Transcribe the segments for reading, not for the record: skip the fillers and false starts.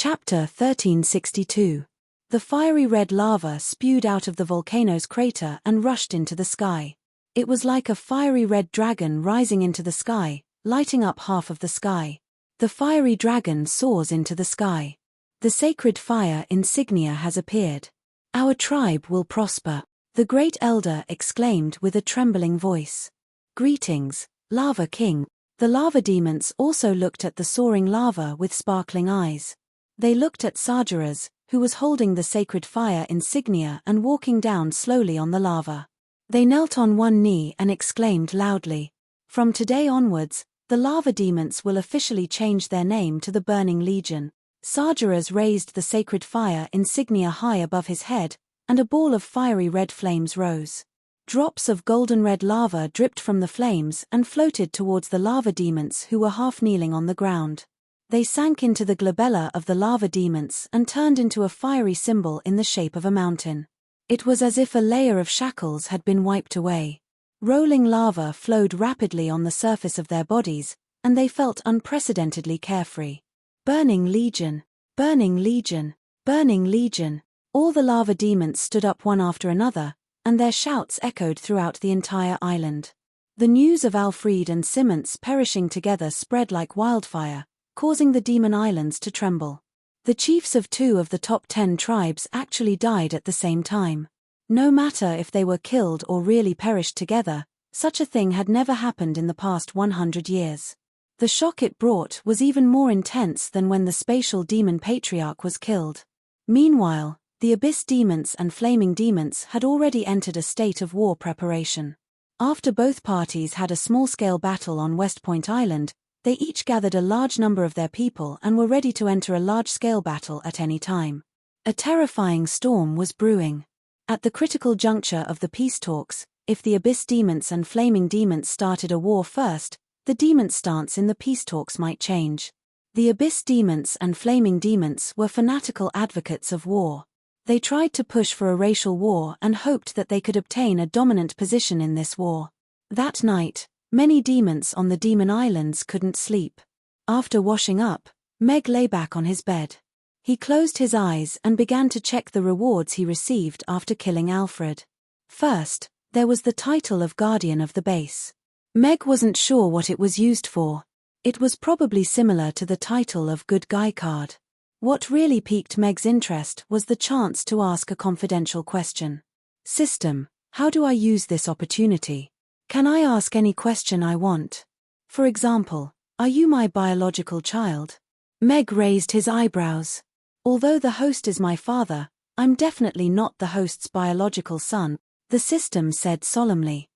Chapter 1362. The fiery red lava spewed out of the volcano's crater and rushed into the sky. It was like a fiery red dragon rising into the sky, lighting up half of the sky. The fiery dragon soars into the sky. The sacred fire insignia has appeared. Our tribe will prosper, the great elder exclaimed with a trembling voice. Greetings, Lava King. The lava demons also looked at the soaring lava with sparkling eyes. They looked at Sajaras, who was holding the sacred fire insignia and walking down slowly on the lava. They knelt on one knee and exclaimed loudly. From today onwards, the lava demons will officially change their name to the Burning Legion. Sajaras raised the sacred fire insignia high above his head, and a ball of fiery red flames rose. Drops of golden red lava dripped from the flames and floated towards the lava demons who were half kneeling on the ground. They sank into the glabella of the lava demons and turned into a fiery symbol in the shape of a mountain. It was as if a layer of shackles had been wiped away. Rolling lava flowed rapidly on the surface of their bodies, and they felt unprecedentedly carefree. Burning Legion, Burning Legion, Burning Legion. All the lava demons stood up one after another, and their shouts echoed throughout the entire island. The news of Alfred and Simmons perishing together spread like wildfire, causing the demon islands to tremble. The chiefs of 2 of the top 10 tribes actually died at the same time. No matter if they were killed or really perished together, such a thing had never happened in the past 100 years. The shock it brought was even more intense than when the spatial demon patriarch was killed. Meanwhile, the abyss demons and flaming demons had already entered a state of war preparation. After both parties had a small-scale battle on West Point Island, they each gathered a large number of their people and were ready to enter a large-scale battle at any time. A terrifying storm was brewing. At the critical juncture of the peace talks, if the abyss demons and flaming demons started a war first, the demons' stance in the peace talks might change. The abyss demons and flaming demons were fanatical advocates of war. They tried to push for a racial war and hoped that they could obtain a dominant position in this war. That night, many demons on the demon islands couldn't sleep. After washing up, Meg lay back on his bed. He closed his eyes and began to check the rewards he received after killing Alfred. First, there was the title of Guardian of the Base. Meg wasn't sure what it was used for. It was probably similar to the title of Good Guy card. What really piqued Meg's interest was the chance to ask a confidential question. System, how do I use this opportunity? Can I ask any question I want? For example, are you my biological child? Meg raised his eyebrows. Although the host is my father, I'm definitely not the host's biological son, the system said solemnly.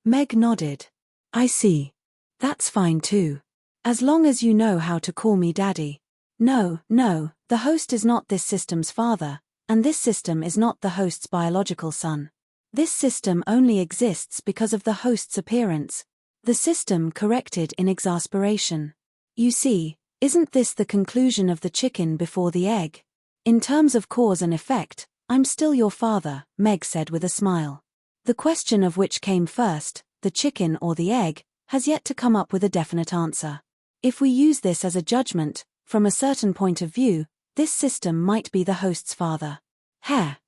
Meg nodded. I see. That's fine too. As long as you know how to call me daddy. No, the host is not this system's father, and this system is not the host's biological son. This system only exists because of the host's appearance. The system corrected in exasperation. You see, isn't this the conclusion of the chicken before the egg? In terms of cause and effect, I'm still your father, Meg said with a smile. The question of which came first, the chicken or the egg, has yet to come up with a definite answer. If we use this as a judgment, from a certain point of view, this system might be the host's father.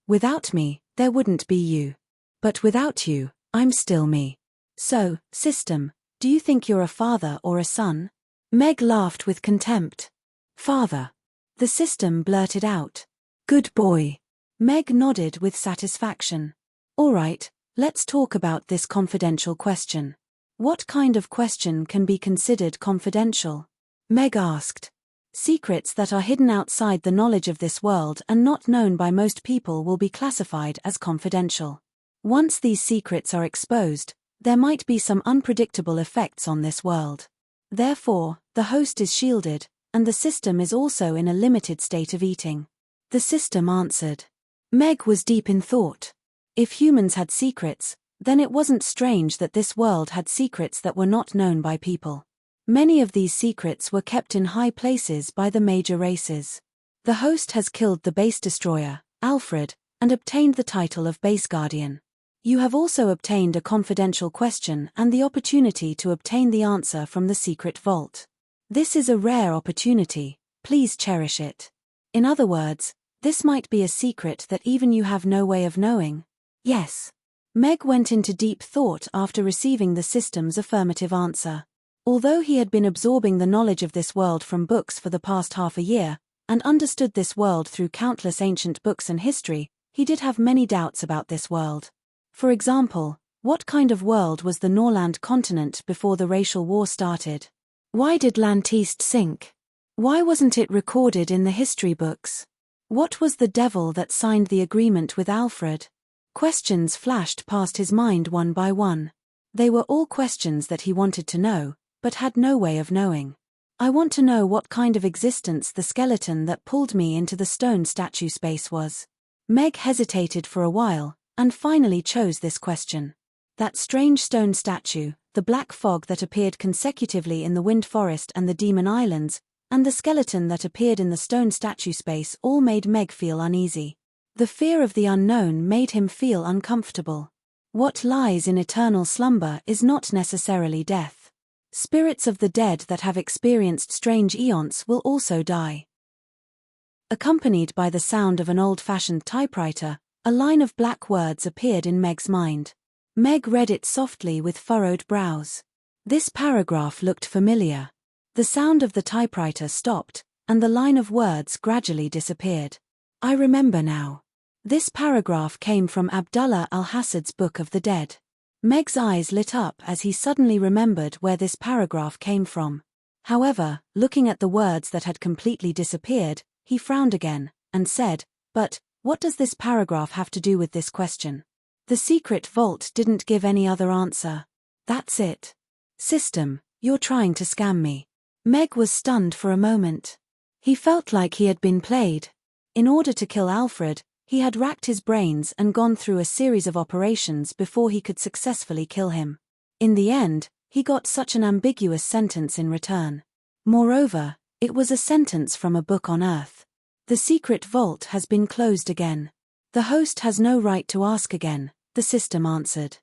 Without me, there wouldn't be you. But without you, I'm still me. So, system, do you think you're a father or a son? Meg laughed with contempt. Father. The system blurted out. Good boy. Meg nodded with satisfaction. All right, let's talk about this confidential question. What kind of question can be considered confidential? Meg asked. Secrets that are hidden outside the knowledge of this world and not known by most people will be classified as confidential. Once these secrets are exposed, there might be some unpredictable effects on this world. Therefore, the host is shielded, and the system is also in a limited state of eating. The system answered. Meg was deep in thought. If humans had secrets, then it wasn't strange that this world had secrets that were not known by people. Many of these secrets were kept in high places by the major races. The host has killed the base destroyer, Alfred, and obtained the title of Base Guardian. You have also obtained a confidential question and the opportunity to obtain the answer from the secret vault. This is a rare opportunity, Please cherish it. In other words, this might be a secret that even you have no way of knowing. Yes. Meg went into deep thought after receiving the system's affirmative answer. Although he had been absorbing the knowledge of this world from books for the past half a year, and understood this world through countless ancient books and history, he did have many doubts about this world. For example, what kind of world was the Norland continent before the racial war started? Why did Lanteast sink? Why wasn't it recorded in the history books? What was the devil that signed the agreement with Alfred? Questions flashed past his mind one by one. They were all questions that he wanted to know, but had no way of knowing. I want to know what kind of existence the skeleton that pulled me into the stone statue space was. Meg hesitated for a while, and finally chose this question. That strange stone statue, the black fog that appeared consecutively in the Wind Forest and the Demon Islands, and the skeleton that appeared in the stone statue space all made Meg feel uneasy. The fear of the unknown made him feel uncomfortable. What lies in eternal slumber is not necessarily death. Spirits of the dead that have experienced strange eons will also die. Accompanied by the sound of an old-fashioned typewriter, a line of black words appeared in Meg's mind. Meg read it softly with furrowed brows. This paragraph looked familiar. The sound of the typewriter stopped, and the line of words gradually disappeared. I remember now. This paragraph came from Abdullah al-Hassad's Book of the Dead. Meg's eyes lit up as he suddenly remembered where this paragraph came from. However, looking at the words that had completely disappeared, he frowned again, and said, "But, what does this paragraph have to do with this question?" The secret vault didn't give any other answer. That's it. System, you're trying to scam me. Meg was stunned for a moment. He felt like he had been played. In order to kill Alfred, he had racked his brains and gone through a series of operations before he could successfully kill him. In the end, he got such an ambiguous sentence in return. Moreover, it was a sentence from a book on Earth. The secret vault has been closed again. The host has no right to ask again, the system answered.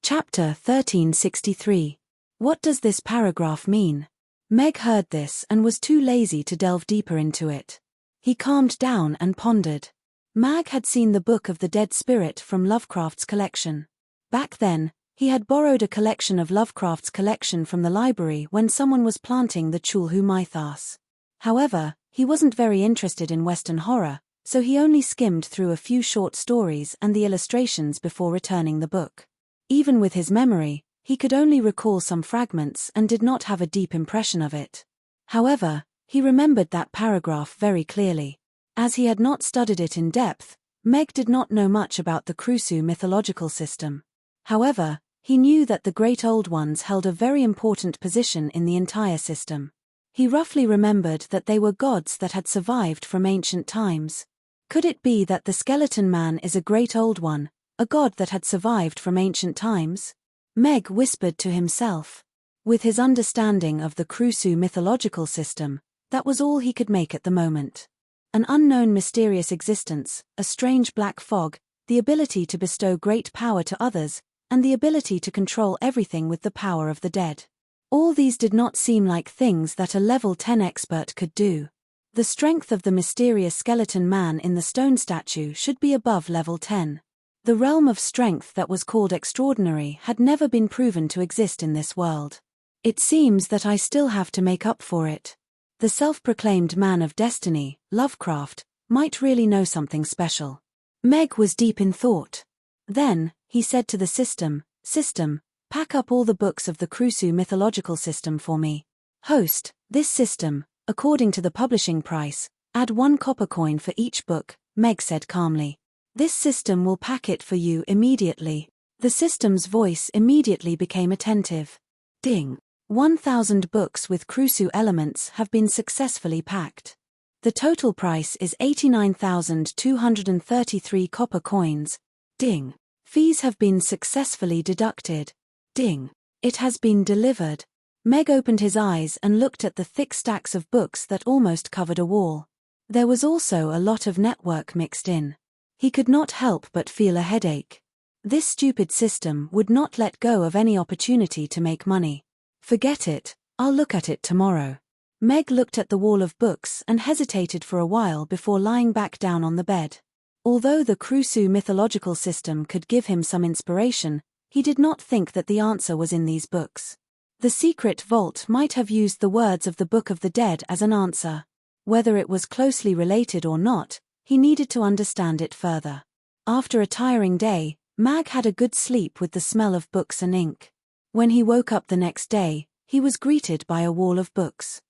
Chapter 1363. What does this paragraph mean? Meg heard this and was too lazy to delve deeper into it. He calmed down and pondered. Mag had seen the Book of the Dead Spirit from Lovecraft's collection. Back then, he had borrowed a collection of Lovecraft's collection from the library when someone was planting the Chulhu mythos. However, he wasn't very interested in Western horror, so he only skimmed through a few short stories and the illustrations before returning the book. Even with his memory, he could only recall some fragments and did not have a deep impression of it. However, he remembered that paragraph very clearly. As he had not studied it in depth, Meg did not know much about the Crusoe mythological system. However, he knew that the Great Old Ones held a very important position in the entire system. He roughly remembered that they were gods that had survived from ancient times. Could it be that the Skeleton Man is a Great Old One, a god that had survived from ancient times? Meg whispered to himself. With his understanding of the Crusoe mythological system, that was all he could make at the moment. An unknown mysterious existence, a strange black fog, the ability to bestow great power to others, and the ability to control everything with the power of the dead. All these did not seem like things that a level 10 expert could do. The strength of the mysterious skeleton man in the stone statue should be above level 10. The realm of strength that was called extraordinary had never been proven to exist in this world. It seems that I still have to make up for it. The self-proclaimed man of destiny, Lovecraft, might really know something special. Meg was deep in thought. Then, he said to the system, "System, pack up all the books of the Crusoe mythological system for me. Host, this system, according to the publishing price, add 1 copper coin for each book," Meg said calmly. "This system will pack it for you immediately." The system's voice immediately became attentive. Ding. 1,000 books with Crusoe elements have been successfully packed. The total price is 89,233 copper coins. Ding. Fees have been successfully deducted. Ding. It has been delivered. Meg opened his eyes and looked at the thick stacks of books that almost covered a wall. There was also a lot of network mixed in. He could not help but feel a headache. This stupid system would not let go of any opportunity to make money. "Forget it, I'll look at it tomorrow." Meg looked at the wall of books and hesitated for a while before lying back down on the bed. Although the Crusoe mythological system could give him some inspiration, he did not think that the answer was in these books. The secret vault might have used the words of the Book of the Dead as an answer. Whether it was closely related or not, he needed to understand it further. After a tiring day, Mag had a good sleep with the smell of books and ink. When he woke up the next day, he was greeted by a wall of books.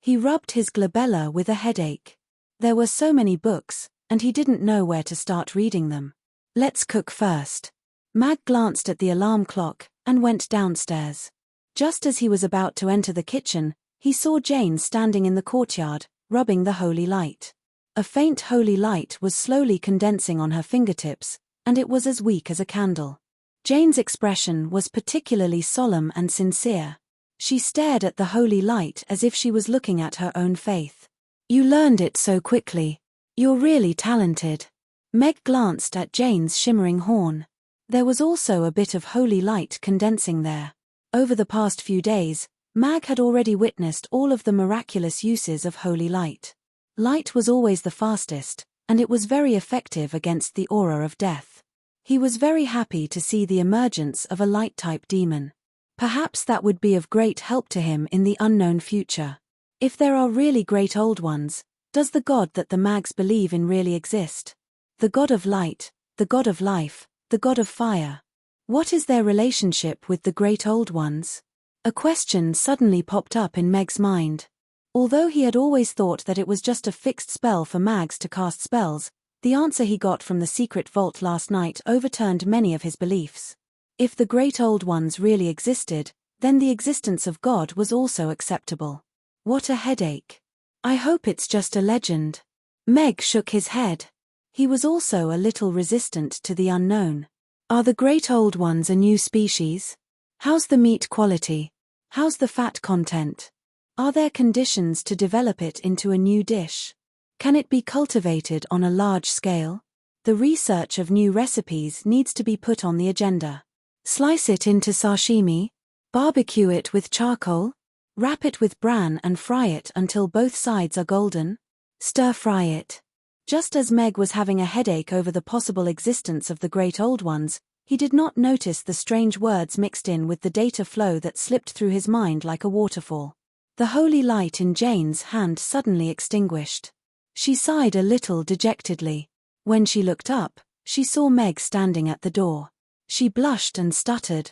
He rubbed his glabella with a headache. There were so many books, and he didn't know where to start reading them. Let's cook first. Mag glanced at the alarm clock and went downstairs. Just as he was about to enter the kitchen, he saw Jane standing in the courtyard, rubbing the holy light. A faint holy light was slowly condensing on her fingertips, and it was as weak as a candle. Jane's expression was particularly solemn and sincere. She stared at the holy light as if she was looking at her own faith. "You learned it so quickly. You're really talented." Meg glanced at Jane's shimmering horn. There was also a bit of holy light condensing there. Over the past few days, Mag had already witnessed all of the miraculous uses of holy light. Light was always the fastest, and it was very effective against the aura of death. He was very happy to see the emergence of a light-type demon. Perhaps that would be of great help to him in the unknown future. If there are really great old ones, does the God that the Mags believe in really exist? The God of light, the God of life, the God of fire. What is their relationship with the great old ones? A question suddenly popped up in Meg's mind. Although he had always thought that it was just a fixed spell for Mags to cast spells, the answer he got from the secret vault last night overturned many of his beliefs. If the great old ones really existed, then the existence of God was also acceptable. What a headache. I hope it's just a legend. Meg shook his head. He was also a little resistant to the unknown. Are the great old ones a new species? How's the meat quality? How's the fat content? Are there conditions to develop it into a new dish? Can it be cultivated on a large scale? The research of new recipes needs to be put on the agenda. Slice it into sashimi? Barbecue it with charcoal? Wrap it with bran and fry it until both sides are golden? Stir-fry it. Just as Meg was having a headache over the possible existence of the great old ones, he did not notice the strange words mixed in with the data flow that slipped through his mind like a waterfall. The holy light in Jane's hand suddenly extinguished. She sighed a little dejectedly. When she looked up, she saw Meg standing at the door. She blushed and stuttered,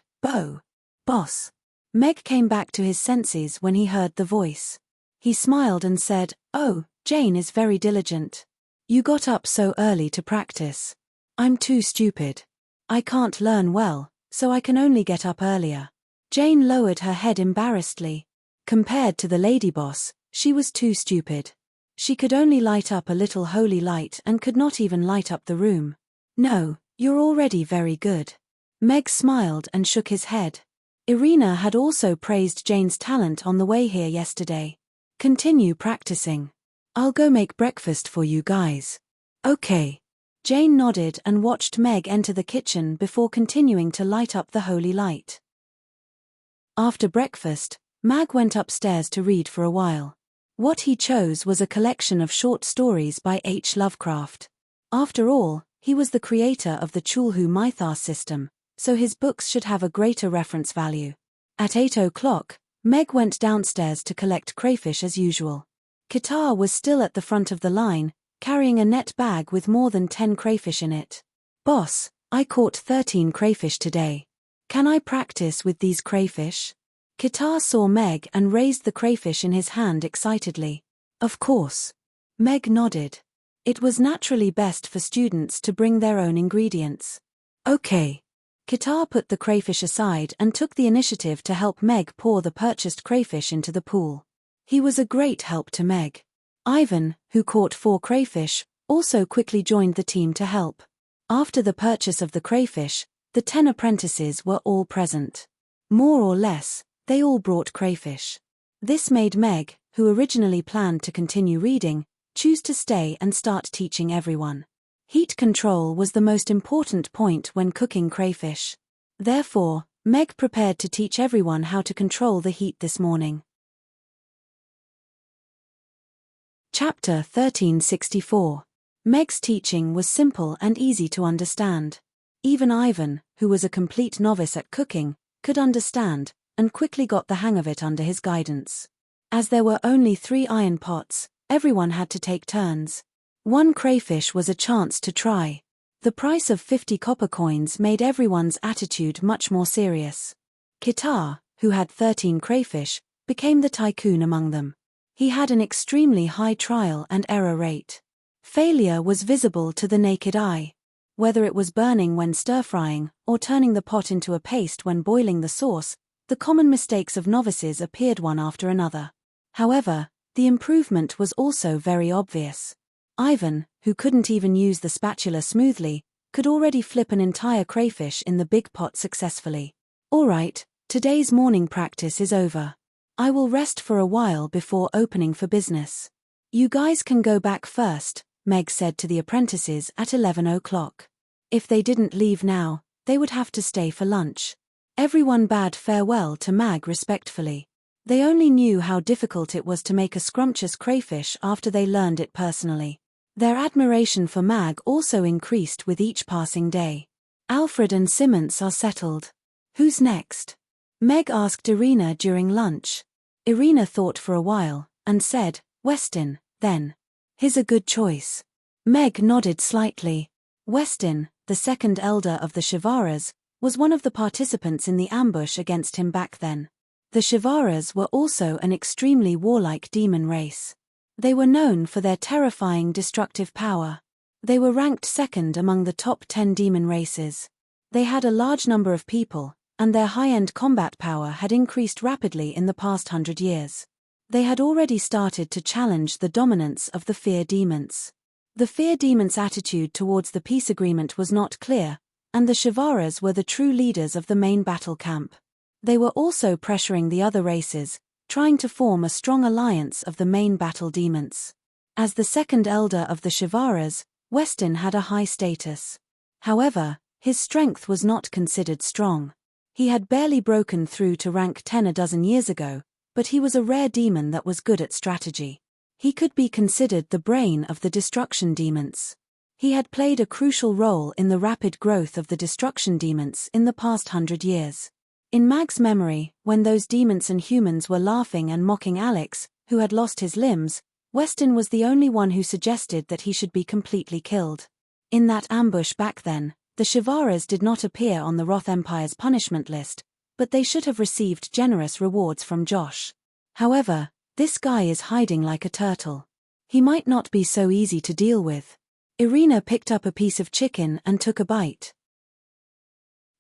Boss. Meg came back to his senses when he heard the voice. He smiled and said, "Oh, Jane is very diligent. You got up so early to practice." "I'm too stupid. I can't learn well, so I can only get up earlier." Jane lowered her head embarrassedly. Compared to the lady boss, she was too stupid. She could only light up a little holy light and could not even light up the room. "No, you're already very good." Meg smiled and shook his head. Irina had also praised Jane's talent on the way here yesterday. "Continue practicing. I'll go make breakfast for you guys." "Okay." Jane nodded and watched Meg enter the kitchen before continuing to light up the holy light. After breakfast, Mag went upstairs to read for a while. What he chose was a collection of short stories by H. Lovecraft. After all, he was the creator of the Chulhu mythos system, so his books should have a greater reference value. At 8 o'clock, Meg went downstairs to collect crayfish as usual. Kitar was still at the front of the line, carrying a net bag with more than 10 crayfish in it. "Boss, I caught 13 crayfish today. Can I practice with these crayfish?" Kitar saw Meg and raised the crayfish in his hand excitedly. "Of course." Meg nodded. It was naturally best for students to bring their own ingredients. "Okay." Kitar put the crayfish aside and took the initiative to help Meg pour the purchased crayfish into the pool. He was a great help to Meg. Ivan, who caught 4 crayfish, also quickly joined the team to help. After the purchase of the crayfish, the 10 apprentices were all present. More or less, they all brought crayfish. This made Meg, who originally planned to continue reading, choose to stay and start teaching everyone. Heat control was the most important point when cooking crayfish. Therefore, Meg prepared to teach everyone how to control the heat this morning. Chapter 1364. Meg's teaching was simple and easy to understand. Even Ivan, who was a complete novice at cooking, could understand, and quickly got the hang of it under his guidance. As there were only 3 iron pots, everyone had to take turns. 1 crayfish was a chance to try. The price of 50 copper coins made everyone's attitude much more serious. Kitar, who had 13 crayfish, became the tycoon among them. He had an extremely high trial and error rate. Failure was visible to the naked eye. Whether it was burning when stir-frying, or turning the pot into a paste when boiling the sauce, the common mistakes of novices appeared one after another. However, the improvement was also very obvious. Ivan, who couldn't even use the spatula smoothly, could already flip an entire crayfish in the big pot successfully. "All right, today's morning practice is over. I will rest for a while before opening for business. You guys can go back first," Meg said to the apprentices at 11 o'clock. If they didn't leave now, they would have to stay for lunch. Everyone bade farewell to Mag respectfully. They only knew how difficult it was to make a scrumptious crayfish after they learned it personally. Their admiration for Mag also increased with each passing day. "Alfred and Simmons are settled. Who's next?" Meg asked Irina during lunch. Irina thought for a while, and said, "Westin, then. He's a good choice." Meg nodded slightly. Westin, the second elder of the Shivaras, was one of the participants in the ambush against him back then. The Shivaras were also an extremely warlike demon race. They were known for their terrifying destructive power. They were ranked second among the top 10 demon races. They had a large number of people, and their high-end combat power had increased rapidly in the past 100 years. They had already started to challenge the dominance of the fear demons. The fear demons' attitude towards the peace agreement was not clear, and the Shivaras were the true leaders of the main battle camp. They were also pressuring the other races, trying to form a strong alliance of the main battle demons. As the second elder of the Shivaras, Westin had a high status. However, his strength was not considered strong. He had barely broken through to rank 10 a dozen years ago, but he was a rare demon that was good at strategy. He could be considered the brain of the destruction demons. He had played a crucial role in the rapid growth of the destruction demons in the past 100 years. In Mag's memory, when those demons and humans were laughing and mocking Alex, who had lost his limbs, Westin was the only one who suggested that he should be completely killed. In that ambush back then, the Shivaras did not appear on the Roth Empire's punishment list, but they should have received generous rewards from Josh. However, this guy is hiding like a turtle. He might not be so easy to deal with. Irina picked up a piece of chicken and took a bite.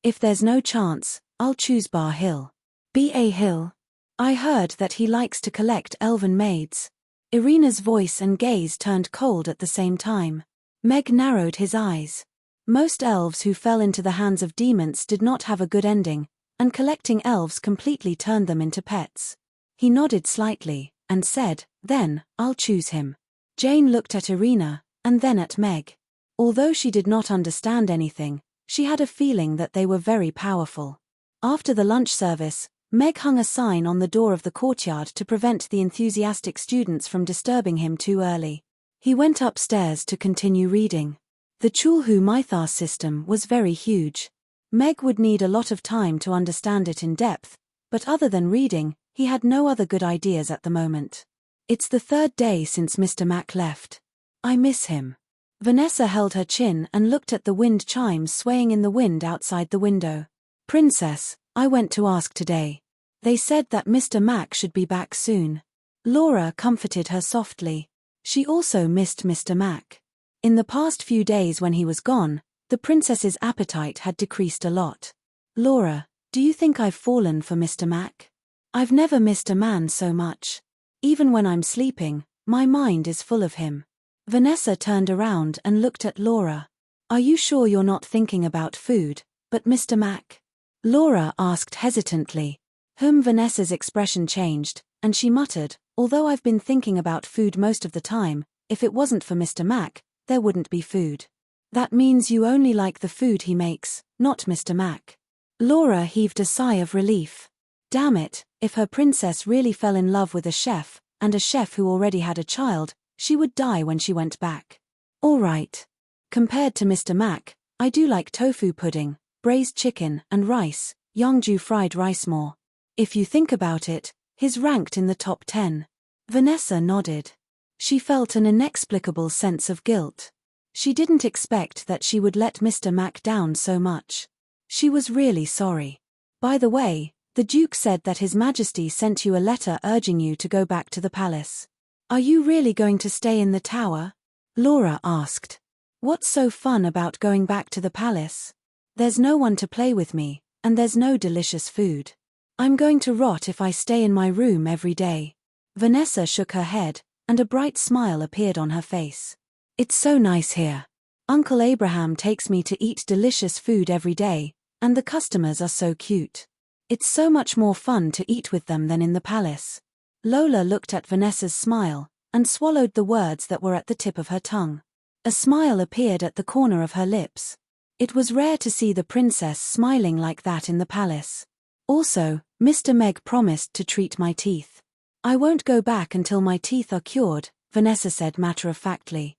"If there's no chance, I'll choose Bar Hill." "B.A. Hill? I heard that he likes to collect elven maids." Irina's voice and gaze turned cold at the same time. Meg narrowed his eyes. Most elves who fell into the hands of demons did not have a good ending, and collecting elves completely turned them into pets. He nodded slightly, and said, "Then, I'll choose him." Jane looked at Irina, and then at Meg. Although she did not understand anything, she had a feeling that they were very powerful. After the lunch service, Meg hung a sign on the door of the courtyard to prevent the enthusiastic students from disturbing him too early. He went upstairs to continue reading. The Chulhu Mythos system was very huge. Meg would need a lot of time to understand it in depth, but other than reading, he had no other good ideas at the moment. "It's the 3rd day since Mr. Mac left. I miss him." Vanessa held her chin and looked at the wind chimes swaying in the wind outside the window. "Princess, I went to ask today. They said that Mr. Mac should be back soon." Laura comforted her softly. She also missed Mr. Mac. In the past few days when he was gone, the princess's appetite had decreased a lot. "Laura, do you think I've fallen for Mr. Mac? I've never missed a man so much. Even when I'm sleeping, my mind is full of him." Vanessa turned around and looked at Laura. "Are you sure you're not thinking about food, but Mr. Mac?" Laura asked hesitantly. Vanessa's expression changed, and she muttered, "Although I've been thinking about food most of the time, if it wasn't for Mr. Mac, there wouldn't be food." "That means you only like the food he makes, not Mr. Mac." Laura heaved a sigh of relief. Damn it, if her princess really fell in love with a chef, and a chef who already had a child, She would die when she went back. All right. Compared to Mr. Mac, I do like tofu pudding, braised chicken, and rice, Yongju fried rice more. If you think about it, he's ranked in the top 10. Vanessa nodded. She felt an inexplicable sense of guilt. She didn't expect that she would let Mr. Mac down so much. She was really sorry. By the way, the Duke said that His Majesty sent you a letter urging you to go back to the palace. Are you really going to stay in the tower? Laura asked. What's so fun about going back to the palace? There's no one to play with me, and there's no delicious food. I'm going to rot if I stay in my room every day. Vanessa shook her head, and a bright smile appeared on her face. It's so nice here. Uncle Abraham takes me to eat delicious food every day, and the customers are so cute. It's so much more fun to eat with them than in the palace. Lola looked at Vanessa's smile, and swallowed the words that were at the tip of her tongue. A smile appeared at the corner of her lips. It was rare to see the princess smiling like that in the palace. Also, Mr. Meg promised to treat my teeth. I won't go back until my teeth are cured, Vanessa said matter-of-factly.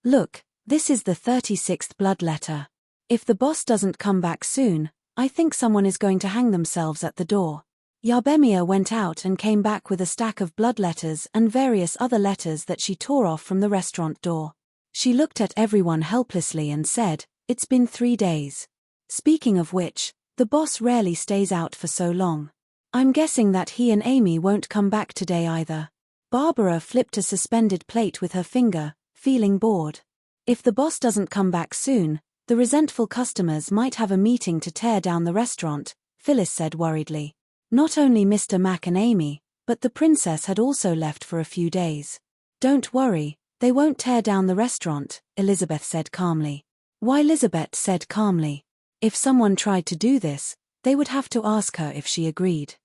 Look, this is the 36th blood letter. If the boss doesn't come back soon, I think someone is going to hang themselves at the door. Yarbemia went out and came back with a stack of blood letters and various other letters that she tore off from the restaurant door. She looked at everyone helplessly and said, "It's been 3 days. Speaking of which, the boss rarely stays out for so long. I'm guessing that he and Amy won't come back today either." Barbara flipped a suspended plate with her finger, feeling bored. If the boss doesn't come back soon, the resentful customers might have a meeting to tear down the restaurant, Phyllis said worriedly. Not only Mr. Mac and Amy, but the princess had also left for a few days. Don't worry, they won't tear down the restaurant, Elizabeth said calmly. Why? Elizabeth said calmly. If someone tried to do this, they would have to ask her if she agreed.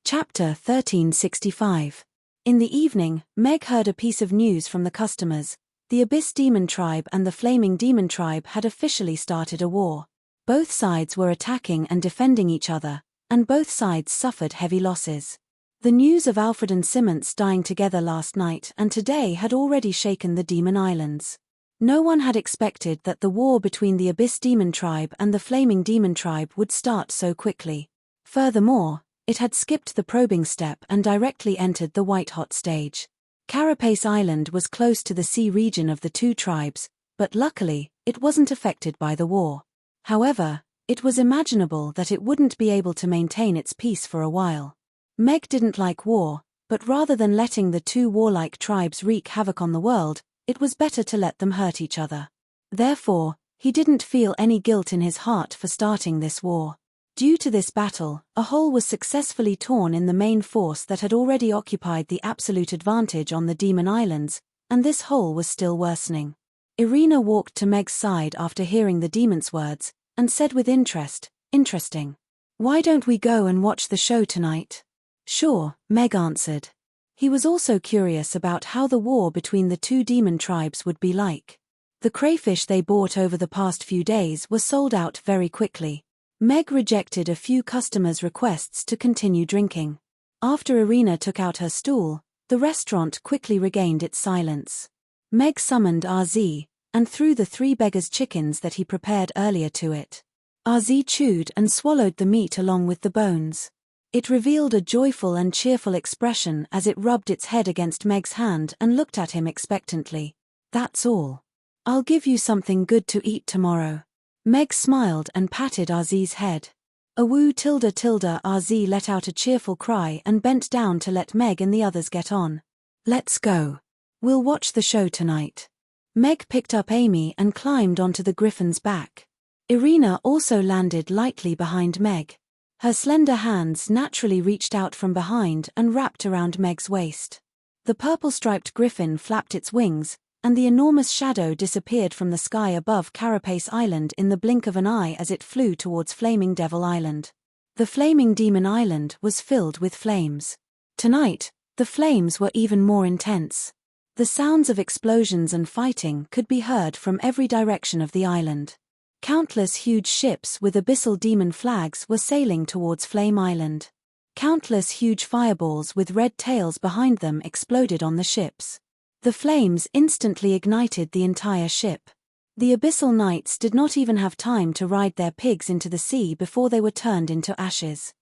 Chapter 1365. In the evening, Meg heard a piece of news from the customers. The Abyss Demon Tribe and the Flaming Demon Tribe had officially started a war. Both sides were attacking and defending each other, and both sides suffered heavy losses. The news of Alfred and Simmons dying together last night and today had already shaken the Demon Islands. No one had expected that the war between the Abyss Demon Tribe and the Flaming Demon Tribe would start so quickly. Furthermore, it had skipped the probing step and directly entered the white-hot stage. Carapace Island was close to the sea region of the two tribes, but luckily, it wasn't affected by the war. However, it was imaginable that it wouldn't be able to maintain its peace for a while. Meg didn't like war, but rather than letting the two warlike tribes wreak havoc on the world, it was better to let them hurt each other. Therefore, he didn't feel any guilt in his heart for starting this war. Due to this battle, a hole was successfully torn in the main force that had already occupied the absolute advantage on the Demon Islands, and this hole was still worsening. Irina walked to Meg's side after hearing the demon's words, and said with interest, "Interesting. Why don't we go and watch the show tonight?" "Sure," Meg answered. He was also curious about how the war between the two demon tribes would be like. The crayfish they bought over the past few days were sold out very quickly. Meg rejected a few customers' requests to continue drinking. After Irina took out her stool, the restaurant quickly regained its silence. Meg summoned RZ, and threw the 3 beggars' chickens that he prepared earlier to it. RZ chewed and swallowed the meat along with the bones. It revealed a joyful and cheerful expression as it rubbed its head against Meg's hand and looked at him expectantly. "That's all. I'll give you something good to eat tomorrow." Meg smiled and patted RZ's head. "Awoo tilde tilde." RZ let out a cheerful cry and bent down to let Meg and the others get on. "Let's go. We'll watch the show tonight." Meg picked up Amy and climbed onto the griffin's back. Irina also landed lightly behind Meg. Her slender hands naturally reached out from behind and wrapped around Meg's waist. The purple-striped griffin flapped its wings, and the enormous shadow disappeared from the sky above Carapace Island in the blink of an eye as it flew towards Flaming Devil Island. The Flaming Demon Island was filled with flames. Tonight, the flames were even more intense. The sounds of explosions and fighting could be heard from every direction of the island. Countless huge ships with abyssal demon flags were sailing towards Flame Island. Countless huge fireballs with red tails behind them exploded on the ships. The flames instantly ignited the entire ship. The Abyssal Knights did not even have time to ride their pigs into the sea before they were turned into ashes.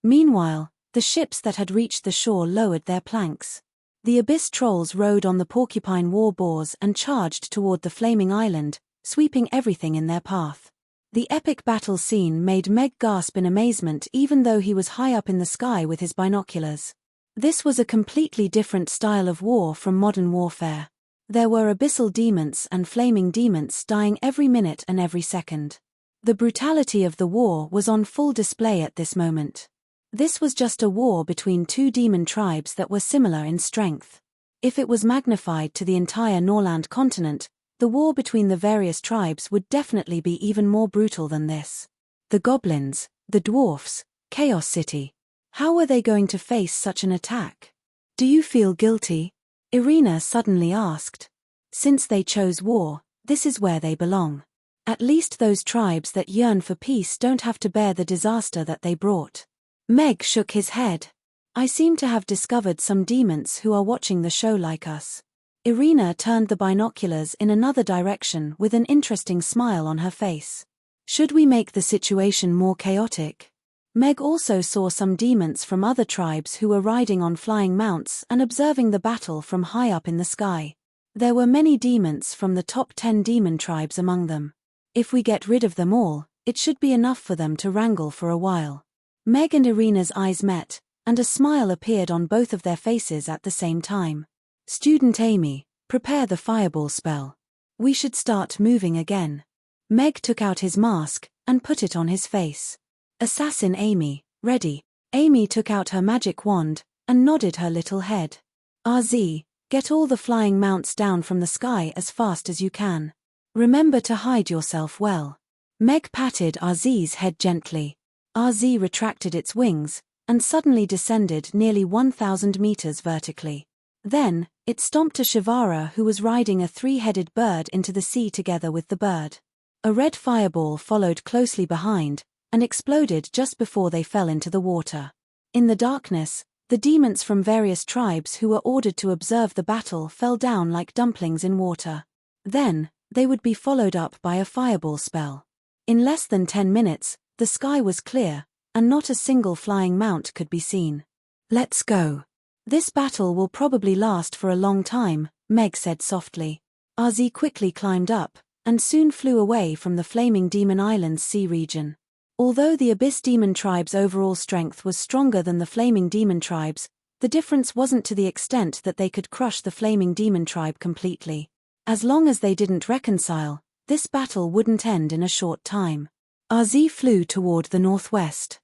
Meanwhile, the ships that had reached the shore lowered their planks. The Abyss Trolls rode on the porcupine war boars and charged toward the flaming island, sweeping everything in their path. The epic battle scene made Meg gasp in amazement even though he was high up in the sky with his binoculars. This was a completely different style of war from modern warfare. There were abyssal demons and flaming demons dying every minute and every second. The brutality of the war was on full display at this moment. This was just a war between two demon tribes that were similar in strength. If it was magnified to the entire Norland continent, the war between the various tribes would definitely be even more brutal than this. The goblins, the dwarfs, Chaos City. How were they going to face such an attack? Do you feel guilty? Irina suddenly asked. Since they chose war, this is where they belong. At least those tribes that yearn for peace don't have to bear the disaster that they brought. Meg shook his head. I seem to have discovered some demons who are watching the show like us. Irina turned the binoculars in another direction with an interesting smile on her face. Should we make the situation more chaotic? Meg also saw some demons from other tribes who were riding on flying mounts and observing the battle from high up in the sky. There were many demons from the top 10 demon tribes among them. If we get rid of them all, it should be enough for them to wrangle for a while. Meg and Irina's eyes met, and a smile appeared on both of their faces at the same time. Student Amy, prepare the fireball spell. We should start moving again. Meg took out his mask and put it on his face. Assassin Amy, ready. Amy took out her magic wand and nodded her little head. RZ, get all the flying mounts down from the sky as fast as you can. Remember to hide yourself well. Meg patted RZ's head gently. RZ retracted its wings and suddenly descended nearly 1,000 meters vertically. Then, it stomped a Shivara who was riding a 3-headed bird into the sea together with the bird. A red fireball followed closely behind and exploded just before they fell into the water. In the darkness, the demons from various tribes who were ordered to observe the battle fell down like dumplings in water. Then, they would be followed up by a fireball spell. In less than 10 minutes, the sky was clear, and not a single flying mount could be seen. Let's go. This battle will probably last for a long time, Meg said softly. RZ quickly climbed up, and soon flew away from the flaming Demon Islands sea region. Although the Abyss Demon Tribe's overall strength was stronger than the Flaming Demon Tribes, the difference wasn't to the extent that they could crush the Flaming Demon Tribe completely. As long as they didn't reconcile, this battle wouldn't end in a short time. RZ flew toward the northwest.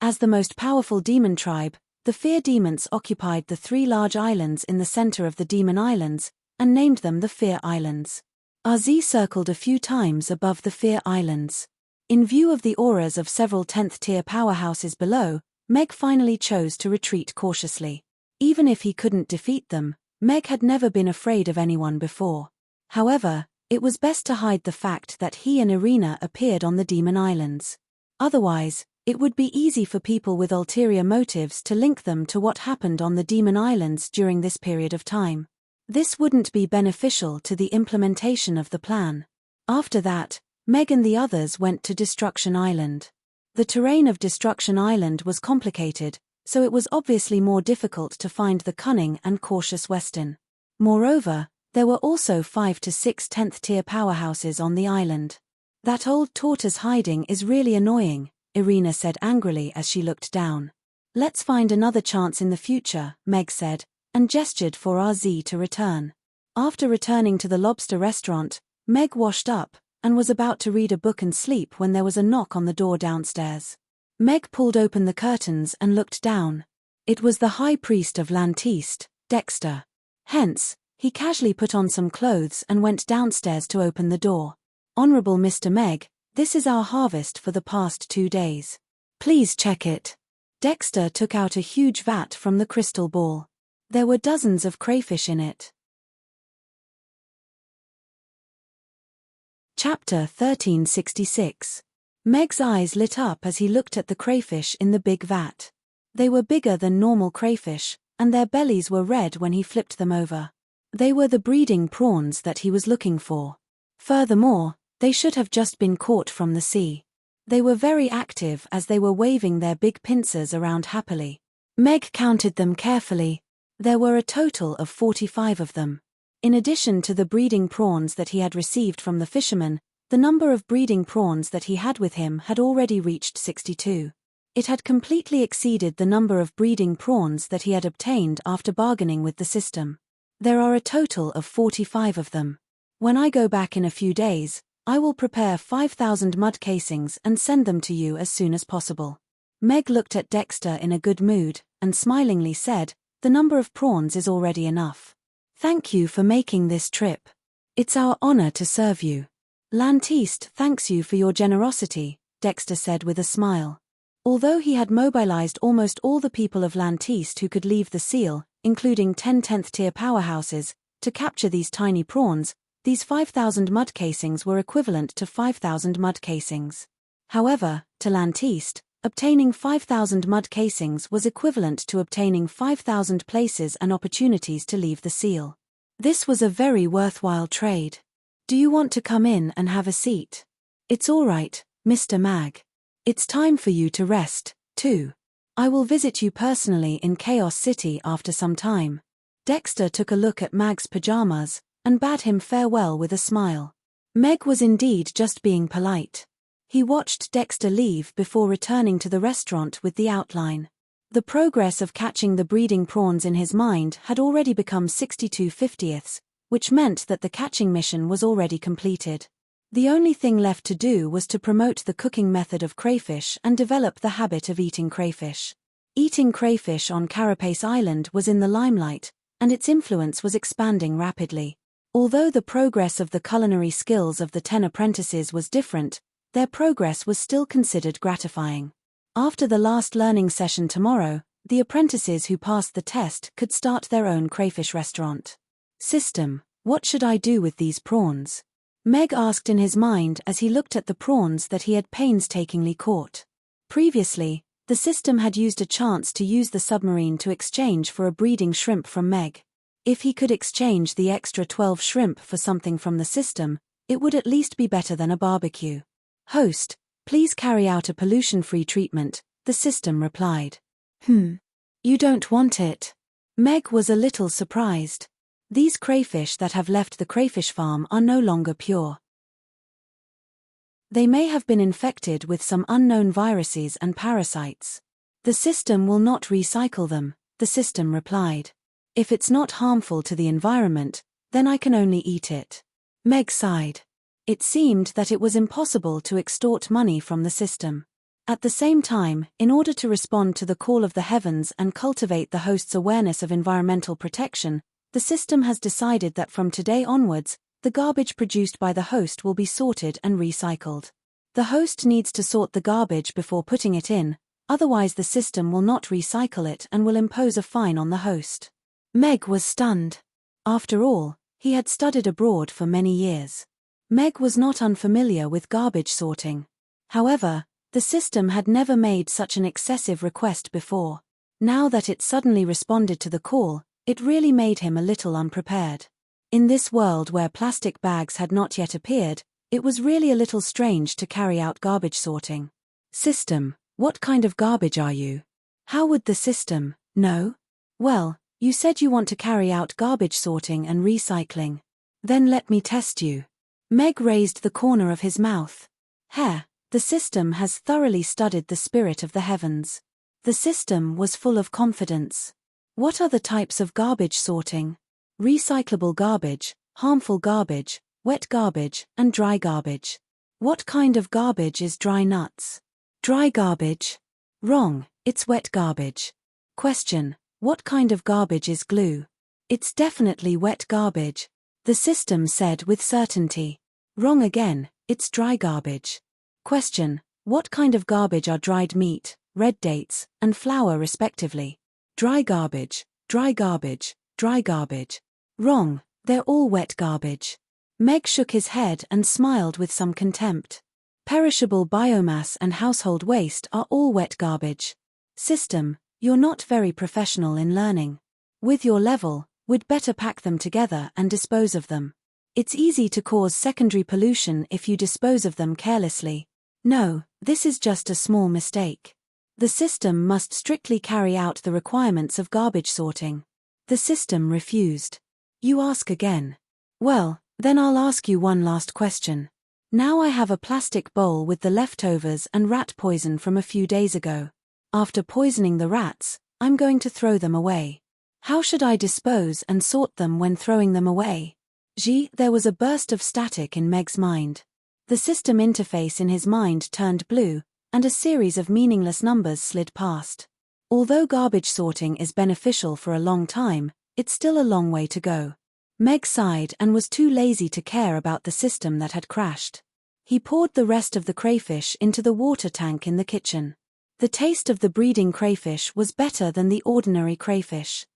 As the most powerful demon tribe, the Fear Demons occupied the 3 large islands in the center of the Demon Islands, and named them the Fear Islands. RZ circled a few times above the Fear Islands. In view of the auras of several 10th-tier powerhouses below, Meg finally chose to retreat cautiously. Even if he couldn't defeat them, Meg had never been afraid of anyone before. However, it was best to hide the fact that he and Irina appeared on the Demon Islands. Otherwise, it would be easy for people with ulterior motives to link them to what happened on the Demon Islands during this period of time. This wouldn't be beneficial to the implementation of the plan. After that, Meg and the others went to Destruction Island. The terrain of Destruction Island was complicated, so it was obviously more difficult to find the cunning and cautious Weston. Moreover, there were also 5 to 6 10th-tier powerhouses on the island. That old tortoise hiding is really annoying, Irina said angrily as she looked down. Let's find another chance in the future, Meg said, and gestured for RZ to return. After returning to the lobster restaurant, Meg washed up and was about to read a book and sleep when there was a knock on the door downstairs. Meg pulled open the curtains and looked down. It was the High Priest of Lantiste, Dexter. Hence, he casually put on some clothes and went downstairs to open the door. Honorable Mr. Meg, this is our harvest for the past 2 days. Please check it. Dexter took out a huge vat from the crystal ball. There were dozens of crayfish in it. Chapter 1366. Meg's eyes lit up as he looked at the crayfish in the big vat. They were bigger than normal crayfish, and their bellies were red when he flipped them over. They were the breeding prawns that he was looking for. Furthermore, they should have just been caught from the sea. They were very active as they were waving their big pincers around happily. Meg counted them carefully. There were a total of 45 of them. In addition to the breeding prawns that he had received from the fisherman, the number of breeding prawns that he had with him had already reached 62. It had completely exceeded the number of breeding prawns that he had obtained after bargaining with the system. There are a total of 45 of them. When I go back in a few days, I will prepare 5,000 mud casings and send them to you as soon as possible. Meg looked at Dexter in a good mood, and smilingly said, "The number of prawns is already enough. Thank you for making this trip. It's our honor to serve you." "Lantiste thanks you for your generosity," Dexter said with a smile. Although he had mobilized almost all the people of Lantiste who could leave the seal, including 10 10th-tier powerhouses, to capture these tiny prawns, these 5,000 mud casings were equivalent to 5,000 mud casings. However, to Lantiste, obtaining 5,000 mud casings was equivalent to obtaining 5,000 places and opportunities to leave the seal. This was a very worthwhile trade. "Do you want to come in and have a seat?" "It's all right, Mr. Mag. It's time for you to rest, too. I will visit you personally in Chaos City after some time." Dexter took a look at Mag's pajamas, and bade him farewell with a smile. Meg was indeed just being polite. He watched Dexter leave before returning to the restaurant with the outline. The progress of catching the breeding prawns in his mind had already become 62/50ths, which meant that the catching mission was already completed. The only thing left to do was to promote the cooking method of crayfish and develop the habit of eating crayfish. Eating crayfish on Carapace Island was in the limelight, and its influence was expanding rapidly. Although the progress of the culinary skills of the 10 apprentices was different, their progress was still considered gratifying. After the last learning session tomorrow, the apprentices who passed the test could start their own crayfish restaurant. "System, what should I do with these prawns?" Meg asked in his mind as he looked at the prawns that he had painstakingly caught. Previously, the system had used a chance to use the submarine to exchange for a breeding shrimp from Meg. If he could exchange the extra 12 shrimp for something from the system, it would at least be better than a barbecue. "Host, please carry out a pollution-free treatment," the system replied. You don't want it?" Meg was a little surprised. These crayfish that have left the crayfish farm are no longer pure. They may have been infected with some unknown viruses and parasites. "The system will not recycle them," the system replied. "If it's not harmful to the environment, then I can only eat it." Meg sighed. It seemed that it was impossible to extort money from the system. At the same time, in order to respond to the call of the heavens and cultivate the host's awareness of environmental protection, the system has decided that from today onwards, the garbage produced by the host will be sorted and recycled. The host needs to sort the garbage before putting it in, otherwise the system will not recycle it and will impose a fine on the host. Meg was stunned. After all, he had studied abroad for many years. Meg was not unfamiliar with garbage sorting. However, the system had never made such an excessive request before. Now that it suddenly responded to the call, it really made him a little unprepared. In this world where plastic bags had not yet appeared, it was really a little strange to carry out garbage sorting. "System, what kind of garbage are you?" How would the system know? "Well, you said you want to carry out garbage sorting and recycling. Then let me test you." Meg raised the corner of his mouth. The system has thoroughly studied the spirit of the heavens. The system was full of confidence. "What are the types of garbage sorting?" "Recyclable garbage, harmful garbage, wet garbage, and dry garbage." "What kind of garbage is dry nuts?" "Dry garbage." "Wrong, it's wet garbage." Question: what kind of garbage is glue? "It's definitely wet garbage," the system said with certainty. "Wrong again, it's dry garbage." Question: what kind of garbage are dried meat, red dates, and flour respectively? "Dry garbage, dry garbage, dry garbage." "Wrong, they're all wet garbage." Meg shook his head and smiled with some contempt. Perishable biomass and household waste are all wet garbage. System, you're not very professional in learning. With your level, we'd better pack them together and dispose of them. It's easy to cause secondary pollution if you dispose of them carelessly. No, this is just a small mistake. The system must strictly carry out the requirements of garbage sorting. The system refused. You ask again. Well, then I'll ask you one last question. Now I have a plastic bowl with the leftovers and rat poison from a few days ago. After poisoning the rats, I'm going to throw them away. How should I dispose and sort them when throwing them away? There was a burst of static in Meg's mind. The system interface in his mind turned blue, and a series of meaningless numbers slid past. Although garbage sorting is beneficial for a long time, it's still a long way to go. Meg sighed and was too lazy to care about the system that had crashed. He poured the rest of the crayfish into the water tank in the kitchen. The taste of the breeding crayfish was better than the ordinary crayfish.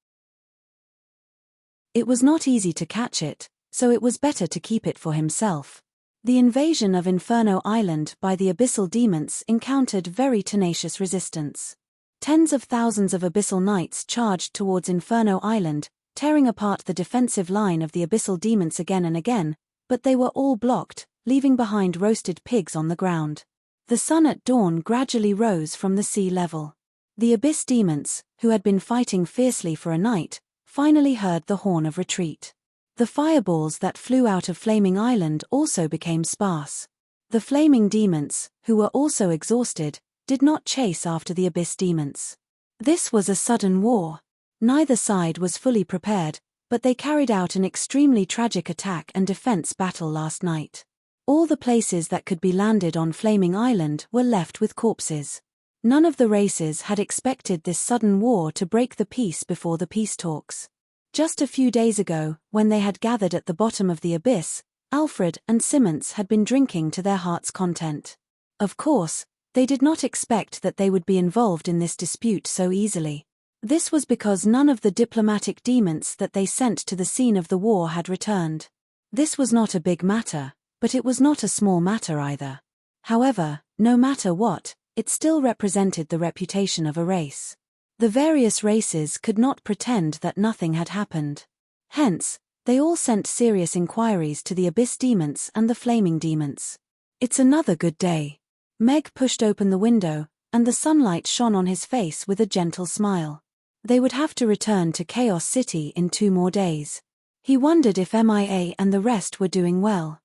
It was not easy to catch it, so it was better to keep it for himself. The invasion of Inferno Island by the abyssal demons encountered very tenacious resistance. Tens of thousands of abyssal knights charged towards Inferno Island, tearing apart the defensive line of the abyssal demons again and again, but they were all blocked, leaving behind roasted pigs on the ground. The sun at dawn gradually rose from the sea level. The abyss demons, who had been fighting fiercely for a night, finally heard the horn of retreat. The fireballs that flew out of Flaming Island also became sparse. The flaming demons, who were also exhausted, did not chase after the abyss demons. This was a sudden war. Neither side was fully prepared, but they carried out an extremely tragic attack and defense battle last night. All the places that could be landed on Flaming Island were left with corpses. None of the races had expected this sudden war to break the peace before the peace talks. Just a few days ago, when they had gathered at the bottom of the abyss, Alfred and Simmons had been drinking to their heart's content. Of course, they did not expect that they would be involved in this dispute so easily. This was because none of the diplomatic demons that they sent to the scene of the war had returned. This was not a big matter, but it was not a small matter either. However, no matter what, it still represented the reputation of a race. The various races could not pretend that nothing had happened. Hence, they all sent serious inquiries to the abyss demons and the flaming demons. It's another good day. Meg pushed open the window, and the sunlight shone on his face with a gentle smile. They would have to return to Chaos City in 2 more days. He wondered if MIA and the rest were doing well.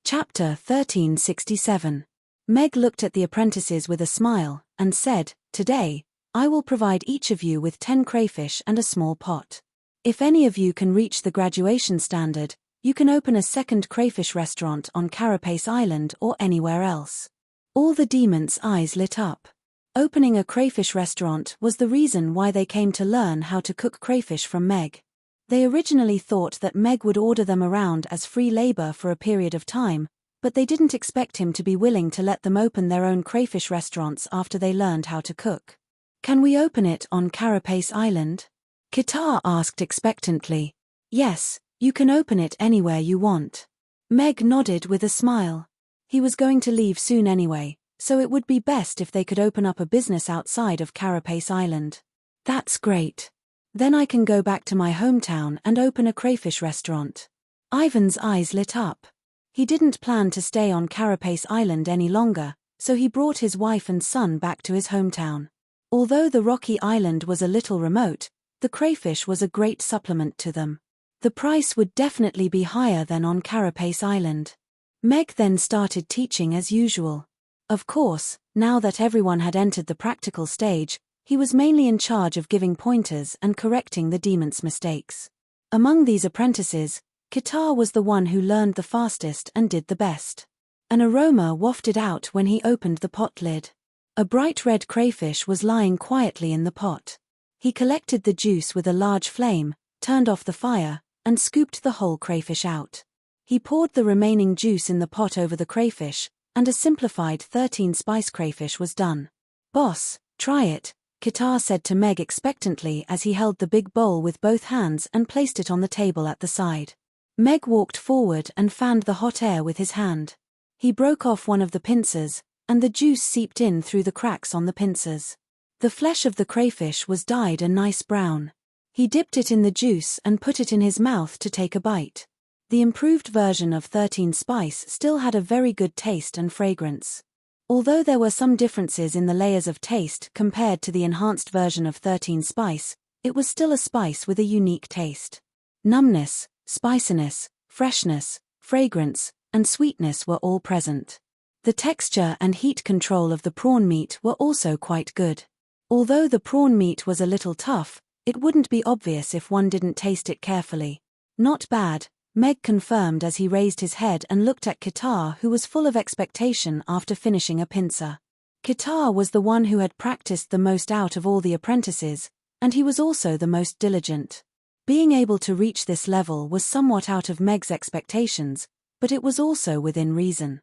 Chapter 1367. Meg looked at the apprentices with a smile, and said, "Today, I will provide each of you with 10 crayfish and a small pot. If any of you can reach the graduation standard, you can open a second crayfish restaurant on Carapace Island or anywhere else." All the demons' eyes lit up. Opening a crayfish restaurant was the reason why they came to learn how to cook crayfish from Meg. They originally thought that Meg would order them around as free labor for a period of time, but they didn't expect him to be willing to let them open their own crayfish restaurants after they learned how to cook. "Can we open it on Carapace Island?" Kitar asked expectantly. "Yes, you can open it anywhere you want." Meg nodded with a smile. He was going to leave soon anyway, so it would be best if they could open up a business outside of Carapace Island. "That's great. Then I can go back to my hometown and open a crayfish restaurant." Ivan's eyes lit up. He didn't plan to stay on Carapace Island any longer, so he brought his wife and son back to his hometown. Although the rocky island was a little remote, the crayfish was a great supplement to them. The price would definitely be higher than on Carapace Island. Meg then started teaching as usual. Of course, now that everyone had entered the practical stage, he was mainly in charge of giving pointers and correcting the demons' mistakes. Among these apprentices, Kitar was the one who learned the fastest and did the best. An aroma wafted out when he opened the pot lid. A bright red crayfish was lying quietly in the pot. He collected the juice with a large flame, turned off the fire, and scooped the whole crayfish out. He poured the remaining juice in the pot over the crayfish, and a simplified 13-spice crayfish was done. "Boss, try it," Kitar said to Meg expectantly as he held the big bowl with both hands and placed it on the table at the side. Meg walked forward and fanned the hot air with his hand. He broke off one of the pincers, and the juice seeped in through the cracks on the pincers. The flesh of the crayfish was dyed a nice brown. He dipped it in the juice and put it in his mouth to take a bite. The improved version of 13 Spice still had a very good taste and fragrance. Although there were some differences in the layers of taste compared to the enhanced version of 13 Spice, it was still a spice with a unique taste. Numbness, spiciness, freshness, fragrance, and sweetness were all present. The texture and heat control of the prawn meat were also quite good. Although the prawn meat was a little tough, it wouldn't be obvious if one didn't taste it carefully. Not bad, Meg confirmed as he raised his head and looked at Kitar, who was full of expectation after finishing a pincer. Kitar was the one who had practiced the most out of all the apprentices, and he was also the most diligent. Being able to reach this level was somewhat out of Meg's expectations, but it was also within reason.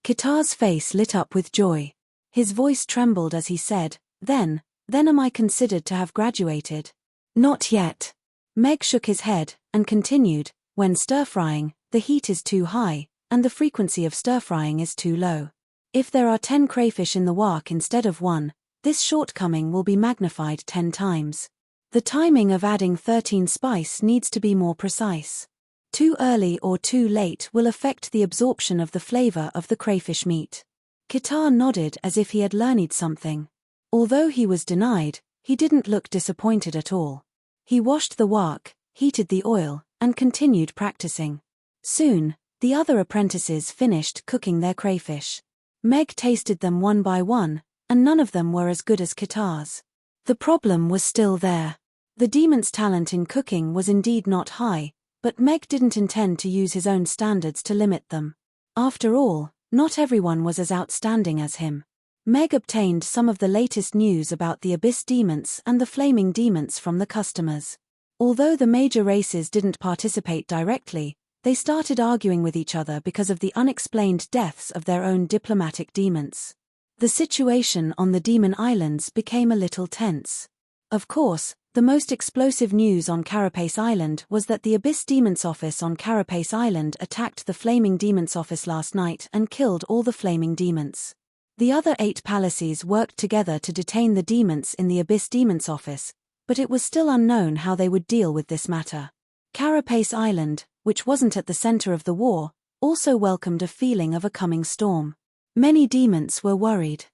Kitar's face lit up with joy. His voice trembled as he said, Then am I considered to have graduated? Not yet. Meg shook his head, and continued, When stir-frying, the heat is too high, and the frequency of stir-frying is too low. If there are 10 crayfish in the wok instead of 1, this shortcoming will be magnified 10 times. The timing of adding 13 spice needs to be more precise. Too early or too late will affect the absorption of the flavor of the crayfish meat. Kitar nodded as if he had learned something. Although he was denied, he didn't look disappointed at all. He washed the wok, heated the oil, and continued practicing. Soon, the other apprentices finished cooking their crayfish. Meg tasted them one by one, and none of them were as good as Kitar's. The problem was still there. The demon's talent in cooking was indeed not high, but Meg didn't intend to use his own standards to limit them. After all, not everyone was as outstanding as him. Meg obtained some of the latest news about the Abyss Demons and the Flaming Demons from the customers. Although the major races didn't participate directly, they started arguing with each other because of the unexplained deaths of their own diplomatic demons. The situation on the Demon Islands became a little tense. Of course, the most explosive news on Carapace Island was that the Abyss Demons office on Carapace Island attacked the Flaming Demons office last night and killed all the Flaming Demons. The other 8 palaces worked together to detain the demons in the Abyss Demons office, but it was still unknown how they would deal with this matter. Carapace Island, which wasn't at the center of the war, also welcomed a feeling of a coming storm. Many demons were worried.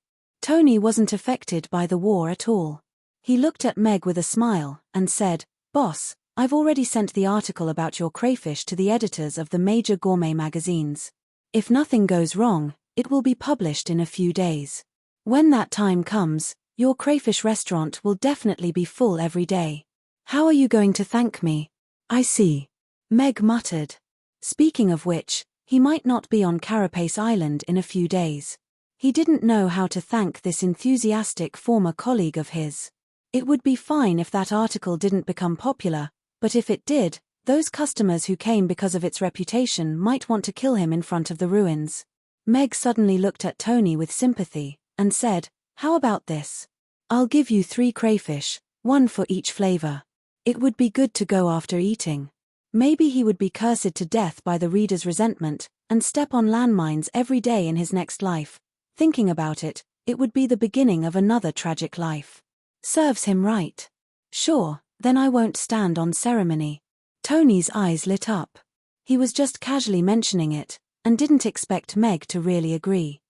Tony wasn't affected by the war at all. He looked at Meg with a smile, and said, Boss, I've already sent the article about your crayfish to the editors of the major gourmet magazines. If nothing goes wrong, it will be published in a few days. When that time comes, your crayfish restaurant will definitely be full every day. How are you going to thank me? I see. Meg muttered. Speaking of which, he might not be on Carapace Island in a few days. He didn't know how to thank this enthusiastic former colleague of his. It would be fine if that article didn't become popular, but if it did, those customers who came because of its reputation might want to kill him in front of the ruins. Meg suddenly looked at Tony with sympathy, and said, How about this? I'll give you 3 crayfish, 1 for each flavor. It would be good to go after eating. Maybe he would be cursed to death by the reader's resentment, and step on landmines every day in his next life. Thinking about it, it would be the beginning of another tragic life. Serves him right. Sure, then I won't stand on ceremony. Tony's eyes lit up. He was just casually mentioning it, and didn't expect Meg to really agree.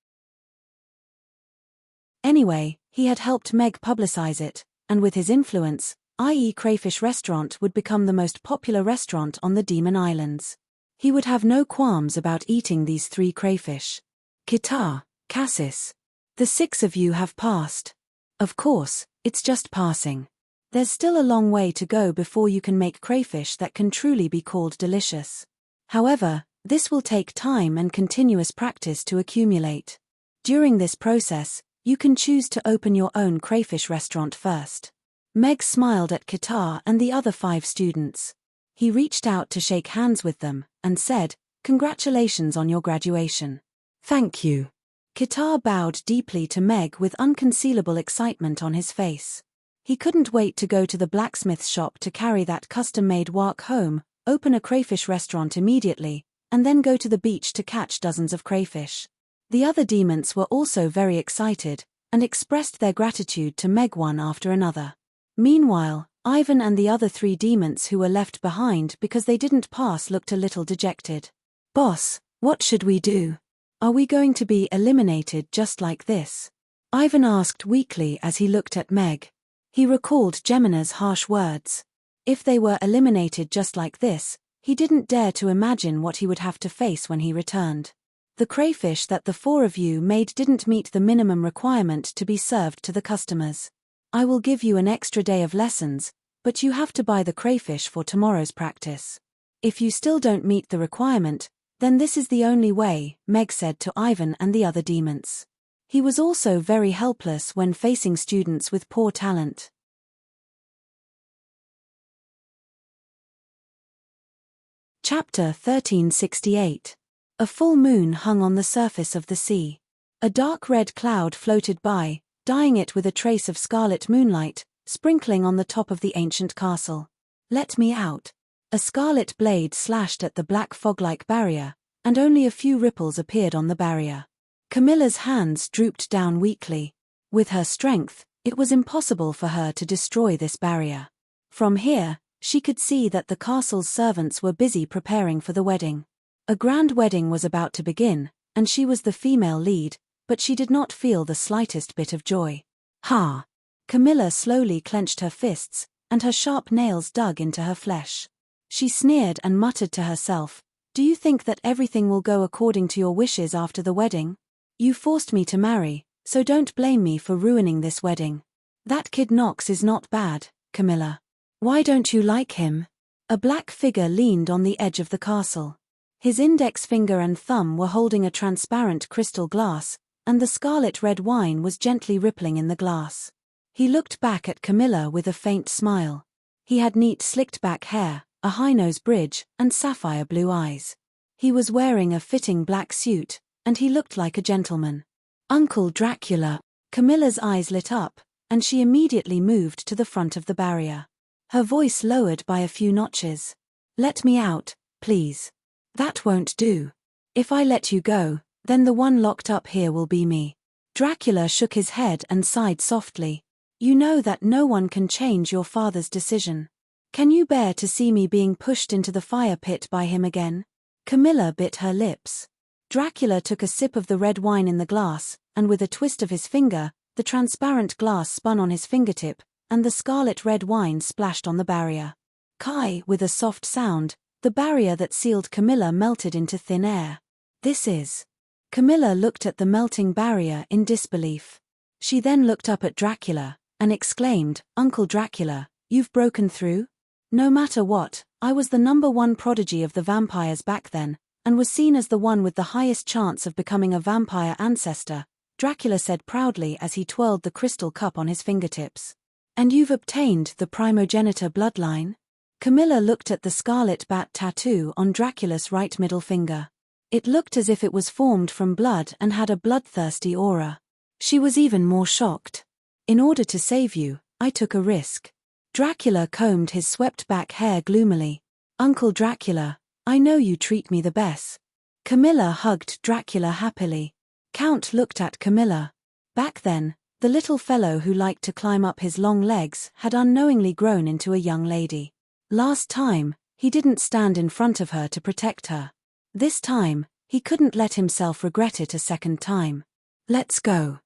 Anyway, he had helped Meg publicize it, and with his influence, i.e. Crayfish Restaurant would become the most popular restaurant on the Demon Islands. He would have no qualms about eating these 3 crayfish. Kitar, Cassis. The 6 of you have passed. Of course, it's just passing. There's still a long way to go before you can make crayfish that can truly be called delicious. However, this will take time and continuous practice to accumulate. During this process, you can choose to open your own crayfish restaurant first. Meg smiled at Kitar and the other 5 students. He reached out to shake hands with them, and said, Congratulations on your graduation. Thank you. Kitar bowed deeply to Meg with unconcealable excitement on his face. He couldn't wait to go to the blacksmith's shop to carry that custom-made wok home, open a crayfish restaurant immediately, and then go to the beach to catch dozens of crayfish. The other demons were also very excited, and expressed their gratitude to Meg one after another. Meanwhile, Ivan and the other 3 demons who were left behind because they didn't pass looked a little dejected. "Boss, what should we do? Are we going to be eliminated just like this?" Ivan asked weakly as he looked at Meg. He recalled Gemina's harsh words. If they were eliminated just like this, he didn't dare to imagine what he would have to face when he returned. "The crayfish that the 4 of you made didn't meet the minimum requirement to be served to the customers. I will give you an extra day of lessons, but you have to buy the crayfish for tomorrow's practice. If you still don't meet the requirement, then this is the only way," Meg said to Ivan and the other demons. He was also very helpless when facing students with poor talent. Chapter 1368. A full moon hung on the surface of the sea. A dark red cloud floated by, dyeing it with a trace of scarlet moonlight, sprinkling on the top of the ancient castle. "Let me out." A scarlet blade slashed at the black fog-like barrier, and only a few ripples appeared on the barrier. Camilla's hands drooped down weakly. With her strength, it was impossible for her to destroy this barrier. From here, she could see that the castle's servants were busy preparing for the wedding. A grand wedding was about to begin, and she was the female lead, but she did not feel the slightest bit of joy. "Ha!" Camilla slowly clenched her fists, and her sharp nails dug into her flesh. She sneered and muttered to herself, "Do you think that everything will go according to your wishes after the wedding? You forced me to marry, so don't blame me for ruining this wedding. That kid Knox is not bad, Camilla. Why don't you like him?" A black figure leaned on the edge of the castle. His index finger and thumb were holding a transparent crystal glass, and the scarlet red wine was gently rippling in the glass. He looked back at Camilla with a faint smile. He had neat slicked-back hair, a high-nose bridge, and sapphire blue eyes. He was wearing a fitting black suit, and he looked like a gentleman. "Uncle Dracula." Camilla's eyes lit up, and she immediately moved to the front of the barrier. Her voice lowered by a few notches. "Let me out, please." "That won't do. If I let you go, then the one locked up here will be me." Dracula shook his head and sighed softly. "You know that no one can change your father's decision. Can you bear to see me being pushed into the fire pit by him again?" Camilla bit her lips. Dracula took a sip of the red wine in the glass, and with a twist of his finger, the transparent glass spun on his fingertip, and the scarlet red wine splashed on the barrier. Kai, with a soft sound, the barrier that sealed Camilla melted into thin air. "This is..." Camilla looked at the melting barrier in disbelief. She then looked up at Dracula, and exclaimed, "Uncle Dracula, you've broken through?" "No matter what, I was the #1 prodigy of the vampires back then, and was seen as the one with the highest chance of becoming a vampire ancestor," Dracula said proudly as he twirled the crystal cup on his fingertips. "And you've obtained the primogenitor bloodline?" Camilla looked at the scarlet bat tattoo on Dracula's right middle finger. It looked as if it was formed from blood and had a bloodthirsty aura. She was even more shocked. "In order to save you, I took a risk." Dracula combed his swept-back hair gloomily. "Uncle Dracula, I know you treat me the best." Camilla hugged Dracula happily. Count looked at Camilla. Back then, the little fellow who liked to climb up his long legs had unknowingly grown into a young lady. Last time, he didn't stand in front of her to protect her. This time, he couldn't let himself regret it a second time. "Let's go."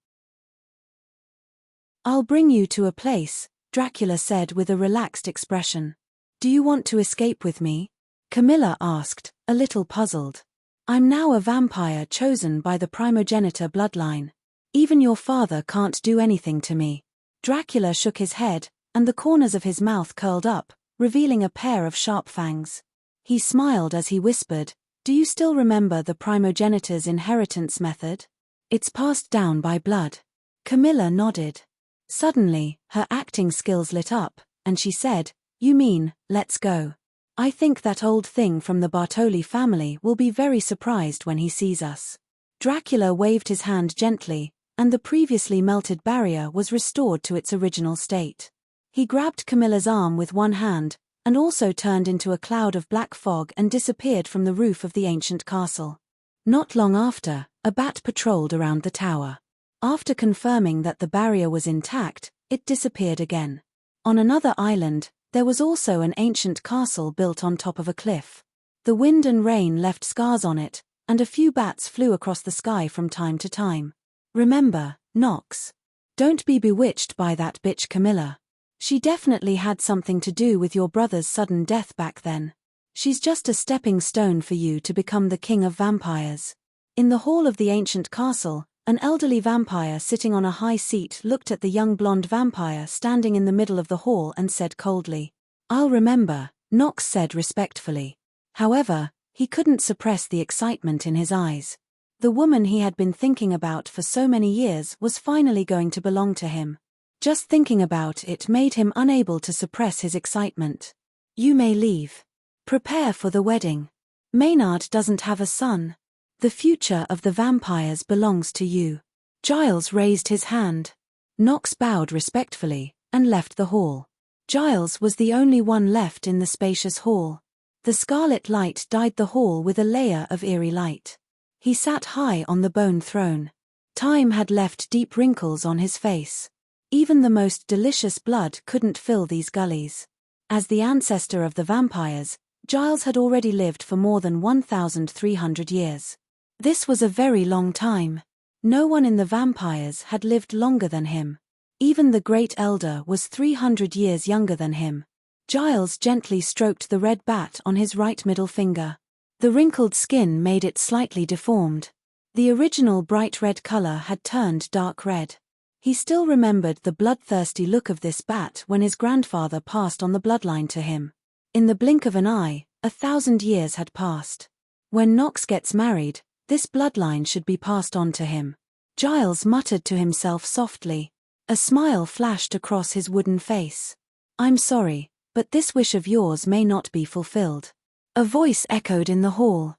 "I'll bring you to a place," Dracula said with a relaxed expression. "Do you want to escape with me?" Camilla asked, a little puzzled. "I'm now a vampire chosen by the primogenitor bloodline. Even your father can't do anything to me." Dracula shook his head, and the corners of his mouth curled up, revealing a pair of sharp fangs. He smiled as he whispered, "Do you still remember the primogenitor's inheritance method? It's passed down by blood." Camilla nodded. Suddenly, her acting skills lit up, and she said, "You mean, let's go. I think that old thing from the Bartoli family will be very surprised when he sees us." Dracula waved his hand gently, and the previously melted barrier was restored to its original state. He grabbed Camilla's arm with one hand, and also turned into a cloud of black fog and disappeared from the roof of the ancient castle. Not long after, a bat patrolled around the tower. After confirming that the barrier was intact, it disappeared again. On another island, there was also an ancient castle built on top of a cliff. The wind and rain left scars on it, and a few bats flew across the sky from time to time. Remember, Nox. Don't be bewitched by that bitch Camilla. She definitely had something to do with your brother's sudden death back then. She's just a stepping stone for you to become the king of vampires. In the hall of the ancient castle, an elderly vampire sitting on a high seat looked at the young blonde vampire standing in the middle of the hall and said coldly, "I'll remember," Nox said respectfully. However, he couldn't suppress the excitement in his eyes. The woman he had been thinking about for so many years was finally going to belong to him. Just thinking about it made him unable to suppress his excitement. "You may leave. Prepare for the wedding. Maynard doesn't have a son. The future of the vampires belongs to you." Giles raised his hand. Nox bowed respectfully and left the hall. Giles was the only one left in the spacious hall. The scarlet light dyed the hall with a layer of eerie light. He sat high on the bone throne. Time had left deep wrinkles on his face. Even the most delicious blood couldn't fill these gullies. As the ancestor of the vampires, Giles had already lived for more than 1,300 years. This was a very long time. No one in the vampires had lived longer than him. Even the Great Elder was 300 years younger than him. Giles gently stroked the red bat on his right middle finger. The wrinkled skin made it slightly deformed. The original bright red color had turned dark red. He still remembered the bloodthirsty look of this bat when his grandfather passed on the bloodline to him. In the blink of an eye, 1,000 years had passed. When Nox gets married, this bloodline should be passed on to him. Giles muttered to himself softly. A smile flashed across his wooden face. "I'm sorry, but this wish of yours may not be fulfilled." A voice echoed in the hall.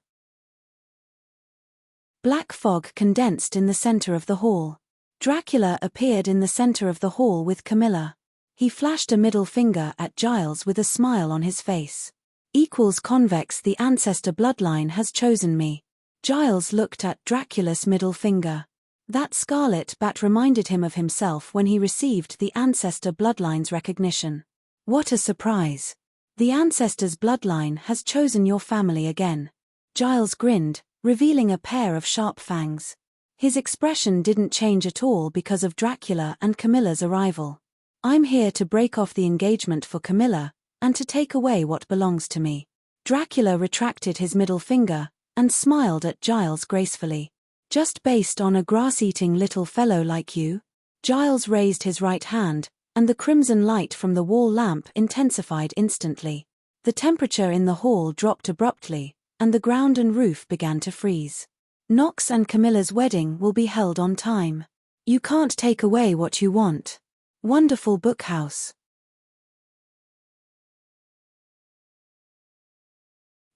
Black fog condensed in the center of the hall. Dracula appeared in the center of the hall with Camilla. He flashed a middle finger at Giles with a smile on his face. "Equals convex, the ancestor bloodline has chosen me." Giles looked at Dracula's middle finger. That scarlet bat reminded him of himself when he received the ancestor bloodline's recognition. What a surprise. The ancestor's bloodline has chosen your family again. Giles grinned, revealing a pair of sharp fangs. His expression didn't change at all because of Dracula and Camilla's arrival. "I'm here to break off the engagement for Camilla, and to take away what belongs to me." Dracula retracted his middle finger, and smiled at Giles gracefully. "Just based on a grass-eating little fellow like you?" Giles raised his right hand, and the crimson light from the wall lamp intensified instantly. The temperature in the hall dropped abruptly, and the ground and roof began to freeze. "Nox and Camilla's wedding will be held on time. You can't take away what you want." Wonderful Bookhouse.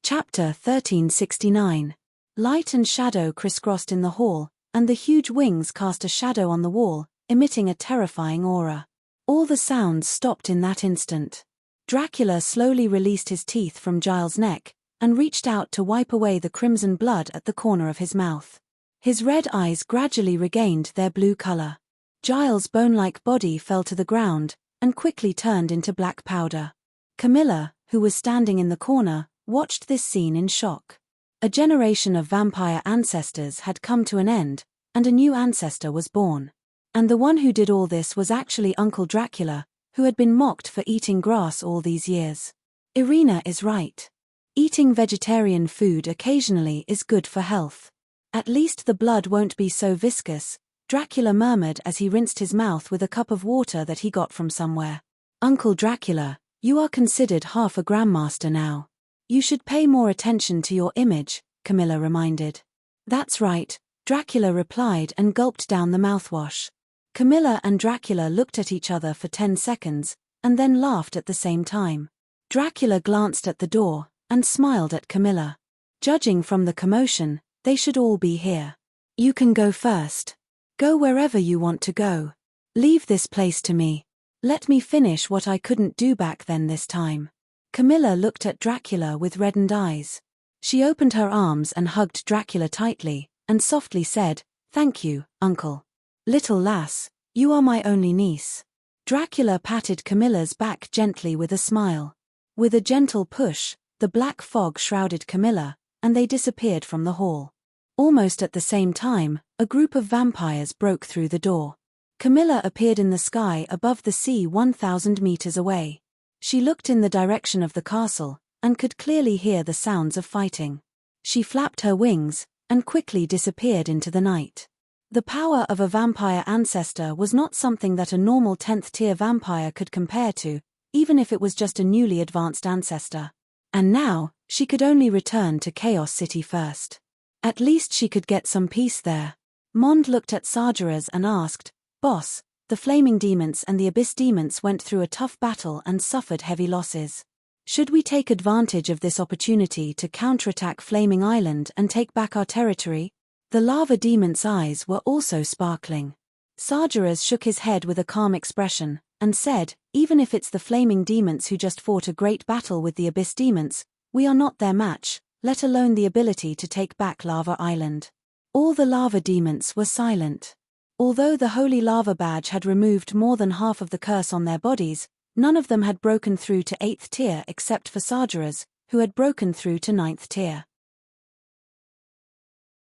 Chapter 1369. Light and shadow crisscrossed in the hall, and the huge wings cast a shadow on the wall, emitting a terrifying aura. All the sounds stopped in that instant. Dracula slowly released his teeth from Giles' neck, and reached out to wipe away the crimson blood at the corner of his mouth. His red eyes gradually regained their blue color. Giles' bone-like body fell to the ground, and quickly turned into black powder. Camilla, who was standing in the corner, watched this scene in shock. A generation of vampire ancestors had come to an end, and a new ancestor was born. And the one who did all this was actually Uncle Dracula, who had been mocked for eating grass all these years. Irina is right. Eating vegetarian food occasionally is good for health. At least the blood won't be so viscous, Dracula murmured as he rinsed his mouth with a cup of water that he got from somewhere. "Uncle Dracula, you are considered half a grandmaster now. You should pay more attention to your image," Camilla reminded. "That's right," Dracula replied and gulped down the mouthwash. Camilla and Dracula looked at each other for 10 seconds, and then laughed at the same time. Dracula glanced at the door, and smiled at Camilla. "Judging from the commotion, they should all be here. You can go first. Go wherever you want to go. Leave this place to me. Let me finish what I couldn't do back then this time." Camilla looked at Dracula with reddened eyes. She opened her arms and hugged Dracula tightly, and softly said, "Thank you, uncle. Little lass, you are my only niece." Dracula patted Camilla's back gently with a smile. With a gentle push, the black fog shrouded Camilla, and they disappeared from the hall. Almost at the same time, a group of vampires broke through the door. Camilla appeared in the sky above the sea 1,000 meters away. She looked in the direction of the castle, and could clearly hear the sounds of fighting. She flapped her wings, and quickly disappeared into the night. The power of a vampire ancestor was not something that a normal 10th-tier vampire could compare to, even if it was just a newly advanced ancestor. And now, she could only return to Chaos City first. At least she could get some peace there. Mond looked at Sargeras and asked, "Boss, the Flaming Demons and the Abyss Demons went through a tough battle and suffered heavy losses. Should we take advantage of this opportunity to counterattack Flaming Island and take back our territory?" The lava demon's eyes were also sparkling. Sargeras shook his head with a calm expression, and said, "Even if it's the Flaming Demons who just fought a great battle with the Abyss Demons, we are not their match, let alone the ability to take back Lava Island." All the lava demons were silent. Although the Holy Lava Badge had removed more than half of the curse on their bodies, none of them had broken through to 8th tier except for Sargeras, who had broken through to 9th tier.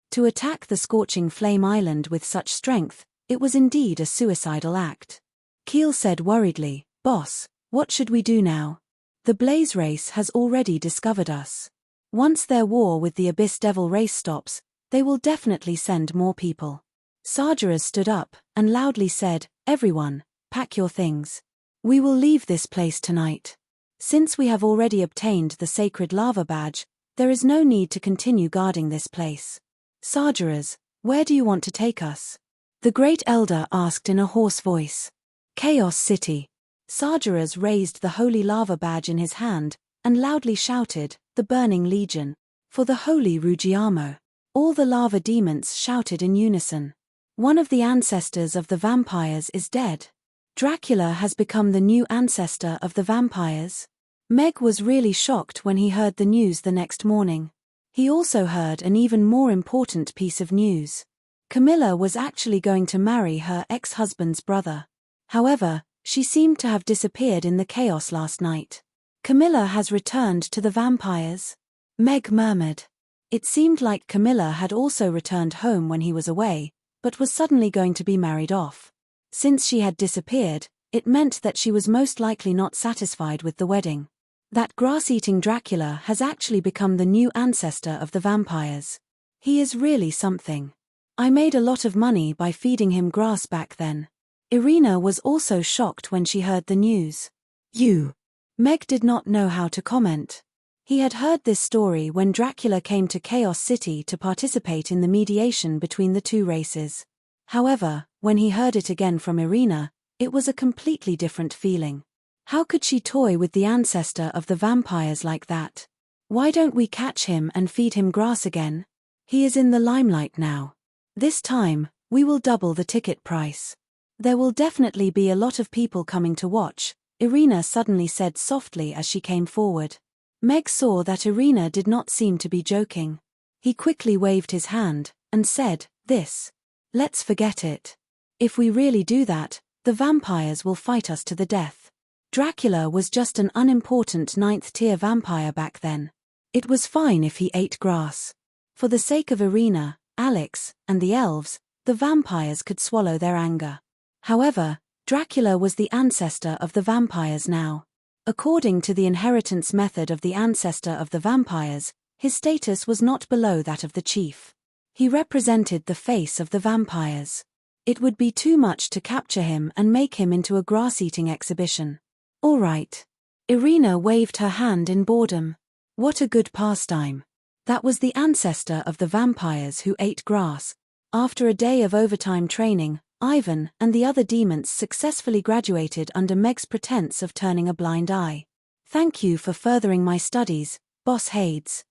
To attack the scorching Flame Island with such strength, it was indeed a suicidal act. Keel said worriedly, "Boss, what should we do now? The Blaze race has already discovered us. Once their war with the Abyss Devil race stops, they will definitely send more people." Sargeras stood up, and loudly said, "Everyone, pack your things. We will leave this place tonight. Since we have already obtained the sacred lava badge, there is no need to continue guarding this place. Sargeras, where do you want to take us?" The Great Elder asked in a hoarse voice. "Chaos City." Sargeras raised the holy lava badge in his hand, and loudly shouted, "The Burning Legion. For the Holy Ruggiamo." All the lava demons shouted in unison. "One of the ancestors of the vampires is dead. Dracula has become the new ancestor of the vampires." Meg was really shocked when he heard the news the next morning. He also heard an even more important piece of news. Camilla was actually going to marry her ex-husband's brother. However, she seemed to have disappeared in the chaos last night. "Camilla has returned to the vampires," Meg murmured. It seemed like Camilla had also returned home when he was away, but was suddenly going to be married off. Since she had disappeared, it meant that she was most likely not satisfied with the wedding. That grass-eating Dracula has actually become the new ancestor of the vampires. He is really something. I made a lot of money by feeding him grass back then. Irina was also shocked when she heard the news. Meg did not know how to comment. He had heard this story when Dracula came to Chaos City to participate in the mediation between the two races. However, when he heard it again from Irina, it was a completely different feeling. How could she toy with the ancestor of the vampires like that? "Why don't we catch him and feed him grass again? He is in the limelight now. This time, we will double the ticket price. There will definitely be a lot of people coming to watch," Irina suddenly said softly as she came forward. Meg saw that Irina did not seem to be joking. He quickly waved his hand, and said, "Let's forget it. If we really do that, the vampires will fight us to the death." Dracula was just an unimportant 9th-tier vampire back then. It was fine if he ate grass. For the sake of Irina, Alex, and the elves, the vampires could swallow their anger. However, Dracula was the ancestor of the vampires now. According to the inheritance method of the ancestor of the vampires, his status was not below that of the chief. He represented the face of the vampires. It would be too much to capture him and make him into a grass-eating exhibition. "All right." Irina waved her hand in boredom. What a good pastime. That was the ancestor of the vampires who ate grass. After a day of overtime training, Ivan and the other demons successfully graduated under Meg's pretense of turning a blind eye. "Thank you for furthering my studies, Boss Hades.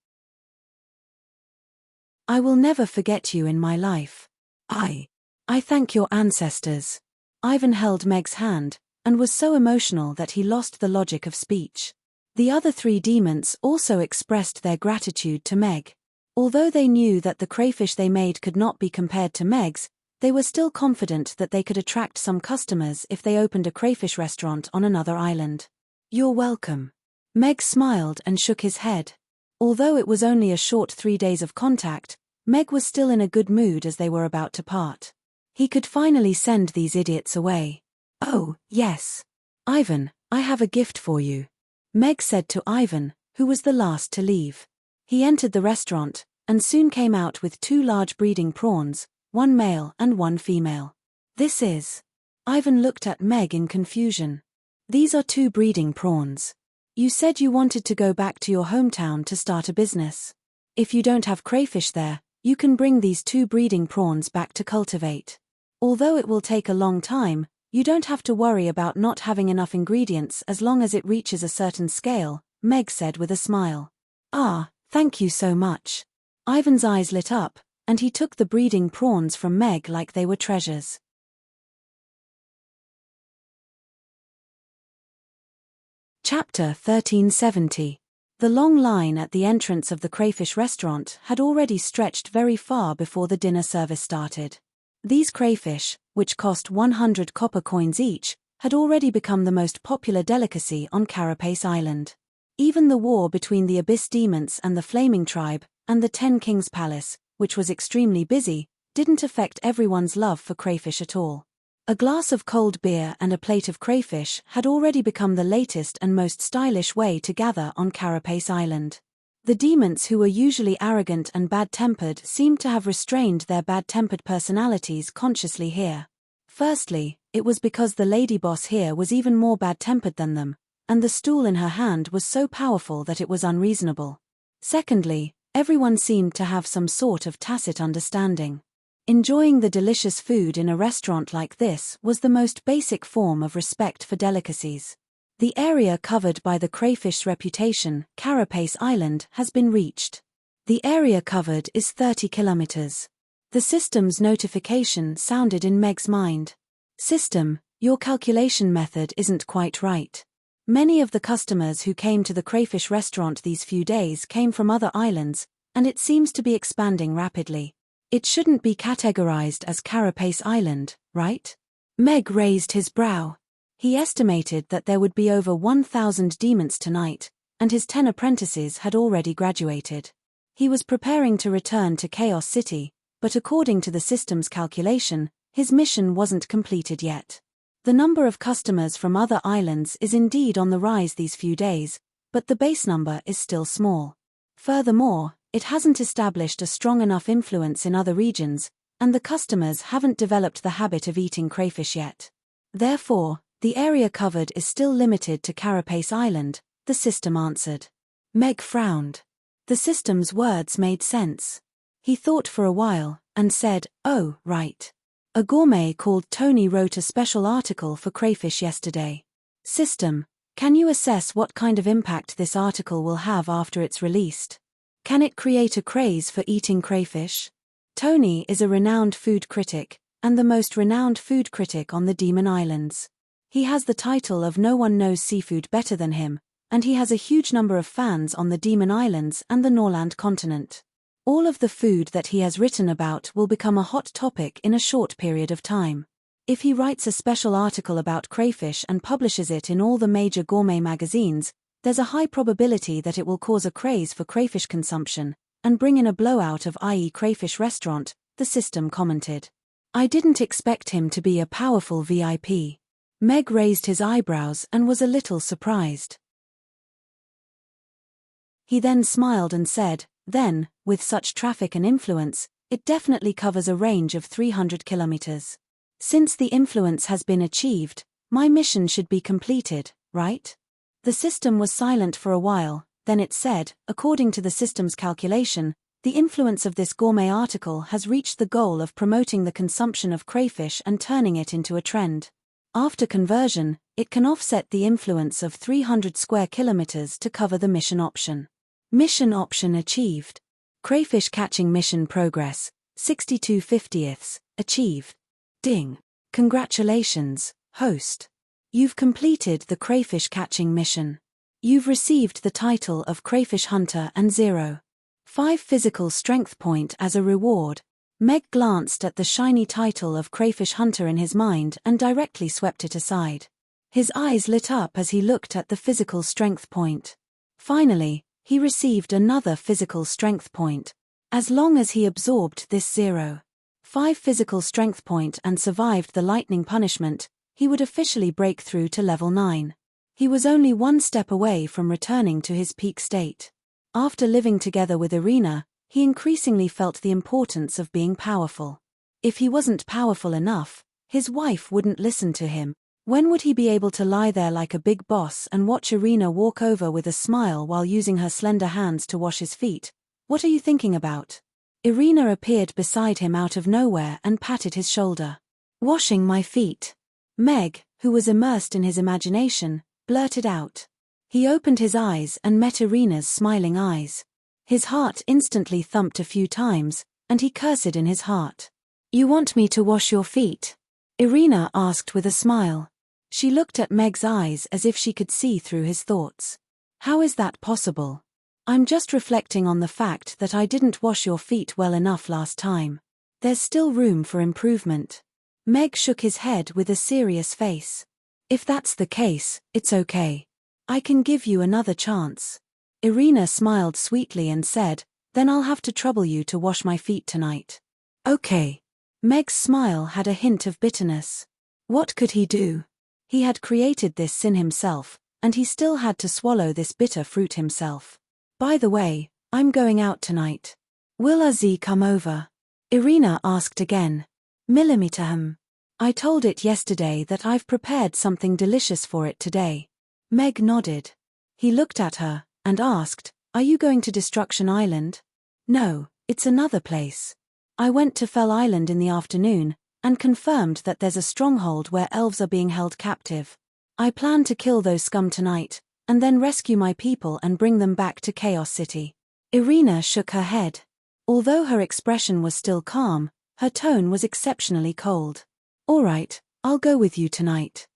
I will never forget you in my life. I thank your ancestors." Ivan held Meg's hand, and was so emotional that he lost the logic of speech. The other 3 demons also expressed their gratitude to Meg. Although they knew that the crayfish they made could not be compared to Meg's, they were still confident that they could attract some customers if they opened a crayfish restaurant on another island. "You're welcome." Meg smiled and shook his head. Although it was only a short 3 days of contact, Meg was still in a good mood as they were about to part. He could finally send these idiots away. "Oh, yes. Ivan, I have a gift for you," Meg said to Ivan, who was the last to leave. He entered the restaurant, and soon came out with 2 large breeding prawns, 1 male and 1 female. "This is..." Ivan looked at Meg in confusion. "These are 2 breeding prawns. You said you wanted to go back to your hometown to start a business. If you don't have crayfish there, you can bring these 2 breeding prawns back to cultivate. Although it will take a long time, you don't have to worry about not having enough ingredients as long as it reaches a certain scale," Meg said with a smile. "Ah, thank you so much." Ivan's eyes lit up, and he took the breeding prawns from Meg like they were treasures. Chapter 1370. The long line at the entrance of the crayfish restaurant had already stretched very far before the dinner service started. These crayfish, which cost 100 copper coins each, had already become the most popular delicacy on Carapace Island. Even the war between the Abyss Demons and the Flaming Tribe, and the 10 Kings Palace, which was extremely busy, didn't affect everyone's love for crayfish at all. A glass of cold beer and a plate of crayfish had already become the latest and most stylish way to gather on Carapace Island. The demons, who were usually arrogant and bad-tempered, seemed to have restrained their bad-tempered personalities consciously here. Firstly, it was because the lady boss here was even more bad-tempered than them, and the stool in her hand was so powerful that it was unreasonable. Secondly, everyone seemed to have some sort of tacit understanding. Enjoying the delicious food in a restaurant like this was the most basic form of respect for delicacies. The area covered by the crayfish's reputation, Carapace Island, has been reached. The area covered is 30 kilometers. The system's notification sounded in Meg's mind. "System, your calculation method isn't quite right. Many of the customers who came to the crayfish restaurant these few days came from other islands, and it seems to be expanding rapidly. It shouldn't be categorized as Carapace Island, right?" Meg raised his brow. He estimated that there would be over 1,000 demons tonight, and his 10 apprentices had already graduated. He was preparing to return to Chaos City, but according to the system's calculation, his mission wasn't completed yet. The number of customers from other islands is indeed on the rise these few days, but the base number is still small. Furthermore, it hasn't established a strong enough influence in other regions, and the customers haven't developed the habit of eating crayfish yet. Therefore, the area covered is still limited to Carapace Island, the system answered. Meg frowned. The system's words made sense. He thought for a while, and said, "Oh, right. A gourmet called Tony wrote a special article for crayfish yesterday. System, can you assess what kind of impact this article will have after it's released? Can it create a craze for eating crayfish?" Tony is a renowned food critic, and the most renowned food critic on the Demon Islands. He has the title of "No one knows seafood better than him," and he has a huge number of fans on the Demon Islands and the Norland continent. All of the food that he has written about will become a hot topic in a short period of time. If he writes a special article about crayfish and publishes it in all the major gourmet magazines, there's a high probability that it will cause a craze for crayfish consumption, and bring in a blowout of i.e. crayfish restaurant, the system commented. "I didn't expect him to be a powerful VIP." Meg raised his eyebrows and was a little surprised. He then smiled and said, "Then, with such traffic and influence, it definitely covers a range of 300 kilometers. Since the influence has been achieved, my mission should be completed, right?" The system was silent for a while, then it said, "According to the system's calculation, the influence of this gourmet article has reached the goal of promoting the consumption of crayfish and turning it into a trend. After conversion, it can offset the influence of 300 square kilometers to cover the mission option. Mission option achieved. Crayfish catching mission progress, 62/50ths, achieved. Ding. Congratulations, host. You've completed the crayfish catching mission. You've received the title of Crayfish Hunter and 0.5 physical strength point as a reward. Meg glanced at the shiny title of Crayfish Hunter in his mind and directly swept it aside. His eyes lit up as he looked at the physical strength point. Finally, he received another physical strength point. As long as he absorbed this 0.5 physical strength point and survived the lightning punishment, he would officially break through to level 9. He was only one step away from returning to his peak state. After living together with Irina, he increasingly felt the importance of being powerful. If he wasn't powerful enough, his wife wouldn't listen to him. When would he be able to lie there like a big boss and watch Irina walk over with a smile while using her slender hands to wash his feet? What are you thinking about? Irina appeared beside him out of nowhere and patted his shoulder. Washing my feet. Meg, who was immersed in his imagination, blurted out. He opened his eyes and met Irina's smiling eyes. His heart instantly thumped a few times, and he cursed in his heart. You want me to wash your feet? Irina asked with a smile. She looked at Meg's eyes as if she could see through his thoughts. How is that possible? I'm just reflecting on the fact that I didn't wash your feet well enough last time. There's still room for improvement. Meg shook his head with a serious face. If that's the case, it's okay. I can give you another chance. Irina smiled sweetly and said, then I'll have to trouble you to wash my feet tonight. Okay. Meg's smile had a hint of bitterness. What could he do? He had created this sin himself, and he still had to swallow this bitter fruit himself. By the way, I'm going out tonight. Will Azzy come over? Irina asked again. Millimeter. I told it yesterday that I've prepared something delicious for it today. Meg nodded. He looked at her and asked, are you going to Destruction Island? No, it's another place. I went to Fell Island in the afternoon and confirmed that there's a stronghold where elves are being held captive. I plan to kill those scum tonight, and then rescue my people and bring them back to Chaos City. Irina shook her head. Although her expression was still calm, her tone was exceptionally cold. All right, I'll go with you tonight.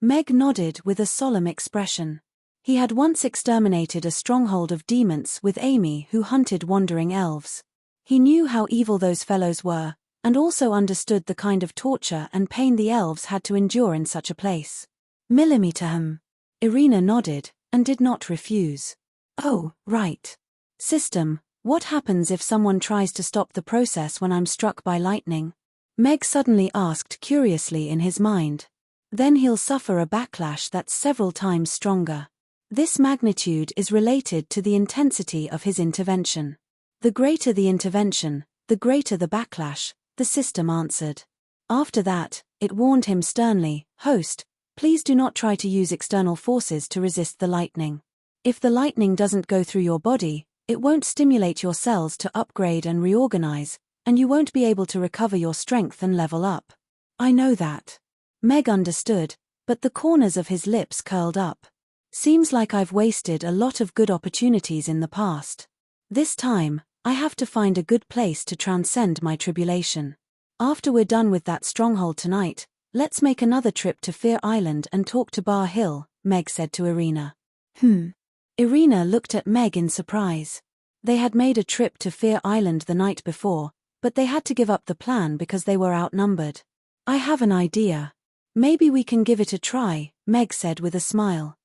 Meg nodded with a solemn expression. He had once exterminated a stronghold of demons with Amy who hunted wandering elves. He knew how evil those fellows were, and also understood the kind of torture and pain the elves had to endure in such a place. Millimeter. Irina nodded, and did not refuse. Oh, right. System, what happens if someone tries to stop the process when I'm struck by lightning? Meg suddenly asked curiously in his mind. Then he'll suffer a backlash that's several times stronger. This magnitude is related to the intensity of his intervention. The greater the intervention, the greater the backlash, the system answered. After that, it warned him sternly, Host, please do not try to use external forces to resist the lightning. If the lightning doesn't go through your body, it won't stimulate your cells to upgrade and reorganize, and you won't be able to recover your strength and level up. I know that. Meg understood, but the corners of his lips curled up. Seems like I've wasted a lot of good opportunities in the past. This time, I have to find a good place to transcend my tribulation. After we're done with that stronghold tonight, let's make another trip to Fear Island and talk to Bar Hill, Meg said to Irina. Irina looked at Meg in surprise. They had made a trip to Fear Island the night before, but they had to give up the plan because they were outnumbered. I have an idea. Maybe we can give it a try, Meg said with a smile.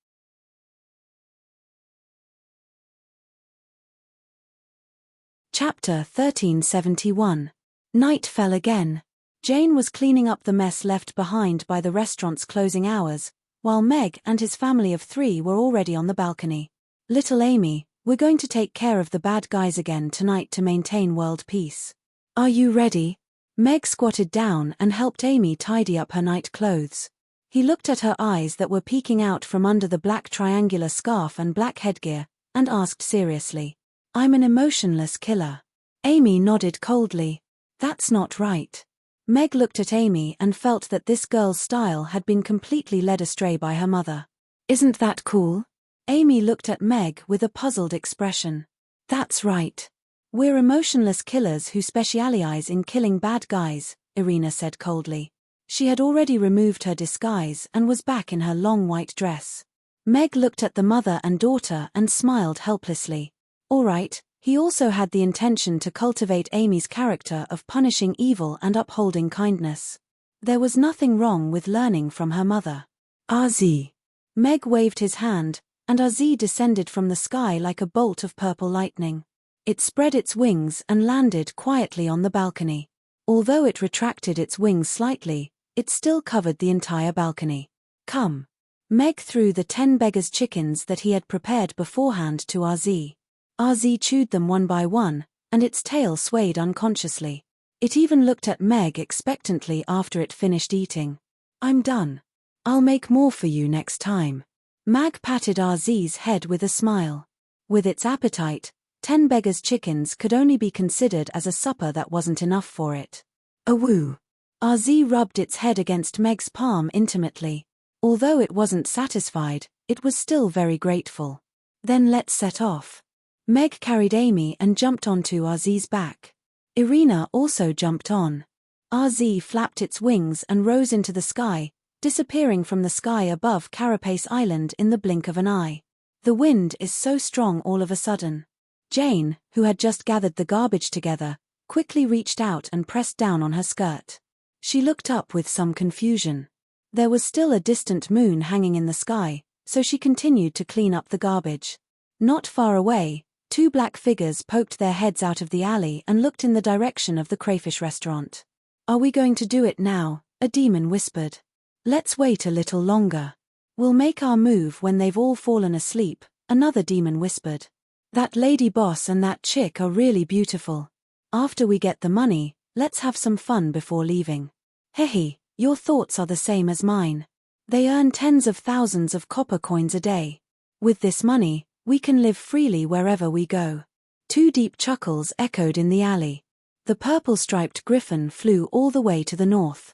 Chapter 1371. Night fell again. Jane was cleaning up the mess left behind by the restaurant's closing hours, while Meg and his family of 3 were already on the balcony. Little Amy, we're going to take care of the bad guys again tonight to maintain world peace. Are you ready? Meg squatted down and helped Amy tidy up her night clothes. He looked at her eyes that were peeking out from under the black triangular scarf and black headgear, and asked seriously, I'm an emotionless killer. Amy nodded coldly. That's not right. Meg looked at Amy and felt that this girl's style had been completely led astray by her mother. Isn't that cool? Amy looked at Meg with a puzzled expression. That's right. We're emotionless killers who specialize in killing bad guys, Irina said coldly. She had already removed her disguise and was back in her long white dress. Meg looked at the mother and daughter and smiled helplessly. All right, he also had the intention to cultivate Amy's character of punishing evil and upholding kindness. There was nothing wrong with learning from her mother. Arzi. Meg waved his hand, and Arzi descended from the sky like a bolt of purple lightning. It spread its wings and landed quietly on the balcony. Although it retracted its wings slightly, it still covered the entire balcony. Come. Meg threw the 10 beggars' chickens that he had prepared beforehand to Arzi. Arzi chewed them one by one, and its tail swayed unconsciously. It even looked at Meg expectantly after it finished eating. I'm done. I'll make more for you next time. Meg patted Arzi's head with a smile. With its appetite, 10 beggars' chickens could only be considered as a supper that wasn't enough for it. Awoo. Arzi rubbed its head against Meg's palm intimately. Although it wasn't satisfied, it was still very grateful. Then let's set off. Meg carried Amy and jumped onto Arzi's back. Irina also jumped on. Arzi flapped its wings and rose into the sky, disappearing from the sky above Carapace Island in the blink of an eye. The wind is so strong all of a sudden. Jane, who had just gathered the garbage together, quickly reached out and pressed down on her skirt. She looked up with some confusion. There was still a distant moon hanging in the sky, so she continued to clean up the garbage. Not far away, 2 black figures poked their heads out of the alley and looked in the direction of the crayfish restaurant. Are we going to do it now? A demon whispered. Let's wait a little longer. We'll make our move when they've all fallen asleep, another demon whispered. That lady boss and that chick are really beautiful. After we get the money, let's have some fun before leaving. Hehe, your thoughts are the same as mine. They earn tens of thousands of copper coins a day. With this money, we can live freely wherever we go. 2 deep chuckles echoed in the alley. The purple-striped griffin flew all the way to the north.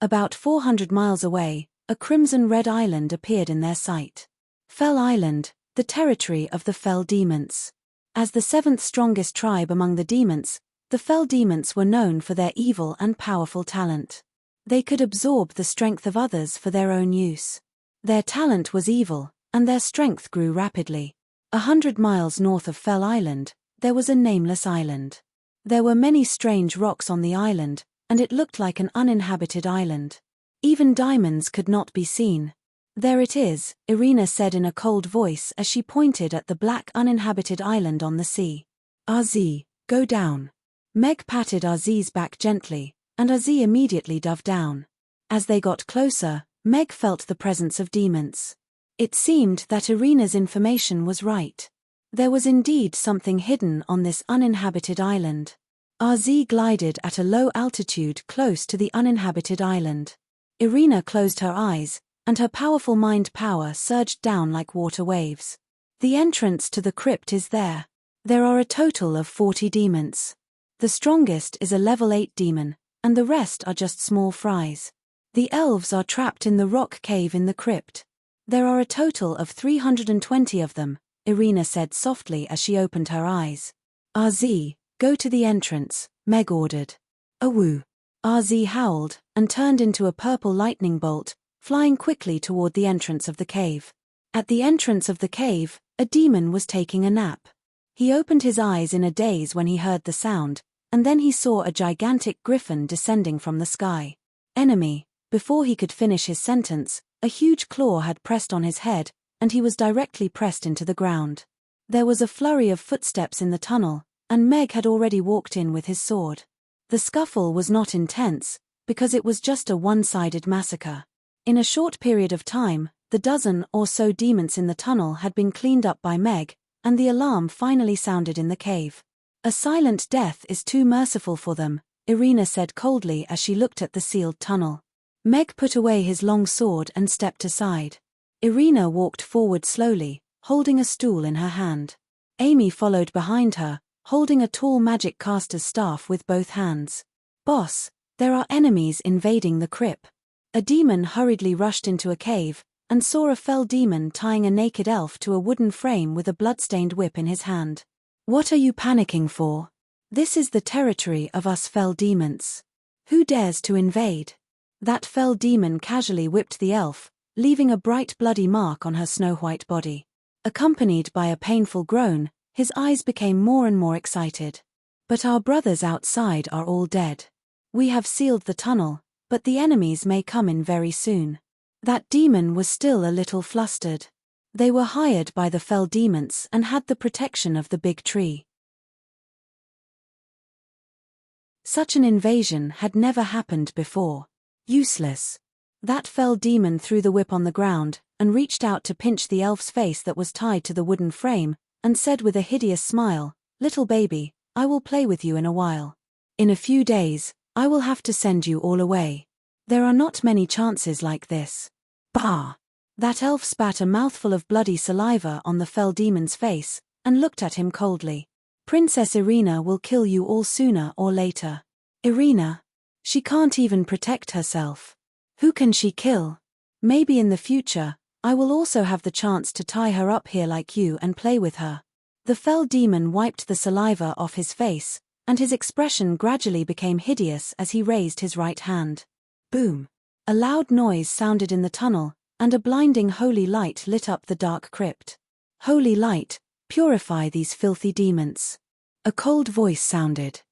About 400 miles away, a crimson-red island appeared in their sight. Fell Island, the territory of the Fell Demons. As the 7th strongest tribe among the demons, the Fell Demons were known for their evil and powerful talent. They could absorb the strength of others for their own use. Their talent was evil, and their strength grew rapidly. 100 miles north of Fell Island, there was a nameless island. There were many strange rocks on the island, and it looked like an uninhabited island. Even diamonds could not be seen. There it is, Irina said in a cold voice as she pointed at the black uninhabited island on the sea. Arzi, go down. Meg patted Arzi's back gently, and Arzi immediately dove down. As they got closer, Meg felt the presence of demons. It seemed that Irina's information was right. There was indeed something hidden on this uninhabited island. Arzi glided at a low altitude close to the uninhabited island. Irina closed her eyes, and her powerful mind power surged down like water waves. The entrance to the crypt is there. There are a total of 40 demons. The strongest is a level 8 demon, and the rest are just small fries. The elves are trapped in the rock cave in the crypt. There are a total of 320 of them, Irina said softly as she opened her eyes. Arzi, go to the entrance, Meg ordered. Awoo. Arzi howled, and turned into a purple lightning bolt, flying quickly toward the entrance of the cave. At the entrance of the cave, a demon was taking a nap. He opened his eyes in a daze when he heard the sound, and then he saw a gigantic griffin descending from the sky. Enemy. Before he could finish his sentence, a huge claw had pressed on his head, and he was directly pressed into the ground. There was a flurry of footsteps in the tunnel, and Meg had already walked in with his sword. The scuffle was not intense, because it was just a one-sided massacre. In a short period of time, the dozen or so demons in the tunnel had been cleaned up by Meg, and the alarm finally sounded in the cave. A silent death is too merciful for them, Irina said coldly as she looked at the sealed tunnel. Meg put away his long sword and stepped aside. Irina walked forward slowly, holding a stool in her hand. Amy followed behind her, holding a tall magic caster's staff with both hands. Boss, there are enemies invading the crypt. A demon hurriedly rushed into a cave, and saw a fell demon tying a naked elf to a wooden frame with a blood-stained whip in his hand. What are you panicking for? This is the territory of us fell demons. Who dares to invade? That fell demon casually whipped the elf, leaving a bright bloody mark on her snow-white body. Accompanied by a painful groan, his eyes became more and more excited. But our brothers outside are all dead. We have sealed the tunnel, but the enemies may come in very soon. That demon was still a little flustered. They were hired by the fell demons and had the protection of the big tree. Such an invasion had never happened before. Useless. That fell demon threw the whip on the ground, and reached out to pinch the elf's face that was tied to the wooden frame, and said with a hideous smile, "Little baby, I will play with you in a while. In a few days, I will have to send you all away. There are not many chances like this." Bah! That elf spat a mouthful of bloody saliva on the fell demon's face, and looked at him coldly. "Princess Irina will kill you all sooner or later." Irina? She can't even protect herself. Who can she kill? Maybe in the future, I will also have the chance to tie her up here like you and play with her. The fell demon wiped the saliva off his face, and his expression gradually became hideous as he raised his right hand. Boom! A loud noise sounded in the tunnel, and a blinding holy light lit up the dark crypt. "Holy light, purify these filthy demons." A cold voice sounded.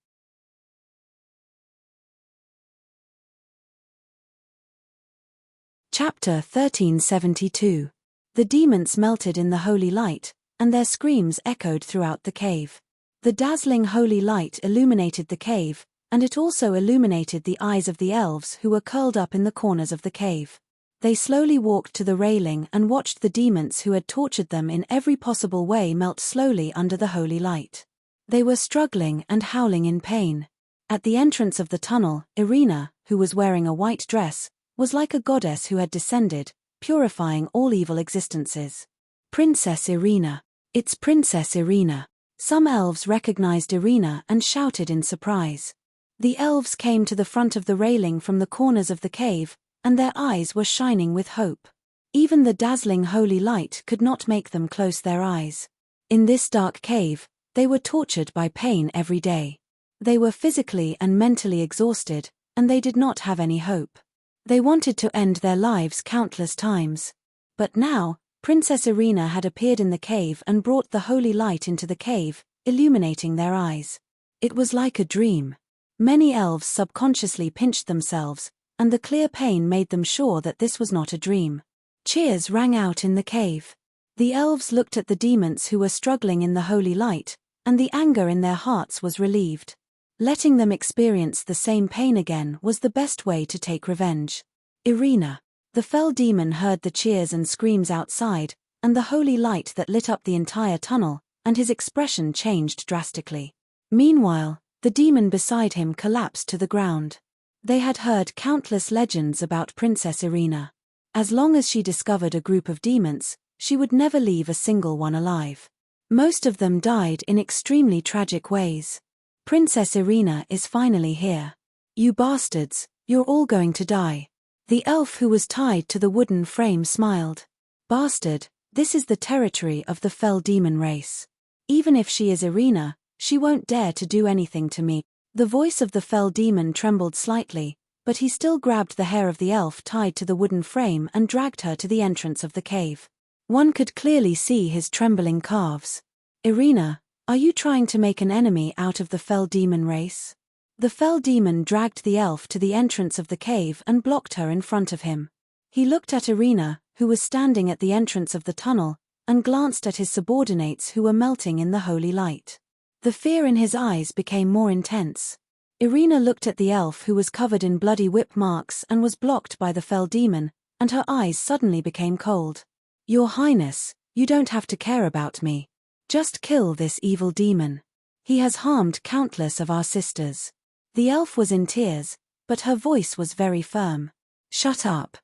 Chapter 1372. The demons melted in the holy light, and their screams echoed throughout the cave. The dazzling holy light illuminated the cave, and it also illuminated the eyes of the elves who were curled up in the corners of the cave. They slowly walked to the railing and watched the demons who had tortured them in every possible way melt slowly under the holy light. They were struggling and howling in pain. At the entrance of the tunnel, Irina, who was wearing a white dress, was like a goddess who had descended, purifying all evil existences. "Princess Irina! It's Princess Irina!" Some elves recognized Irina and shouted in surprise. The elves came to the front of the railing from the corners of the cave, and their eyes were shining with hope. Even the dazzling holy light could not make them close their eyes. In this dark cave, they were tortured by pain every day. They were physically and mentally exhausted, and they did not have any hope. They wanted to end their lives countless times. But now, Princess Irina had appeared in the cave and brought the holy light into the cave, illuminating their eyes. It was like a dream. Many elves subconsciously pinched themselves, and the clear pain made them sure that this was not a dream. Cheers rang out in the cave. The elves looked at the demons who were struggling in the holy light, and the anger in their hearts was relieved. Letting them experience the same pain again was the best way to take revenge. Irina. The fell demon heard the cheers and screams outside, and the holy light that lit up the entire tunnel, and his expression changed drastically. Meanwhile, the demon beside him collapsed to the ground. They had heard countless legends about Princess Irina. As long as she discovered a group of demons, she would never leave a single one alive. Most of them died in extremely tragic ways. Princess Irina is finally here. "You bastards, you're all going to die." The elf who was tied to the wooden frame smiled. "Bastard, this is the territory of the fell demon race. Even if she is Irina, she won't dare to do anything to me." The voice of the fell demon trembled slightly, but he still grabbed the hair of the elf tied to the wooden frame and dragged her to the entrance of the cave. One could clearly see his trembling calves. "Irina, are you trying to make an enemy out of the fell demon race?" The fell demon dragged the elf to the entrance of the cave and blocked her in front of him. He looked at Irina, who was standing at the entrance of the tunnel, and glanced at his subordinates who were melting in the holy light. The fear in his eyes became more intense. Irina looked at the elf who was covered in bloody whip marks and was blocked by the fell demon, and her eyes suddenly became cold. "Your Highness, you don't have to care about me. Just kill this evil demon. He has harmed countless of our sisters." The elf was in tears, but her voice was very firm. "Shut up."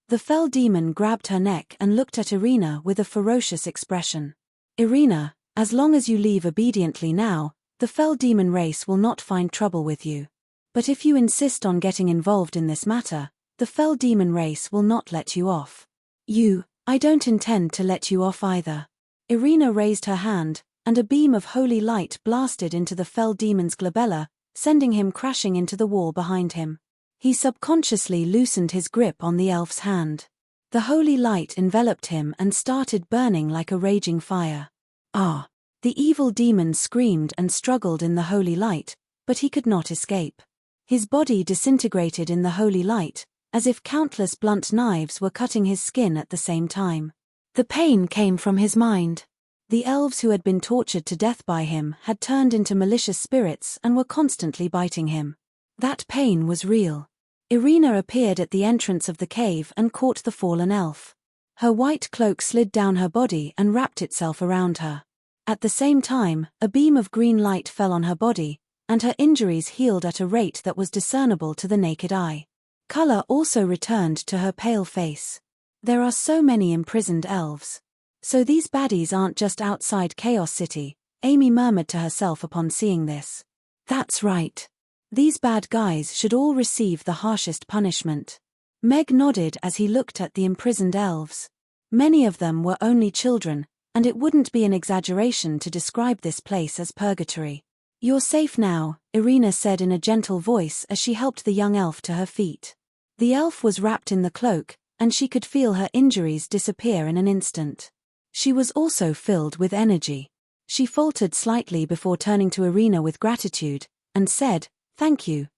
The fell demon grabbed her neck and looked at Irina with a ferocious expression. "Irina, as long as you leave obediently now, the fell demon race will not find trouble with you. But if you insist on getting involved in this matter, the fell demon race will not let you off." I don't intend to let you off either." Irina raised her hand, and a beam of holy light blasted into the fell demon's glabella, sending him crashing into the wall behind him. He subconsciously loosened his grip on the elf's hand. The holy light enveloped him and started burning like a raging fire. Ah! The evil demon screamed and struggled in the holy light, but he could not escape. His body disintegrated in the holy light, as if countless blunt knives were cutting his skin at the same time. The pain came from his mind. The elves who had been tortured to death by him had turned into malicious spirits and were constantly biting him. That pain was real. Irina appeared at the entrance of the cave and caught the fallen elf. Her white cloak slid down her body and wrapped itself around her. At the same time, a beam of green light fell on her body, and her injuries healed at a rate that was discernible to the naked eye. Color also returned to her pale face. There are so many imprisoned elves. So these baddies aren't just outside Chaos City, Amy murmured to herself upon seeing this. That's right. These bad guys should all receive the harshest punishment. Meg nodded as he looked at the imprisoned elves. Many of them were only children, and it wouldn't be an exaggeration to describe this place as purgatory. You're safe now, Irina said in a gentle voice as she helped the young elf to her feet. The elf was wrapped in the cloak, and she could feel her injuries disappear in an instant. She was also filled with energy. She faltered slightly before turning to Irina with gratitude, and said, thank you,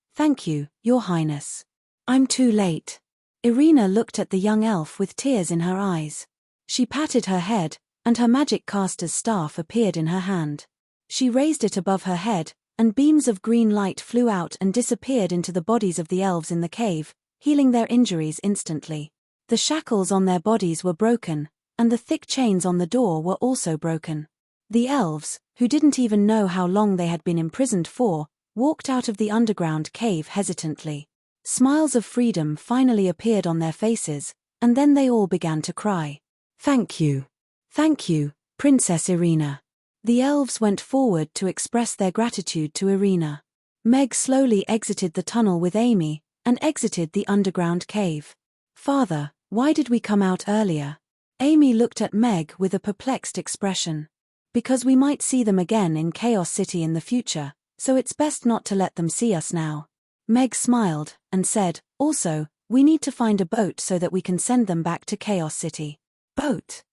Your Highness. I'm too late." Irina looked at the young elf with tears in her eyes. She patted her head, and her magic caster's staff appeared in her hand. She raised it above her head, and beams of green light flew out and disappeared into the bodies of the elves in the cave, healing their injuries instantly. The shackles on their bodies were broken, and the thick chains on the door were also broken. The elves, who didn't even know how long they had been imprisoned for, walked out of the underground cave hesitantly. Smiles of freedom finally appeared on their faces, and then they all began to cry. Thank you, Princess Irina." The elves went forward to express their gratitude to Irina. Meg slowly exited the tunnel with Amy, and exited the underground cave. "Father, why did we come out earlier?" Amy looked at Meg with a perplexed expression. "Because we might see them again in Chaos City in the future, so it's best not to let them see us now." Meg smiled, and said, "Also, we need to find a boat so that we can send them back to Chaos City." "Boat?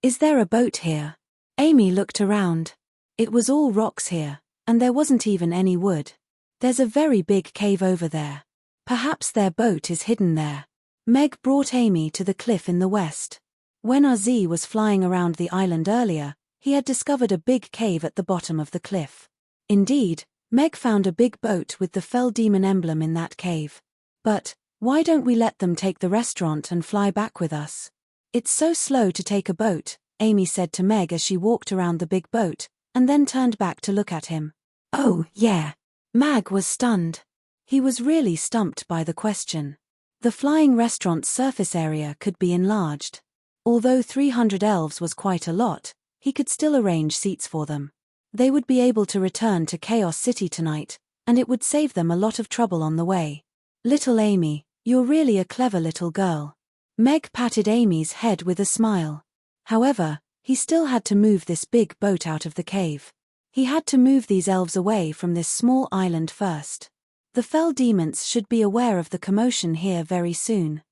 Is there a boat here?" Amy looked around. It was all rocks here, and there wasn't even any wood. "There's a very big cave over there. Perhaps their boat is hidden there." Meg brought Amy to the cliff in the west. When RZ was flying around the island earlier, he had discovered a big cave at the bottom of the cliff. Indeed, Meg found a big boat with the fell demon emblem in that cave. "But why don't we let them take the restaurant and fly back with us?" "It's so slow to take a boat," Amy said to Meg as she walked around the big boat, and then turned back to look at him. "Oh, yeah." Mag was stunned. He was really stumped by the question. The flying restaurant's surface area could be enlarged. Although 300 elves was quite a lot, he could still arrange seats for them. They would be able to return to Chaos City tonight, and it would save them a lot of trouble on the way. "Little Amy, you're really a clever little girl." Meg patted Amy's head with a smile. However, he still had to move this big boat out of the cave. He had to move these elves away from this small island first. The fell demons should be aware of the commotion here very soon.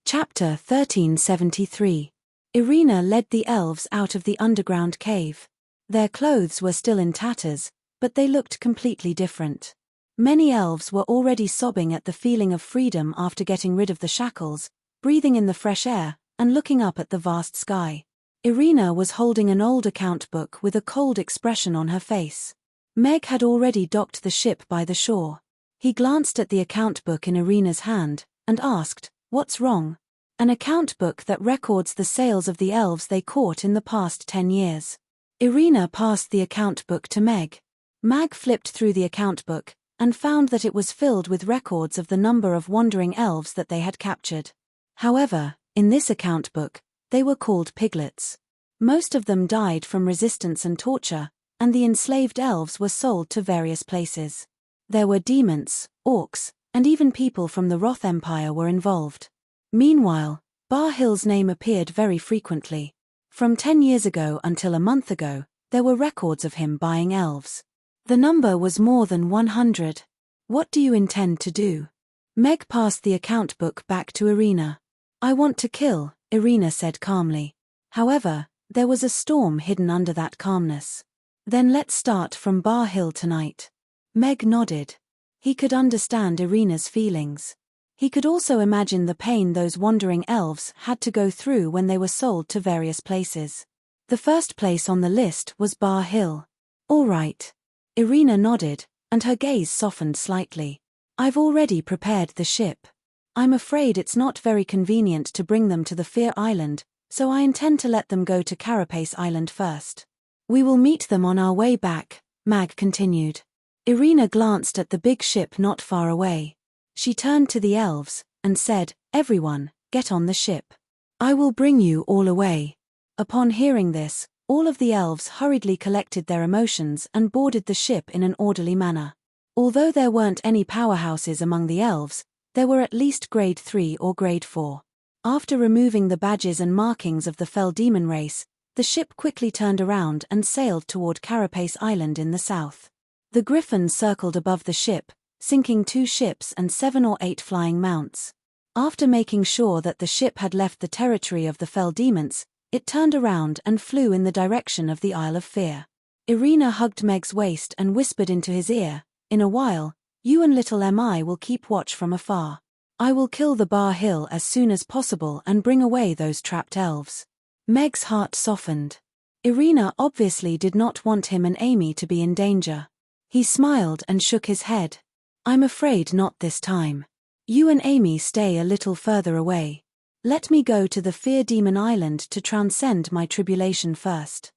Chapter 1373. Irina led the elves out of the underground cave. Their clothes were still in tatters, but they looked completely different. Many elves were already sobbing at the feeling of freedom after getting rid of the shackles, breathing in the fresh air, and looking up at the vast sky. Irina was holding an old account book with a cold expression on her face. Meg had already docked the ship by the shore. He glanced at the account book in Irina's hand, and asked, "What's wrong?" "An account book that records the sales of the elves they caught in the past 10 years. Irina passed the account book to Meg. Meg flipped through the account book, and found that it was filled with records of the number of wandering elves that they had captured. However, in this account book, they were called piglets. Most of them died from resistance and torture, and the enslaved elves were sold to various places. There were demons, orcs, and even people from the Roth Empire were involved. Meanwhile, Bar Hill's name appeared very frequently. From 10 years ago until a month ago, there were records of him buying elves. The number was more than 100. What do you intend to do? Meg passed the account book back to Irina. I want to kill, Irina said calmly. However, there was a storm hidden under that calmness. Then let's start from Bar Hill tonight. Meg nodded. He could understand Irina's feelings. He could also imagine the pain those wandering elves had to go through when they were sold to various places. The first place on the list was Bar Hill. All right. Irina nodded, and her gaze softened slightly. I've already prepared the ship. I'm afraid it's not very convenient to bring them to the Fear Island, so I intend to let them go to Carapace Island first. We will meet them on our way back, Mag continued. Irina glanced at the big ship not far away. She turned to the elves, and said, Everyone, get on the ship. I will bring you all away. Upon hearing this, all of the elves hurriedly collected their emotions and boarded the ship in an orderly manner. Although there weren't any powerhouses among the elves, there were at least grade 3 or grade 4. After removing the badges and markings of the fell demon race, the ship quickly turned around and sailed toward Carapace Island in the south. The griffin circled above the ship, sinking 2 ships and 7 or 8 flying mounts. After making sure that the ship had left the territory of the fell demons, it turned around and flew in the direction of the Isle of Fear. Irina hugged Meg's waist and whispered into his ear, In a while, you and little Mi will keep watch from afar. I will kill the Bar Hill as soon as possible and bring away those trapped elves. Meg's heart softened. Irina obviously did not want him and Amy to be in danger. He smiled and shook his head. I'm afraid not this time. You and Amy stay a little further away. Let me go to the Fear Demon Island to transcend my tribulation first.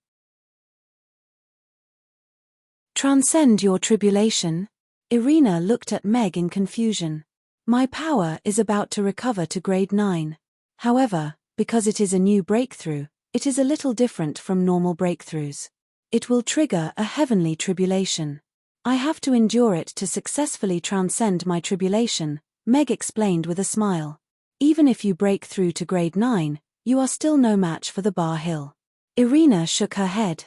Transcend your tribulation? Irina looked at Meg in confusion. My power is about to recover to grade 9. However, because it is a new breakthrough, it is a little different from normal breakthroughs. It will trigger a heavenly tribulation. I have to endure it to successfully transcend my tribulation, Meg explained with a smile. Even if you break through to grade 9, you are still no match for the Bar Hill. Irina shook her head.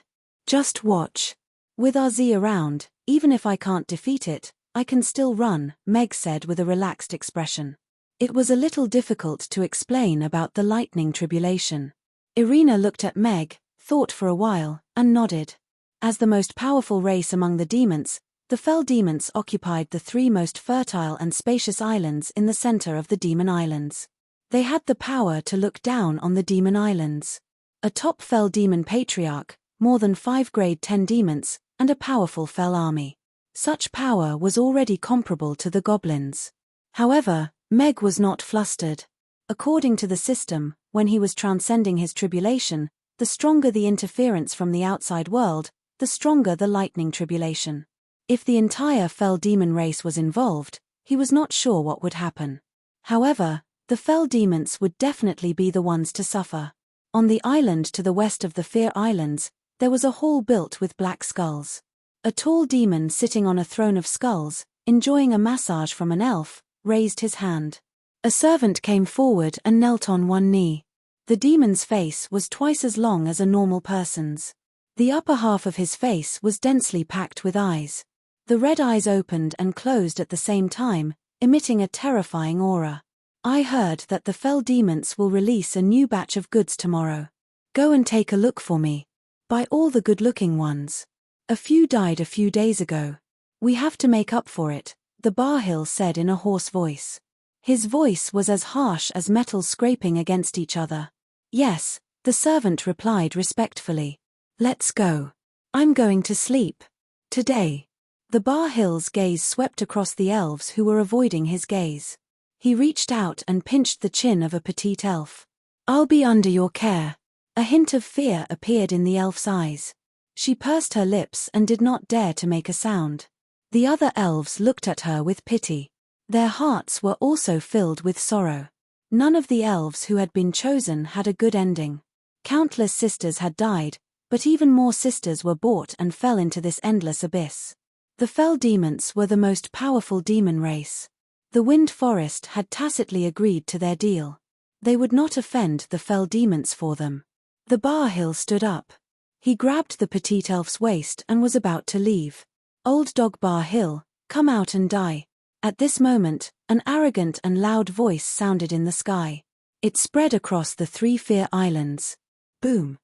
Just watch. With RZ around, even if I can't defeat it, I can still run, Meg said with a relaxed expression. It was a little difficult to explain about the lightning tribulation. Irina looked at Meg, thought for a while, and nodded. As the most powerful race among the demons, the fell demons occupied the 3 most fertile and spacious islands in the center of the demon islands. They had the power to look down on the demon islands. A top fell demon patriarch, more than 5 grade 10 demons, and a powerful fell army. Such power was already comparable to the goblins. However, Meg was not flustered. According to the system, when he was transcending his tribulation, the stronger the interference from the outside world, the stronger the lightning tribulation. If the entire fell demon race was involved, he was not sure what would happen. However, the fell demons would definitely be the ones to suffer. On the island to the west of the Fear Islands, there was a hall built with black skulls. A tall demon sitting on a throne of skulls, enjoying a massage from an elf, raised his hand. A servant came forward and knelt on one knee. The demon's face was twice as long as a normal person's. The upper half of his face was densely packed with eyes. The red eyes opened and closed at the same time, emitting a terrifying aura. I heard that the fell demons will release a new batch of goods tomorrow. Go and take a look for me. Buy all the good-looking ones. A few died a few days ago. We have to make up for it, the Bar Hill said in a hoarse voice. His voice was as harsh as metal scraping against each other. Yes, the servant replied respectfully. Let's go. I'm going to sleep. Today. The Bar Hill's gaze swept across the elves who were avoiding his gaze. He reached out and pinched the chin of a petite elf. I'll be under your care. A hint of fear appeared in the elf's eyes. She pursed her lips and did not dare to make a sound. The other elves looked at her with pity. Their hearts were also filled with sorrow. None of the elves who had been chosen had a good ending. Countless sisters had died, but even more sisters were bought and fell into this endless abyss. The fell demons were the most powerful demon race. The Wind Forest had tacitly agreed to their deal. They would not offend the fell demons for them. The Bar-Hill stood up. He grabbed the petite elf's waist and was about to leave. "Old dog Bar-Hill, come out and die." At this moment, an arrogant and loud voice sounded in the sky. It spread across the 3 Fear Islands. Boom!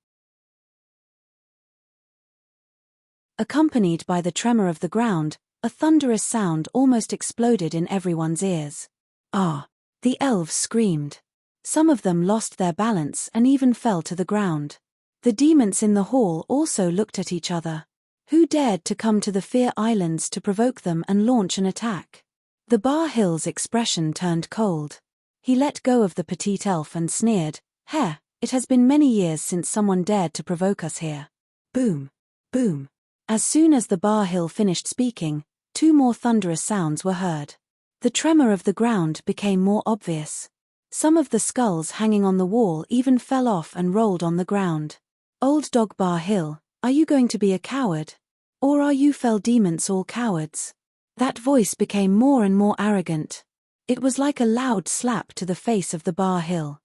Accompanied by the tremor of the ground, a thunderous sound almost exploded in everyone's ears. "Ah!" the elves screamed. Some of them lost their balance and even fell to the ground. The demons in the hall also looked at each other. Who dared to come to the Fear Islands to provoke them and launch an attack? The Bar-Hill's expression turned cold. He let go of the petite elf and sneered, "Heh, it has been many years since someone dared to provoke us here." Boom! Boom! As soon as the Bar-Hill finished speaking, 2 more thunderous sounds were heard. The tremor of the ground became more obvious. Some of the skulls hanging on the wall even fell off and rolled on the ground. "Old dog Bar-Hill, are you going to be a coward? Or are you fell demons all cowards?" That voice became more and more arrogant. It was like a loud slap to the face of the Bar-Hill.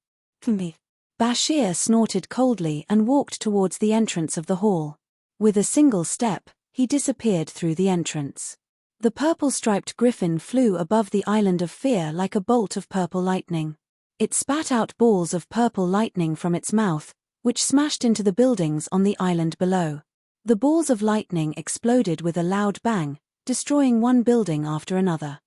"Me." Bashir snorted coldly and walked towards the entrance of the hall. With a single step, he disappeared through the entrance. The purple-striped griffin flew above the island of fear like a bolt of purple lightning. It spat out balls of purple lightning from its mouth, which smashed into the buildings on the island below. The balls of lightning exploded with a loud bang, destroying one building after another.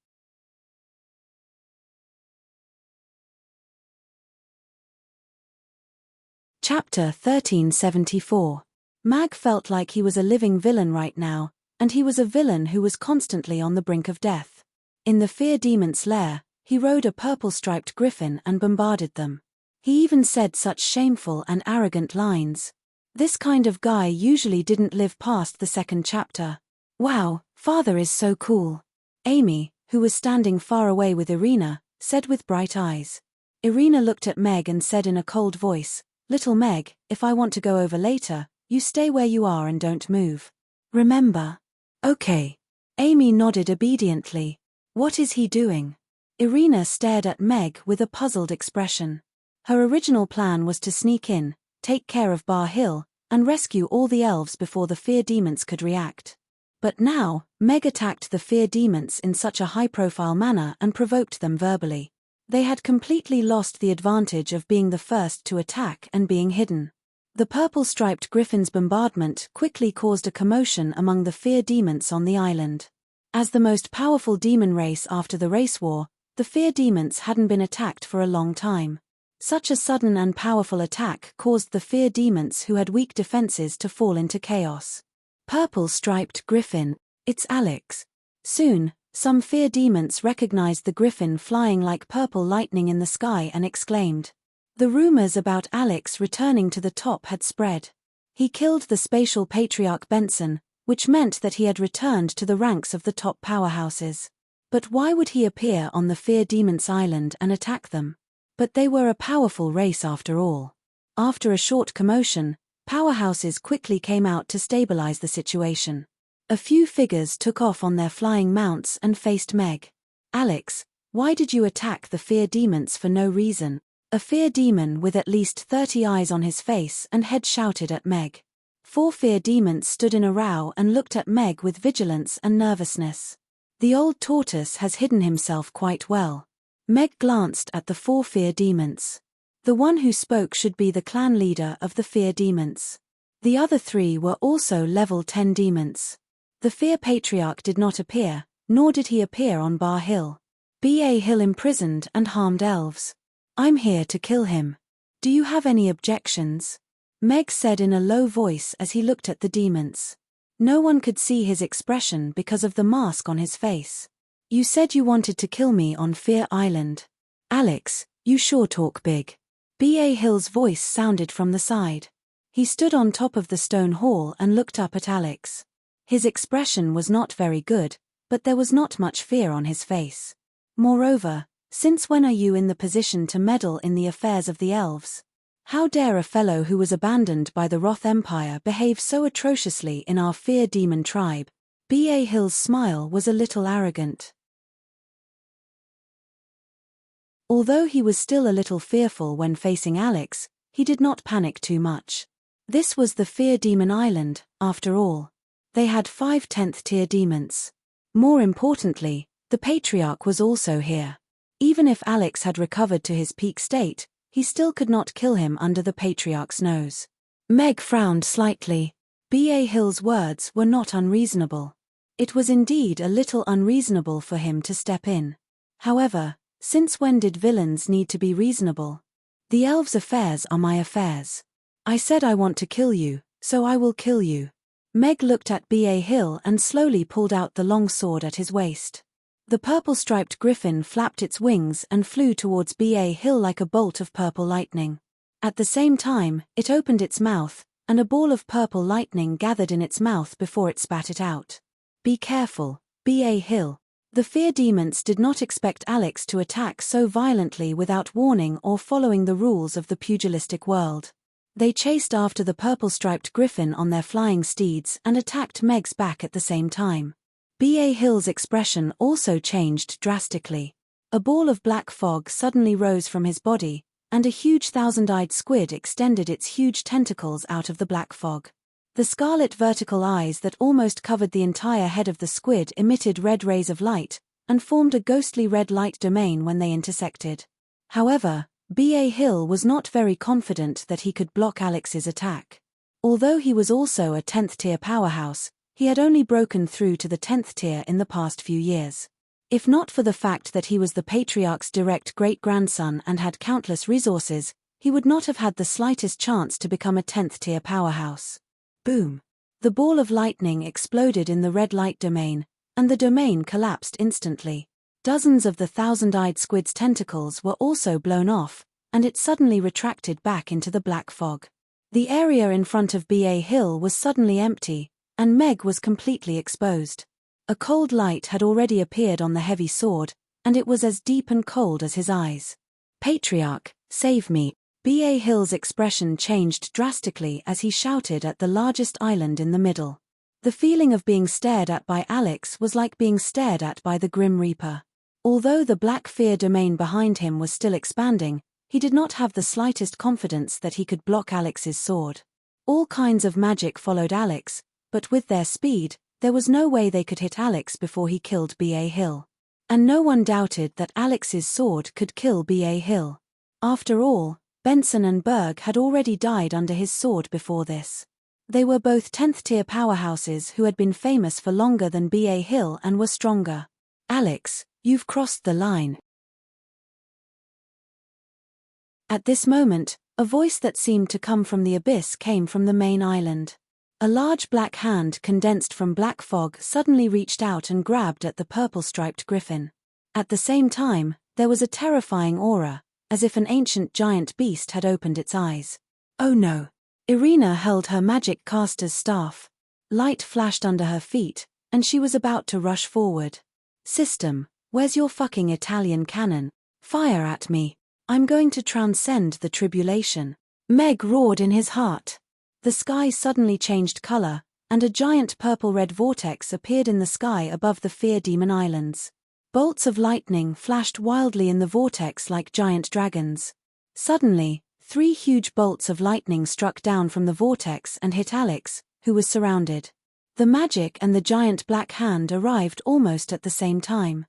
Chapter 1374. Mag felt like he was a living villain right now, and he was a villain who was constantly on the brink of death. In the Fear Demon's lair, he rode a purple-striped griffin and bombarded them. He even said such shameful and arrogant lines. This kind of guy usually didn't live past the 2nd chapter. "Wow, father is so cool." Amy, who was standing far away with Irina, said with bright eyes. Irina looked at Meg and said in a cold voice, "Little Meg, if I want to go over later, you stay where you are and don't move. Remember?" "Okay." Amy nodded obediently. "What is he doing?" Irina stared at Meg with a puzzled expression. Her original plan was to sneak in, take care of Bar-Hill, and rescue all the elves before the Fear Demons could react. But now, Meg attacked the Fear Demons in such a high-profile manner and provoked them verbally. They had completely lost the advantage of being the first to attack and being hidden. The purple-striped griffin's bombardment quickly caused a commotion among the Fear Demons on the island. As the most powerful demon race after the race war, the Fear Demons hadn't been attacked for a long time. Such a sudden and powerful attack caused the Fear Demons who had weak defenses to fall into chaos. Purple-striped griffin, it's Alex. Soon, some Fear Demons recognized the griffin flying like purple lightning in the sky and exclaimed. The rumors about Alex returning to the top had spread. He killed the spatial patriarch Benson, which meant that he had returned to the ranks of the top powerhouses. But why would he appear on the Fear Demons Island and attack them? But they were a powerful race after all. After a short commotion, powerhouses quickly came out to stabilize the situation. A few figures took off on their flying mounts and faced Meg. "Alex, why did you attack the Fear Demons for no reason?" A Fear Demon with at least 30 eyes on his face and head shouted at Meg. 4 Fear Demons stood in a row and looked at Meg with vigilance and nervousness. The old tortoise has hidden himself quite well. Meg glanced at the 4 Fear Demons. The one who spoke should be the clan leader of the Fear Demons. The other 3 were also level 10 demons. The Fear Patriarch did not appear, nor did he appear on Bar-Hill. B.A. Hill imprisoned and harmed elves. "I'm here to kill him. Do you have any objections?" Meg said in a low voice as he looked at the demons. No one could see his expression because of the mask on his face. "You said you wanted to kill me on Fear Island. Alex, you sure talk big." B.A. Hill's voice sounded from the side. He stood on top of the stone hall and looked up at Alex. His expression was not very good, but there was not much fear on his face. Moreover, since when are you in the position to meddle in the affairs of the elves? How dare a fellow who was abandoned by the Roth Empire behave so atrociously in our Fear Demon tribe? B.A. Hill's smile was a little arrogant. Although he was still a little fearful when facing Alex, he did not panic too much. This was the Fear Demon Island, after all. They had 5 10th-tier demons. More importantly, the Patriarch was also here. Even if Alex had recovered to his peak state, he still could not kill him under the Patriarch's nose. Meg frowned slightly. B.A. Hill's words were not unreasonable. It was indeed a little unreasonable for him to step in. However, since when did villains need to be reasonable? The elves' affairs are my affairs. I said I want to kill you, so I will kill you. Meg looked at B.A. Hill and slowly pulled out the long sword at his waist. The purple-striped griffin flapped its wings and flew towards B.A. Hill like a bolt of purple lightning. At the same time, it opened its mouth, and a ball of purple lightning gathered in its mouth before it spat it out. Be careful, B.A. Hill. The fear demons did not expect Alex to attack so violently without warning or following the rules of the pugilistic world. They chased after the purple-striped griffin on their flying steeds and attacked Meg's back at the same time. B.A. Hill's expression also changed drastically. A ball of black fog suddenly rose from his body, and a huge thousand-eyed squid extended its huge tentacles out of the black fog. The scarlet vertical eyes that almost covered the entire head of the squid emitted red rays of light, and formed a ghostly red light domain when they intersected. However, B.A. Hill was not very confident that he could block Alex's attack. Although he was also a 10th-tier powerhouse, he had only broken through to the 10th tier in the past few years. If not for the fact that he was the Patriarch's direct great-grandson and had countless resources, he would not have had the slightest chance to become a 10th-tier powerhouse. Boom! The ball of lightning exploded in the red light domain, and the domain collapsed instantly. Dozens of the thousand-eyed squid's tentacles were also blown off, and it suddenly retracted back into the black fog. The area in front of B.A. Hill was suddenly empty, and Meg was completely exposed. A cold light had already appeared on the heavy sword, and it was as deep and cold as his eyes. Patriarch, save me! B.A. Hill's expression changed drastically as he shouted at the largest island in the middle. The feeling of being stared at by Alex was like being stared at by the Grim Reaper. Although the black fear domain behind him was still expanding, he did not have the slightest confidence that he could block Alex's sword. All kinds of magic followed Alex, but with their speed, there was no way they could hit Alex before he killed B.A. Hill. And no one doubted that Alex's sword could kill B.A. Hill. After all, Benson and Berg had already died under his sword before this. They were both 10th-tier powerhouses who had been famous for longer than B.A. Hill and were stronger. Alex, you've crossed the line. At this moment, a voice that seemed to come from the abyss came from the main island. A large black hand condensed from black fog suddenly reached out and grabbed at the purple-striped griffin. At the same time, there was a terrifying aura, as if an ancient giant beast had opened its eyes. Oh no! Irina held her magic caster's staff. Light flashed under her feet, and she was about to rush forward. System, where's your fucking Italian cannon? Fire at me. I'm going to transcend the tribulation. Meg roared in his heart. The sky suddenly changed color, and a giant purple-red vortex appeared in the sky above the Fear Demon Islands. Bolts of lightning flashed wildly in the vortex like giant dragons. Suddenly, 3 huge bolts of lightning struck down from the vortex and hit Alex, who was surrounded. The magic and the giant black hand arrived almost at the same time.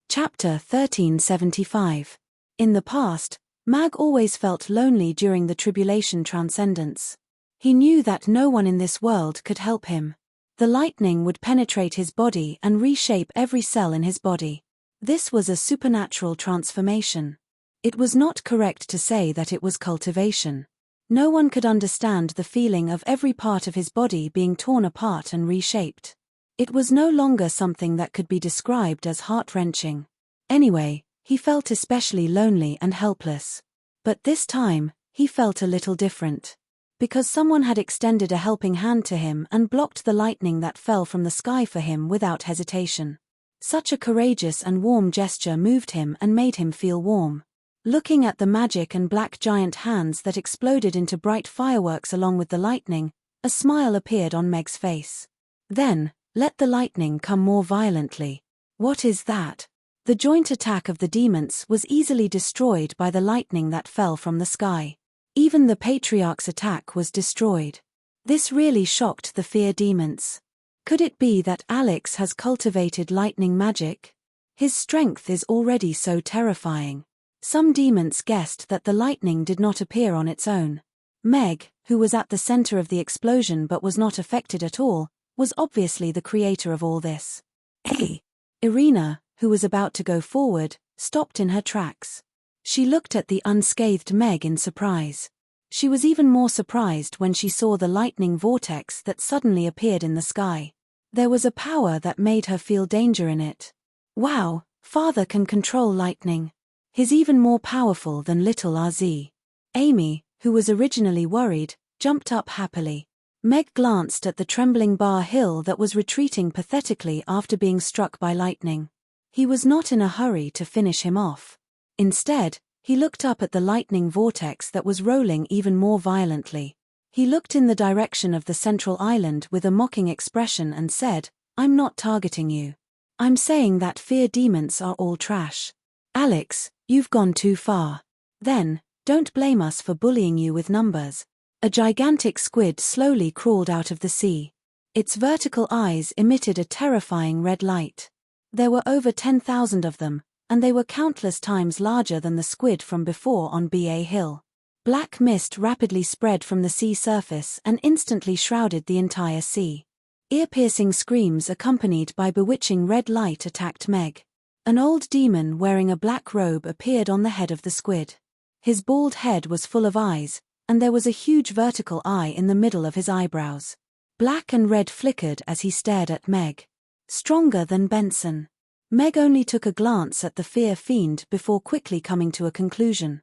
Chapter 1375. In the past, Mag always felt lonely during the tribulation transcendence. He knew that no one in this world could help him. The lightning would penetrate his body and reshape every cell in his body. This was a supernatural transformation. It was not correct to say that it was cultivation. No one could understand the feeling of every part of his body being torn apart and reshaped. It was no longer something that could be described as heart-wrenching. Anyway, he felt especially lonely and helpless. But this time, he felt a little different. Because someone had extended a helping hand to him and blocked the lightning that fell from the sky for him without hesitation. Such a courageous and warm gesture moved him and made him feel warm. Looking at the magic and black giant hands that exploded into bright fireworks along with the lightning, a smile appeared on Meg's face. Then, let the lightning come more violently. What is that? The joint attack of the demons was easily destroyed by the lightning that fell from the sky. Even the patriarch's attack was destroyed. This really shocked the fear demons. Could it be that Alex has cultivated lightning magic? His strength is already so terrifying. Some demons guessed that the lightning did not appear on its own. Meg, who was at the center of the explosion but was not affected at all, was obviously the creator of all this. Irina, who was about to go forward, stopped in her tracks. She looked at the unscathed Meg in surprise. She was even more surprised when she saw the lightning vortex that suddenly appeared in the sky. There was a power that made her feel danger in it. Wow, Father can control lightning. He's even more powerful than little RZ. Amy, who was originally worried, jumped up happily. Meg glanced at the trembling Bar Hill that was retreating pathetically after being struck by lightning. He was not in a hurry to finish him off. Instead, he looked up at the lightning vortex that was rolling even more violently. He looked in the direction of the central island with a mocking expression and said, "I'm not targeting you. I'm saying that fear demons are all trash. Alex, you've gone too far. Then, don't blame us for bullying you with numbers." A gigantic squid slowly crawled out of the sea. Its vertical eyes emitted a terrifying red light. There were over 10,000 of them, and they were countless times larger than the squid from before on BA Hill. Black mist rapidly spread from the sea surface and instantly shrouded the entire sea. Ear-piercing screams accompanied by bewitching red light attacked Meg. An old demon wearing a black robe appeared on the head of the squid. His bald head was full of eyes, and there was a huge vertical eye in the middle of his eyebrows. Black and red flickered as he stared at Meg. Stronger than Benson. Meg only took a glance at the fear fiend before quickly coming to a conclusion.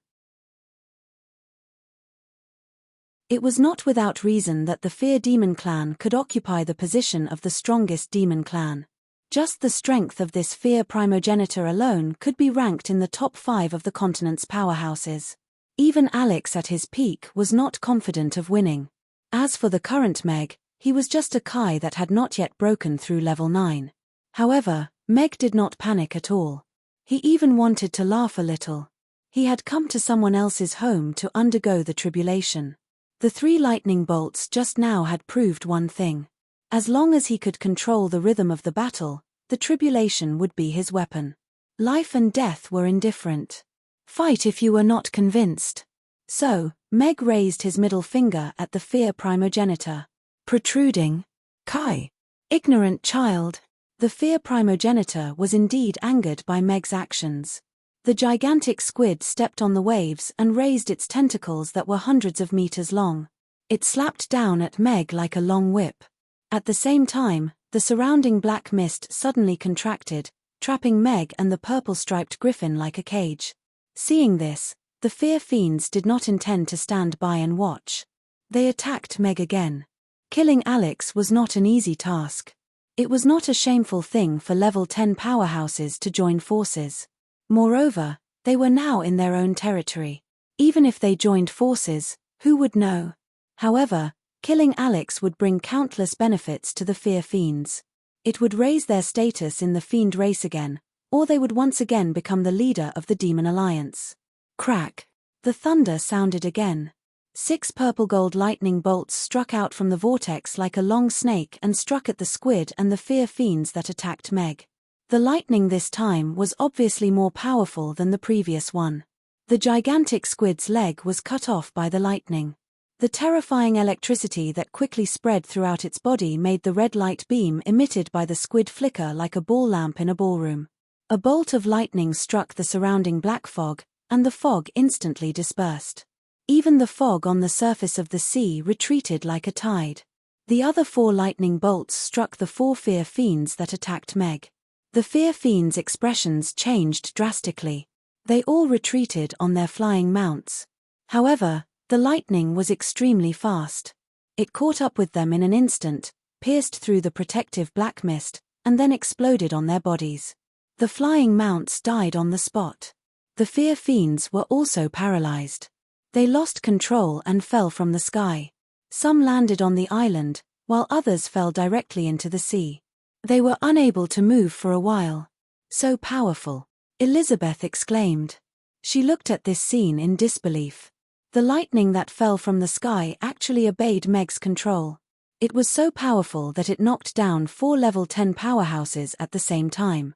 It was not without reason that the Fear Demon clan could occupy the position of the strongest demon clan. Just the strength of this Fear primogenitor alone could be ranked in the top 5 of the continent's powerhouses. Even Alex at his peak was not confident of winning. As for the current Meg, he was just a Kai that had not yet broken through level 9. However, Meg did not panic at all. He even wanted to laugh a little. He had come to someone else's home to undergo the tribulation. The 3 lightning bolts just now had proved one thing. As long as he could control the rhythm of the battle, the tribulation would be his weapon. Life and death were indifferent. Fight if you were not convinced. So, Meg raised his middle finger at the Fear primogenitor. Protruding. Kai. Ignorant child. The Fear primogenitor was indeed angered by Meg's actions. The gigantic squid stepped on the waves and raised its tentacles that were hundreds of meters long. It slapped down at Meg like a long whip. At the same time, the surrounding black mist suddenly contracted, trapping Meg and the purple-striped griffin like a cage. Seeing this, the fear fiends did not intend to stand by and watch. They attacked Meg again. Killing Alex was not an easy task. It was not a shameful thing for level 10 powerhouses to join forces. Moreover, they were now in their own territory. Even if they joined forces, who would know? However, killing Alex would bring countless benefits to the fear fiends. It would raise their status in the fiend race again, or they would once again become the leader of the Demon Alliance. Crack! The thunder sounded again. 6 purple-gold lightning bolts struck out from the vortex like a long snake and struck at the squid and the fear fiends that attacked Meg. The lightning this time was obviously more powerful than the previous one. The gigantic squid's leg was cut off by the lightning. The terrifying electricity that quickly spread throughout its body made the red light beam emitted by the squid flicker like a ball lamp in a ballroom. A bolt of lightning struck the surrounding black fog, and the fog instantly dispersed. Even the fog on the surface of the sea retreated like a tide. The other 4 lightning bolts struck the 4 fear fiends that attacked Meg. The fear fiends' expressions changed drastically. They all retreated on their flying mounts. However, the lightning was extremely fast. It caught up with them in an instant, pierced through the protective black mist, and then exploded on their bodies. The flying mounts died on the spot. The fear fiends were also paralyzed. They lost control and fell from the sky. Some landed on the island, while others fell directly into the sea. They were unable to move for a while. So powerful, Elizabeth exclaimed. She looked at this scene in disbelief. The lightning that fell from the sky actually obeyed Meg's control. It was so powerful that it knocked down 4 level 10 powerhouses at the same time.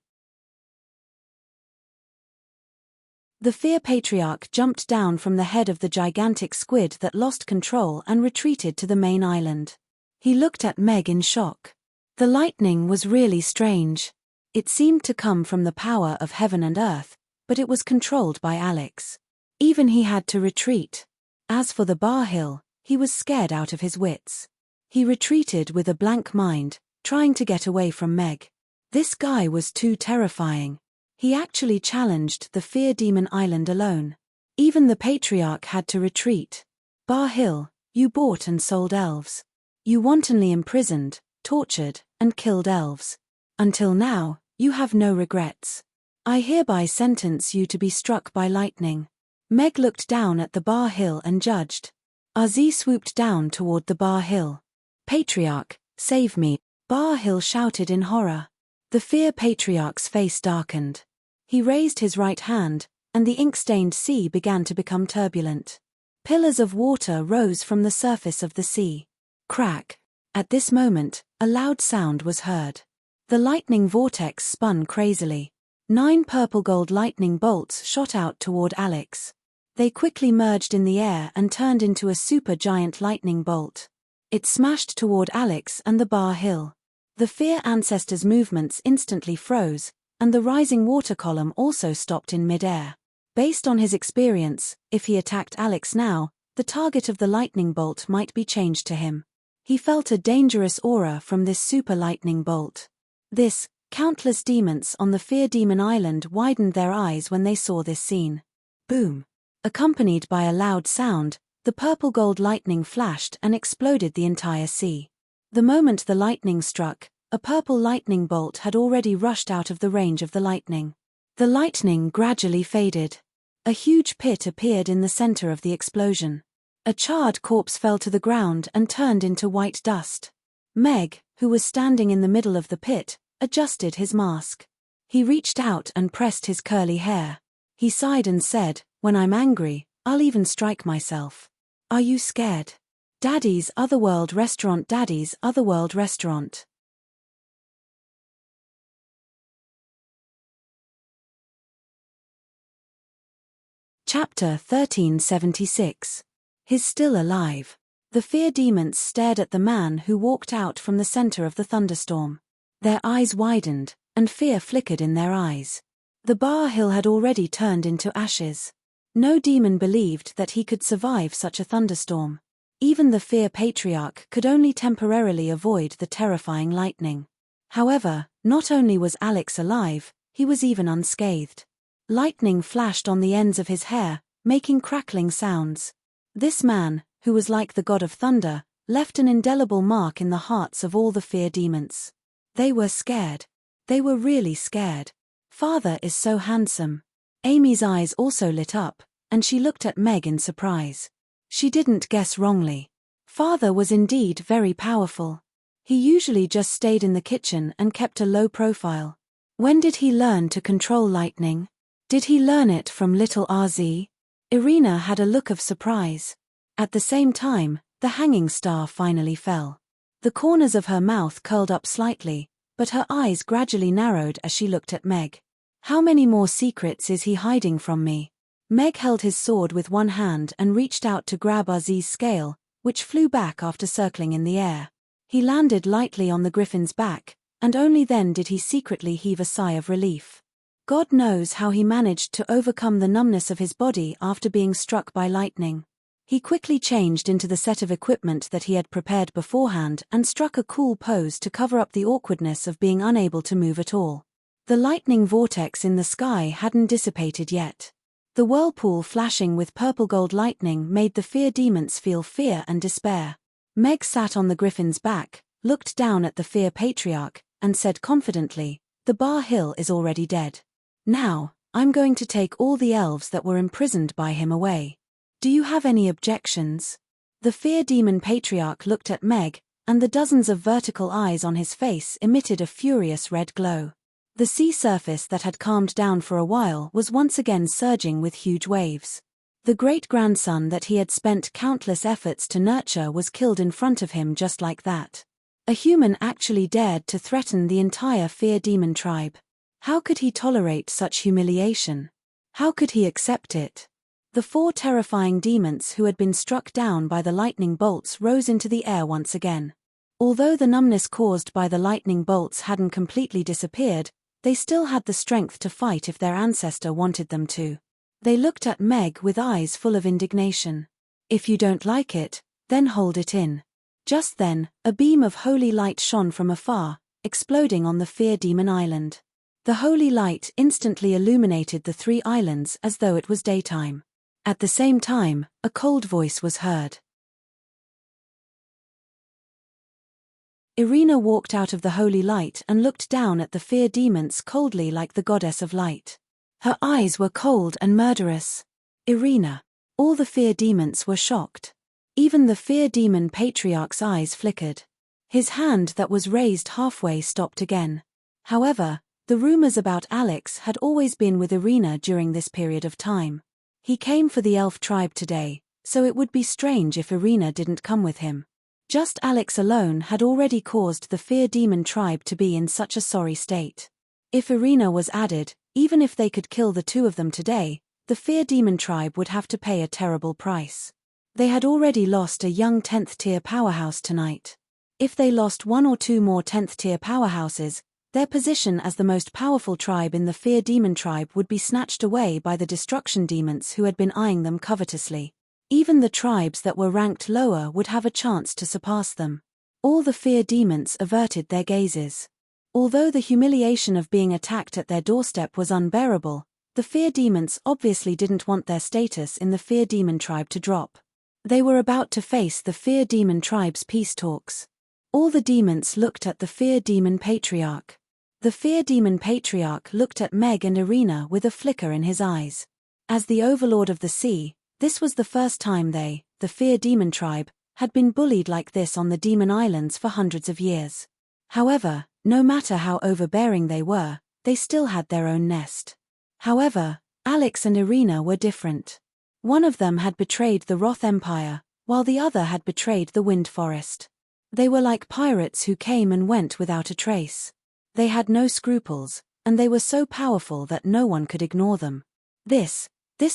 The Fear Patriarch jumped down from the head of the gigantic squid that lost control and retreated to the main island. He looked at Meg in shock. The lightning was really strange. It seemed to come from the power of heaven and earth, but it was controlled by Alex. Even he had to retreat. As for the Bar Hill, he was scared out of his wits. He retreated with a blank mind, trying to get away from Meg. This guy was too terrifying. He actually challenged the Fear Demon Island alone. Even the Patriarch had to retreat. Bar Hill, you bought and sold elves. You wantonly imprisoned, tortured, and killed elves. Until now, you have no regrets. I hereby sentence you to be struck by lightning. Meg looked down at the Bar Hill and judged. Arzi swooped down toward the Bar Hill. Patriarch, save me, Bar Hill shouted in horror. The Fear Patriarch's face darkened. He raised his right hand, and the ink-stained sea began to become turbulent. Pillars of water rose from the surface of the sea. Crack. At this moment, a loud sound was heard. The lightning vortex spun crazily. 9 purple-gold lightning bolts shot out toward Alex. They quickly merged in the air and turned into a super-giant lightning bolt. It smashed toward Alex and the Bar Hill. The Fear Ancestor's movements instantly froze, and the rising water column also stopped in mid-air. Based on his experience, if he attacked Alex now, the target of the lightning bolt might be changed to him. He felt a dangerous aura from this super lightning bolt. Countless demons on the Fear Demon Island widened their eyes when they saw this scene. Boom! Accompanied by a loud sound, the purple-gold lightning flashed and exploded the entire sea. The moment the lightning struck, a purple lightning bolt had already rushed out of the range of the lightning. The lightning gradually faded. A huge pit appeared in the center of the explosion. A charred corpse fell to the ground and turned into white dust. Meg, who was standing in the middle of the pit, adjusted his mask. He reached out and pressed his curly hair. He sighed and said, "When I'm angry, I'll even strike myself. Are you scared? Daddy's Otherworld Restaurant, Daddy's Otherworld Restaurant." Chapter 1376. He's still alive. The Fear Demons stared at the man who walked out from the center of the thunderstorm. Their eyes widened, and fear flickered in their eyes. The Bar Hill had already turned into ashes. No demon believed that he could survive such a thunderstorm. Even the Fear Patriarch could only temporarily avoid the terrifying lightning. However, not only was Alex alive, he was even unscathed. Lightning flashed on the ends of his hair, making crackling sounds. This man, who was like the god of thunder, left an indelible mark in the hearts of all the Fear Demons. They were scared. They were really scared. Father is so handsome. Amy's eyes also lit up, and she looked at Meg in surprise. She didn't guess wrongly. Father was indeed very powerful. He usually just stayed in the kitchen and kept a low profile. When did he learn to control lightning? Did he learn it from little RZ? Irina had a look of surprise. At the same time, the hanging star finally fell. The corners of her mouth curled up slightly, but her eyes gradually narrowed as she looked at Meg. How many more secrets is he hiding from me? Meg held his sword with one hand and reached out to grab RZ's scale, which flew back after circling in the air. He landed lightly on the griffin's back, and only then did he secretly heave a sigh of relief. God knows how he managed to overcome the numbness of his body after being struck by lightning. He quickly changed into the set of equipment that he had prepared beforehand and struck a cool pose to cover up the awkwardness of being unable to move at all. The lightning vortex in the sky hadn't dissipated yet. The whirlpool flashing with purple gold lightning made the Fear Demons feel fear and despair. Meg sat on the griffin's back, looked down at the Fear Patriarch, and said confidently, "The Bar Hill is already dead. Now, I'm going to take all the elves that were imprisoned by him away. Do you have any objections?" The Fear Demon Patriarch looked at Meg, and the dozens of vertical eyes on his face emitted a furious red glow. The sea surface that had calmed down for a while was once again surging with huge waves. The great-grandson that he had spent countless efforts to nurture was killed in front of him just like that. A human actually dared to threaten the entire Fear Demon tribe. How could he tolerate such humiliation? How could he accept it? The 4 terrifying demons who had been struck down by the lightning bolts rose into the air once again. Although the numbness caused by the lightning bolts hadn't completely disappeared, they still had the strength to fight if their ancestor wanted them to. They looked at Meg with eyes full of indignation. If you don't like it, then hold it in. Just then, a beam of holy light shone from afar, exploding on the Fear Demon Island. The holy light instantly illuminated the 3 islands as though it was daytime. At the same time, a cold voice was heard. Irina walked out of the holy light and looked down at the Fear Demons coldly like the goddess of light. Her eyes were cold and murderous. Irina. All the Fear Demons were shocked. Even the Fear Demon Patriarch's eyes flickered. His hand that was raised halfway stopped again. However, the rumors about Alex had always been with Irina during this period of time. He came for the elf tribe today, so it would be strange if Irina didn't come with him. Just Alex alone had already caused the Fear Demon tribe to be in such a sorry state. If Irina was added, even if they could kill the 2 of them today, the Fear Demon tribe would have to pay a terrible price. They had already lost a young 10th-tier powerhouse tonight. If they lost 1 or 2 more 10th-tier powerhouses, their position as the most powerful tribe in the Fear Demon tribe would be snatched away by the destruction demons who had been eyeing them covetously. Even the tribes that were ranked lower would have a chance to surpass them. All the Fear Demons averted their gazes. Although the humiliation of being attacked at their doorstep was unbearable, the Fear Demons obviously didn't want their status in the Fear Demon tribe to drop. They were about to face the Fear Demon tribe's peace talks. All the demons looked at the Fear Demon Patriarch. The Fear Demon Patriarch looked at Meg and Irina with a flicker in his eyes. As the overlord of the sea, this was the first time they, the Fear Demon tribe, had been bullied like this on the Demon Islands for hundreds of years. However, no matter how overbearing they were, they still had their own nest. However, Alex and Irina were different. One of them had betrayed the Wrath Empire, while the other had betrayed the Wind Forest. They were like pirates who came and went without a trace. They had no scruples, and they were so powerful that no one could ignore them. This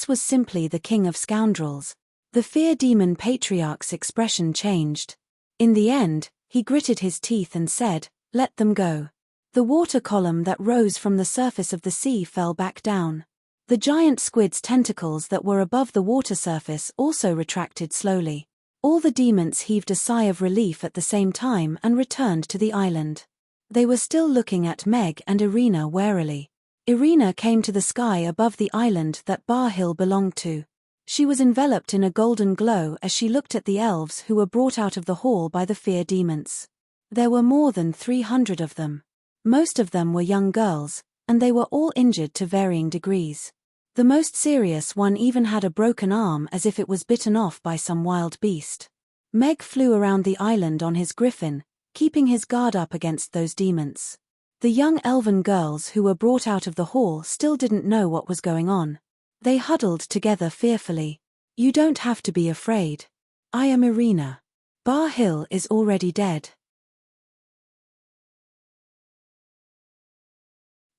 was simply the king of scoundrels. The Fear Demon Patriarch's expression changed. In the end, he gritted his teeth and said, "Let them go." The water column that rose from the surface of the sea fell back down. The giant squid's tentacles that were above the water surface also retracted slowly. All the demons heaved a sigh of relief at the same time and returned to the island. They were still looking at Meg and Irina warily. Irina came to the sky above the island that Bar Hill belonged to. She was enveloped in a golden glow as she looked at the elves who were brought out of the hall by the Fear Demons. There were more than 300 of them. Most of them were young girls, and they were all injured to varying degrees. The most serious one even had a broken arm as if it was bitten off by some wild beast. Meg flew around the island on his griffin, keeping his guard up against those demons. The young elven girls who were brought out of the hall still didn't know what was going on. They huddled together fearfully. "You don't have to be afraid. I am Irina. Bar Hill is already dead.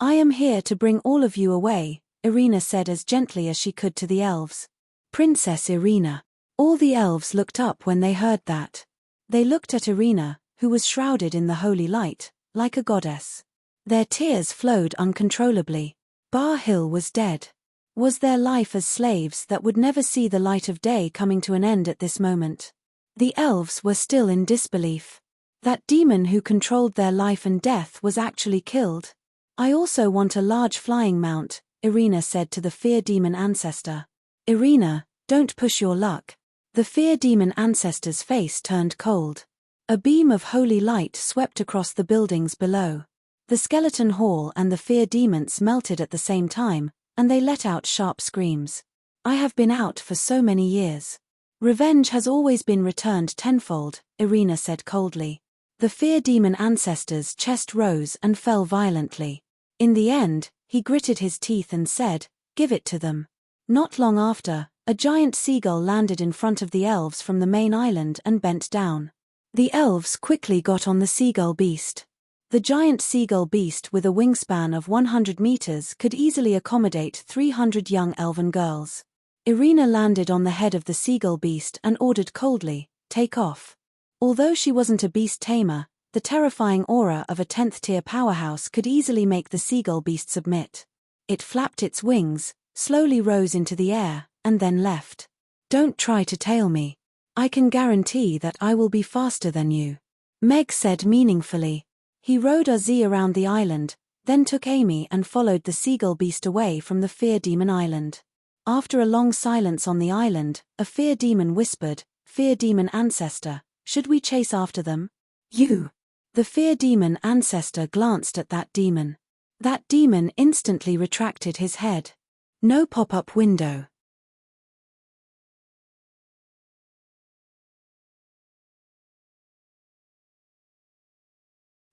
I am here to bring all of you away," Irina said as gently as she could to the elves. "Princess Irina." All the elves looked up when they heard that. They looked at Irina, who was shrouded in the holy light, like a goddess. Their tears flowed uncontrollably. Bar Hill was dead. Was their life as slaves that would never see the light of day coming to an end at this moment? The elves were still in disbelief. That demon who controlled their life and death was actually killed. "I also want a large flying mount," Irina said to the Fear Demon ancestor. "Irina, don't push your luck." The Fear Demon ancestor's face turned cold. A beam of holy light swept across the buildings below. The skeleton hall and the Fear Demons melted at the same time, and they let out sharp screams. "I have been out for so many years. Revenge has always been returned tenfold, Irina said coldly. The fear demon ancestor's chest rose and fell violently. In the end, he gritted his teeth and said, "Give it to them." Not long after, a giant seagull landed in front of the elves from the main island and bent down. The elves quickly got on the seagull beast. The giant seagull beast with a wingspan of 100 meters could easily accommodate 300 young elven girls. Irina landed on the head of the seagull beast and ordered coldly, "Take off." Although she wasn't a beast tamer, the terrifying aura of a 10th-tier powerhouse could easily make the seagull beast submit. It flapped its wings, slowly rose into the air, and then left. "Don't try to tail me. I can guarantee that I will be faster than you," Meg said meaningfully. He rode Ozzy around the island, then took Amy and followed the seagull beast away from the fear demon island. After a long silence on the island, a fear demon whispered, "Fear demon ancestor, should we chase after them?" "You." The fear demon ancestor glanced at that demon. That demon instantly retracted his head. No pop-up window.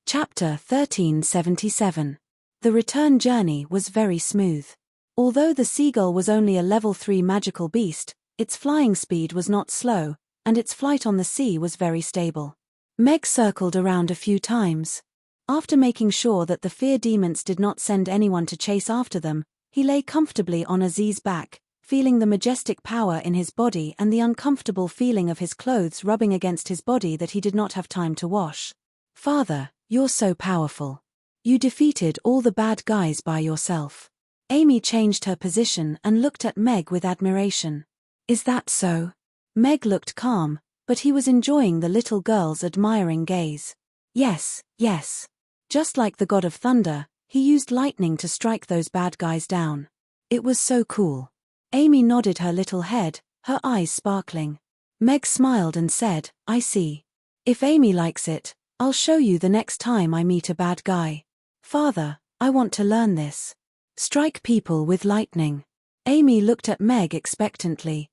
Chapter 1377. The return journey was very smooth. Although the seagull was only a level 3 magical beast, its flying speed was not slow, and its flight on the sea was very stable. Meg circled around a few times. After making sure that the fear demons did not send anyone to chase after them, he lay comfortably on Aziz's back, feeling the majestic power in his body and the uncomfortable feeling of his clothes rubbing against his body that he did not have time to wash. "Father, you're so powerful. You defeated all the bad guys by yourself." Amy changed her position and looked at Meg with admiration. "Is that so?" Meg looked calm, but he was enjoying the little girl's admiring gaze. "Yes, yes. Just like the god of thunder, he used lightning to strike those bad guys down. It was so cool." Amy nodded her little head, her eyes sparkling. Meg smiled and said, "I see. If Amy likes it, I'll show you the next time I meet a bad guy. Father, I want to learn this. Strike people with lightning." Amy looked at Meg expectantly.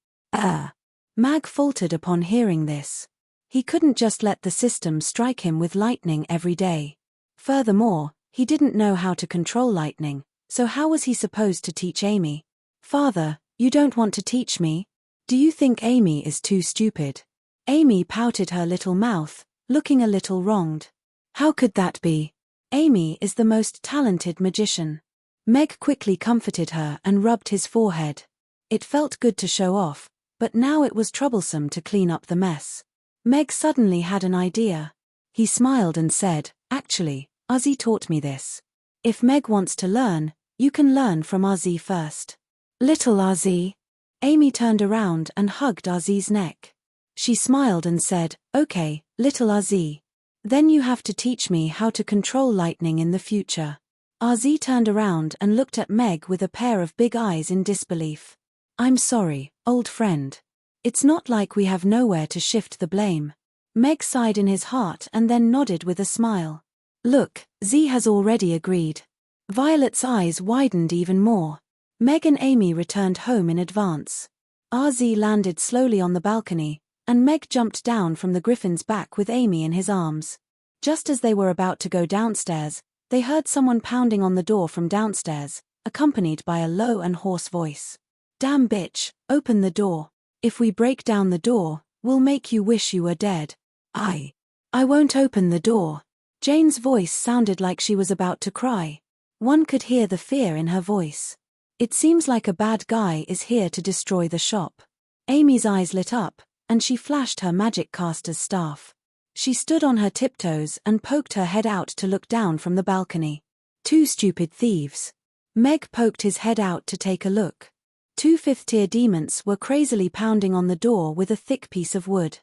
Mag faltered upon hearing this. He couldn't just let the system strike him with lightning every day. Furthermore, he didn't know how to control lightning, so how was he supposed to teach Amy? "Father, you don't want to teach me? Do you think Amy is too stupid?" Amy pouted her little mouth, looking a little wronged. "How could that be? Amy is the most talented magician." Meg quickly comforted her and rubbed his forehead. It felt good to show off, but now it was troublesome to clean up the mess. Meg suddenly had an idea. He smiled and said, "Actually, Ozzy taught me this. If Meg wants to learn, you can learn from Ozzy first." "Little Ozzy." Amy turned around and hugged Ozzy's neck. She smiled and said, "Okay, little Ozzy. Then you have to teach me how to control lightning in the future." Ozzy turned around and looked at Meg with a pair of big eyes in disbelief. "I'm sorry, old friend. It's not like we have nowhere to shift the blame." Meg sighed in his heart and then nodded with a smile. "Look, Z has already agreed." Violet's eyes widened even more. Meg and Amy returned home in advance. RZ landed slowly on the balcony, and Meg jumped down from the griffin's back with Amy in his arms. Just as they were about to go downstairs, they heard someone pounding on the door from downstairs, accompanied by a low and hoarse voice. "Damn bitch, open the door. If we break down the door, we'll make you wish you were dead." I won't open the door." Jane's voice sounded like she was about to cry. One could hear the fear in her voice. "It seems like a bad guy is here to destroy the shop." Amy's eyes lit up, and she flashed her magic caster's staff. She stood on her tiptoes and poked her head out to look down from the balcony. "Two stupid thieves." Meg poked his head out to take a look. Two fifth-tier demons were crazily pounding on the door with a thick piece of wood.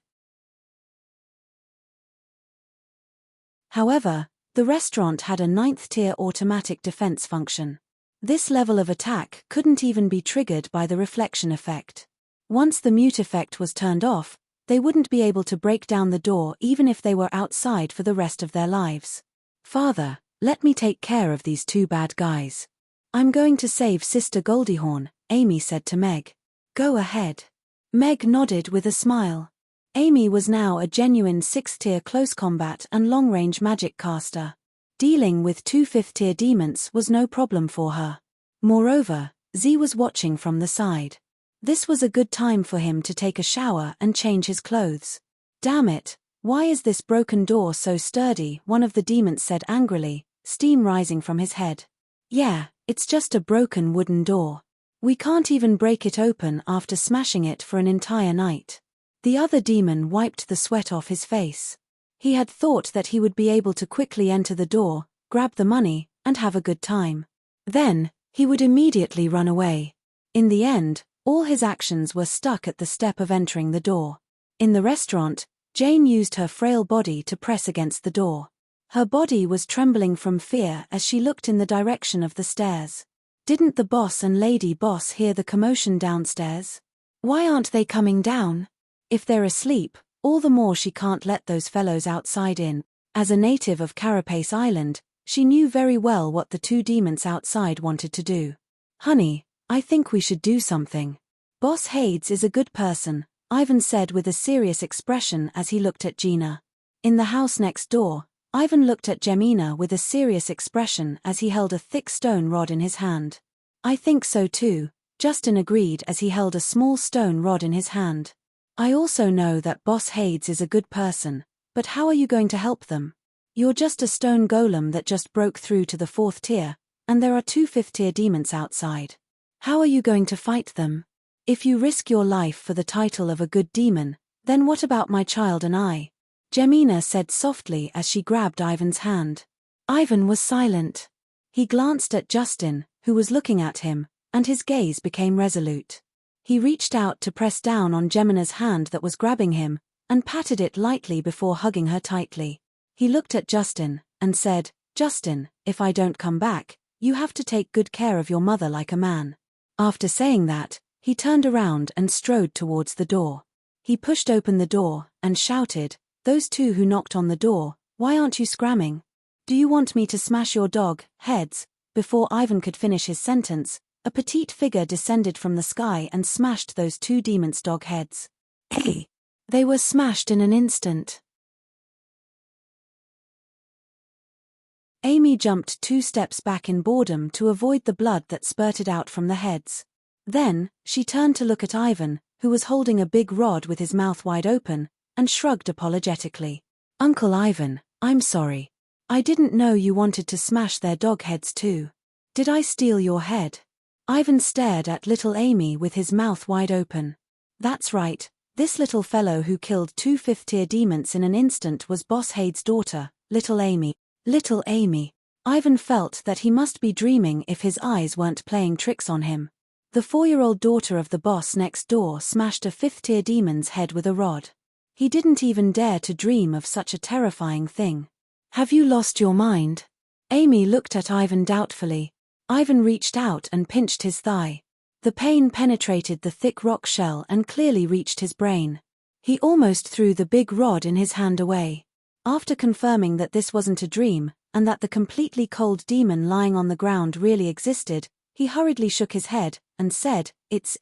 However, the restaurant had a 9th-tier automatic defense function. This level of attack couldn't even be triggered by the reflection effect. Once the mute effect was turned off, they wouldn't be able to break down the door even if they were outside for the rest of their lives. "Father, let me take care of these two bad guys. I'm going to save Sister Goldiehorn," Amy said to Meg. "Go ahead." Meg nodded with a smile. Amy was now a genuine 6th-tier close combat and long-range magic caster. Dealing with 2 5th-tier demons was no problem for her. Moreover, Z was watching from the side. This was a good time for him to take a shower and change his clothes. Damn it, why is this broken door so sturdy? One of the demons said angrily, steam rising from his head. Yeah, it's just a broken wooden door. We can't even break it open after smashing it for an entire night. The other demon wiped the sweat off his face. He had thought that he would be able to quickly enter the door, grab the money, and have a good time. Then, he would immediately run away. In the end, all his actions were stuck at the step of entering the door. In the restaurant, Jane used her frail body to press against the door. Her body was trembling from fear as she looked in the direction of the stairs. Didn't the boss and lady boss hear the commotion downstairs? Why aren't they coming down? If they're asleep, all the more she can't let those fellows outside in. As a native of Carapace Island, she knew very well what the 2 demons outside wanted to do. Honey, I think we should do something. Boss Hades is a good person, Ivan said with a serious expression as he looked at Gina. In the house next door, Ivan looked at Jemina with a serious expression as he held a thick stone rod in his hand. I think so too, Justin agreed as he held a small stone rod in his hand. I also know that Boss Hades is a good person, but how are you going to help them? You're just a stone golem that just broke through to the 4th tier, and there are 2 5th-tier demons outside. How are you going to fight them? If you risk your life for the title of a good demon, then what about my child and I? Jemina said softly as she grabbed Ivan's hand. Ivan was silent. He glanced at Justin, who was looking at him, and his gaze became resolute. He reached out to press down on Jemina's hand that was grabbing him, and patted it lightly before hugging her tightly. He looked at Justin, and said, Justin, if I don't come back, you have to take good care of your mother like a man. After saying that, he turned around and strode towards the door. He pushed open the door, and shouted, Those 2 who knocked on the door, why aren't you scramming? Do you want me to smash your dog heads? Before Ivan could finish his sentence, a petite figure descended from the sky and smashed those 2 demons' dog heads. Hey! They were smashed in an instant. Amy jumped 2 steps back in boredom to avoid the blood that spurted out from the heads. Then, she turned to look at Ivan, who was holding a big rod with his mouth wide open, and shrugged apologetically. Uncle Ivan, I'm sorry. I didn't know you wanted to smash their dog heads too. Did I steal your head? Ivan stared at little Amy with his mouth wide open. That's right, this little fellow who killed 2 5th-tier demons in an instant was Boss Hades' daughter, little Amy. Little Amy. Ivan felt that he must be dreaming if his eyes weren't playing tricks on him. The 4-year-old daughter of the boss next door smashed a 5th-tier demon's head with a rod. He didn't even dare to dream of such a terrifying thing. Have you lost your mind? Amy looked at Ivan doubtfully. Ivan reached out and pinched his thigh. The pain penetrated the thick rock shell and clearly reached his brain. He almost threw the big rod in his hand away. After confirming that this wasn't a dream, and that the completely cold demon lying on the ground really existed, he hurriedly shook his head, and said, It's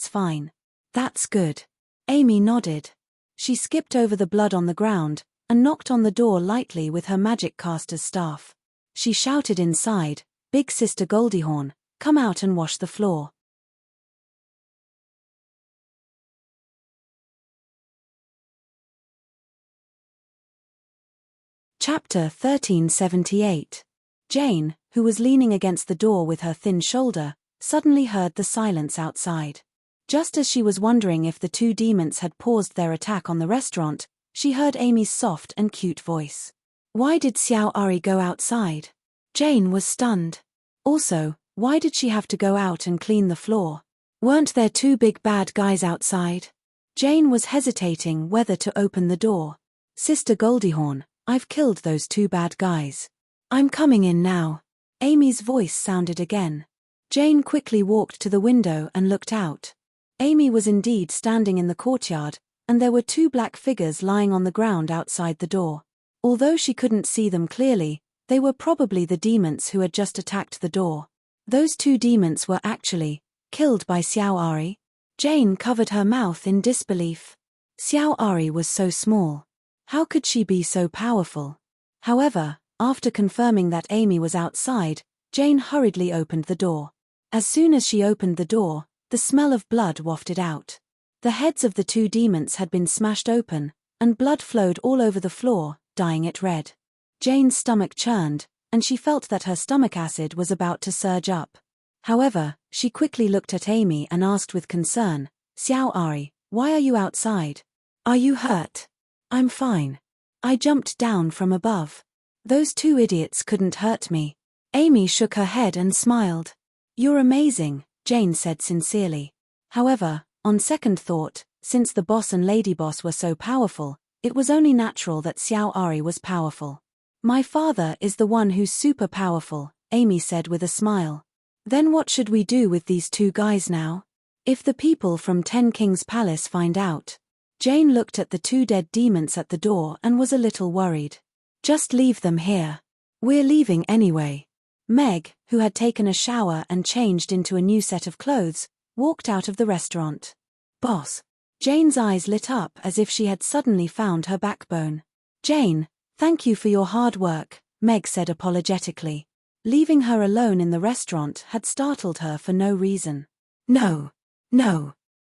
fine. That's good. Amy nodded. She skipped over the blood on the ground, and knocked on the door lightly with her magic caster's staff. She shouted inside, Big Sister Goldihorn, come out and wash the floor. Chapter 1378. Jane, who was leaning against the door with her thin shoulder, suddenly heard the silence outside. Just as she was wondering if the 2 demons had paused their attack on the restaurant, she heard Amy's soft and cute voice. Why did Xiao Ari go outside? Jane was stunned. Also, why did she have to go out and clean the floor? Weren't there 2 big bad guys outside? Jane was hesitating whether to open the door. Sister Goldihorn, I've killed those 2 bad guys. I'm coming in now. Amy's voice sounded again. Jane quickly walked to the window and looked out. Amy was indeed standing in the courtyard, and there were 2 black figures lying on the ground outside the door. Although she couldn't see them clearly, they were probably the demons who had just attacked the door. Those 2 demons were actually killed by Xiao Ari. Jane covered her mouth in disbelief. Xiao Ari was so small. How could she be so powerful? However, after confirming that Amy was outside, Jane hurriedly opened the door. As soon as she opened the door, the smell of blood wafted out. The heads of the two demons had been smashed open, and blood flowed all over the floor, dyeing it red. Jane's stomach churned, and she felt that her stomach acid was about to surge up. However, she quickly looked at Amy and asked with concern, "Xiao Ari, why are you outside? Are you hurt?" "I'm fine. I jumped down from above. Those two idiots couldn't hurt me." Amy shook her head and smiled. "You're amazing," Jane said sincerely. However, on second thought, since the boss and lady boss were so powerful, it was only natural that Xiao Ari was powerful. "My father is the one who's super powerful," Amy said with a smile. "Then what should we do with these two guys now? If the people from Ten Kings Palace find out?" Jane looked at the two dead demons at the door and was a little worried. "Just leave them here. We're leaving anyway." Meg, who had taken a shower and changed into a new set of clothes, walked out of the restaurant. "Boss." Jane's eyes lit up as if she had suddenly found her backbone. "Jane, thank you for your hard work," Meg said apologetically. Leaving her alone in the restaurant had startled her for no reason. No.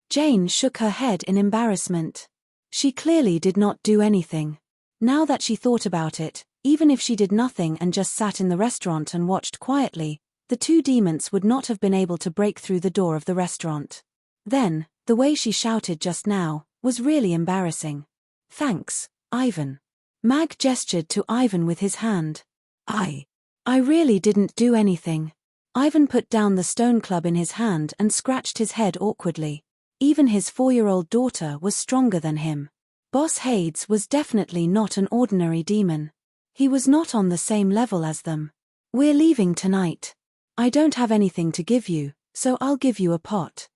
Jane shook her head in embarrassment. She clearly did not do anything. Now that she thought about it, even if she did nothing and just sat in the restaurant and watched quietly, the two demons would not have been able to break through the door of the restaurant. Then, the way she shouted just now was really embarrassing. "Thanks, Ivan." Mag gestured to Ivan with his hand. I really didn't do anything." Ivan put down the stone club in his hand and scratched his head awkwardly. Even his 4-year-old daughter was stronger than him. Boss Hades was definitely not an ordinary demon. He was not on the same level as them. "We're leaving tonight. I don't have anything to give you, so I'll give you a pot."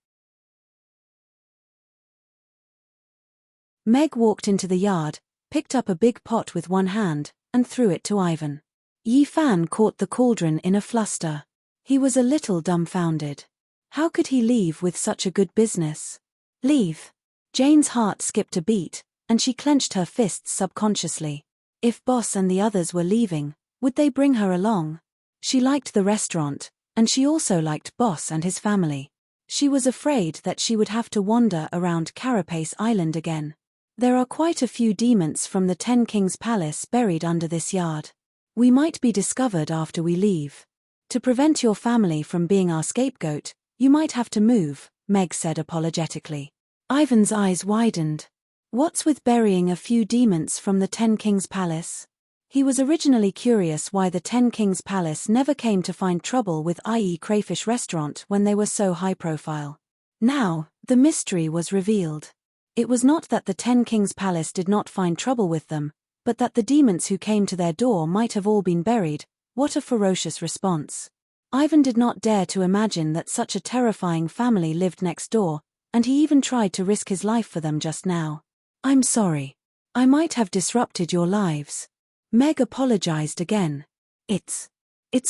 Meg walked into the yard, picked up a big pot with one hand, and threw it to Ivan. Yi Fan caught the cauldron in a fluster. He was a little dumbfounded. How could he leave with such a good business? Leave? Jane's heart skipped a beat, and she clenched her fists subconsciously. If Boss and the others were leaving, would they bring her along? She liked the restaurant, and she also liked Boss and his family. She was afraid that she would have to wander around Carapace Island again. There are quite a few demons from the Ten Kings Palace buried under this yard. We might be discovered after we leave. To prevent your family from being our scapegoat, you might have to move, Meg said apologetically. Ivan's eyes widened. What's with burying a few demons from the Ten Kings Palace? He was originally curious why the Ten Kings Palace never came to find trouble with i.e. Crayfish Restaurant when they were so high profile. Now, the mystery was revealed. It was not that the Ten Kings Palace did not find trouble with them, but that the demons who came to their door might have all been buried. What a ferocious response. Ivan did not dare to imagine that such a terrifying family lived next door, and he even tried to risk his life for them just now. I'm sorry. I might have disrupted your lives. Meg apologized again. It's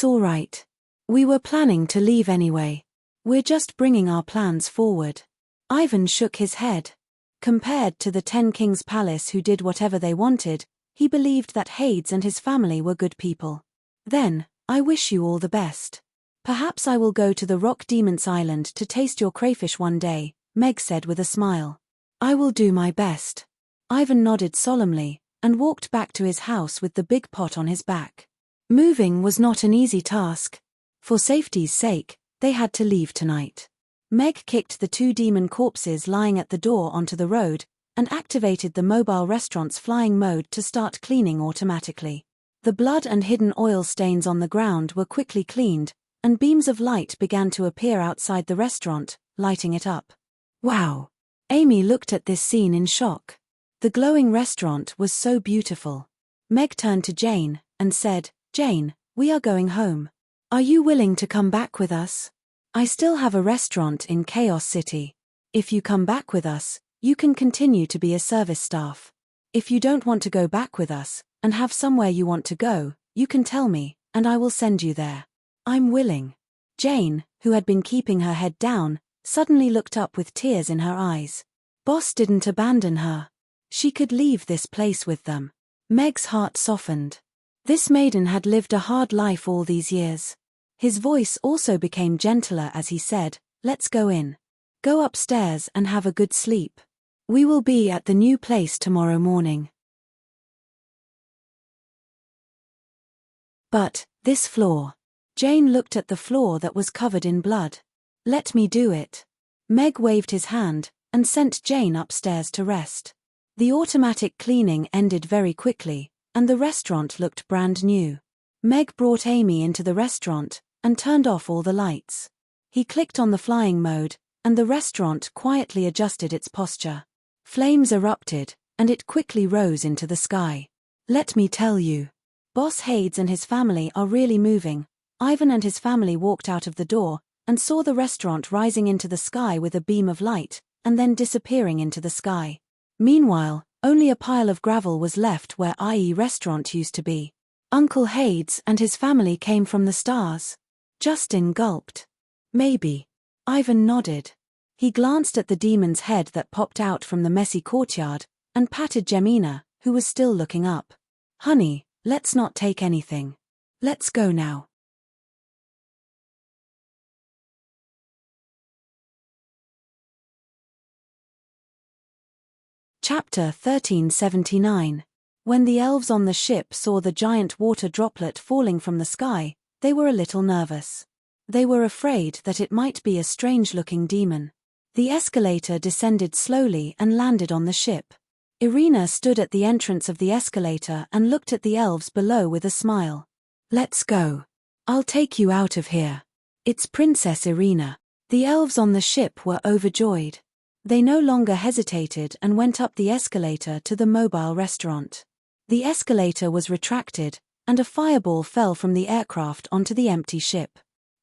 all right. We were planning to leave anyway. We're just bringing our plans forward. Ivan shook his head. Compared to the Ten Kings Palace who did whatever they wanted, he believed that Hades and his family were good people. Then, I wish you all the best. Perhaps I will go to the Rock Demon's Island to taste your crayfish one day, Meg said with a smile. I will do my best. Ivan nodded solemnly, and walked back to his house with the big pot on his back. Moving was not an easy task. For safety's sake, they had to leave tonight. Meg kicked the two demon corpses lying at the door onto the road, and activated the mobile restaurant's flying mode to start cleaning automatically. The blood and hidden oil stains on the ground were quickly cleaned, and beams of light began to appear outside the restaurant, lighting it up. Wow! Amy looked at this scene in shock. The glowing restaurant was so beautiful. Meg turned to Jane, and said, Jane, we are going home. Are you willing to come back with us? I still have a restaurant in Chaos City. If you come back with us, you can continue to be a service staff. If you don't want to go back with us, and have somewhere you want to go, you can tell me, and I will send you there. I'm willing. Jane, who had been keeping her head down, suddenly looked up with tears in her eyes. Boss didn't abandon her. She could leave this place with them. Meg's heart softened. This maiden had lived a hard life all these years. His voice also became gentler as he said, "Let's go in. Go upstairs and have a good sleep. We will be at the new place tomorrow morning." But, this floor. Jane looked at the floor that was covered in blood. "Let me do it." Meg waved his hand, and sent Jane upstairs to rest. The automatic cleaning ended very quickly, and the restaurant looked brand new. Meg brought Amy into the restaurant, and turned off all the lights. He clicked on the flying mode, and the restaurant quietly adjusted its posture. Flames erupted, and it quickly rose into the sky. "Let me tell you. Boss Hades and his family are really moving." Ivan and his family walked out of the door, and saw the restaurant rising into the sky with a beam of light, and then disappearing into the sky. Meanwhile, only a pile of gravel was left where IE restaurant used to be. Uncle Hades and his family came from the stars. Justin gulped. "Maybe." Ivan nodded. He glanced at the demon's head that popped out from the messy courtyard, and patted Jemina, who was still looking up. "Honey, let's not take anything. Let's go now." Chapter 1379. When the elves on the ship saw the giant water droplet falling from the sky, they were a little nervous. They were afraid that it might be a strange-looking demon. The escalator descended slowly and landed on the ship. Irina stood at the entrance of the escalator and looked at the elves below with a smile. "Let's go. I'll take you out of here. It's Princess Irina." The elves on the ship were overjoyed. They no longer hesitated and went up the escalator to the mobile restaurant. The escalator was retracted, and a fireball fell from the aircraft onto the empty ship.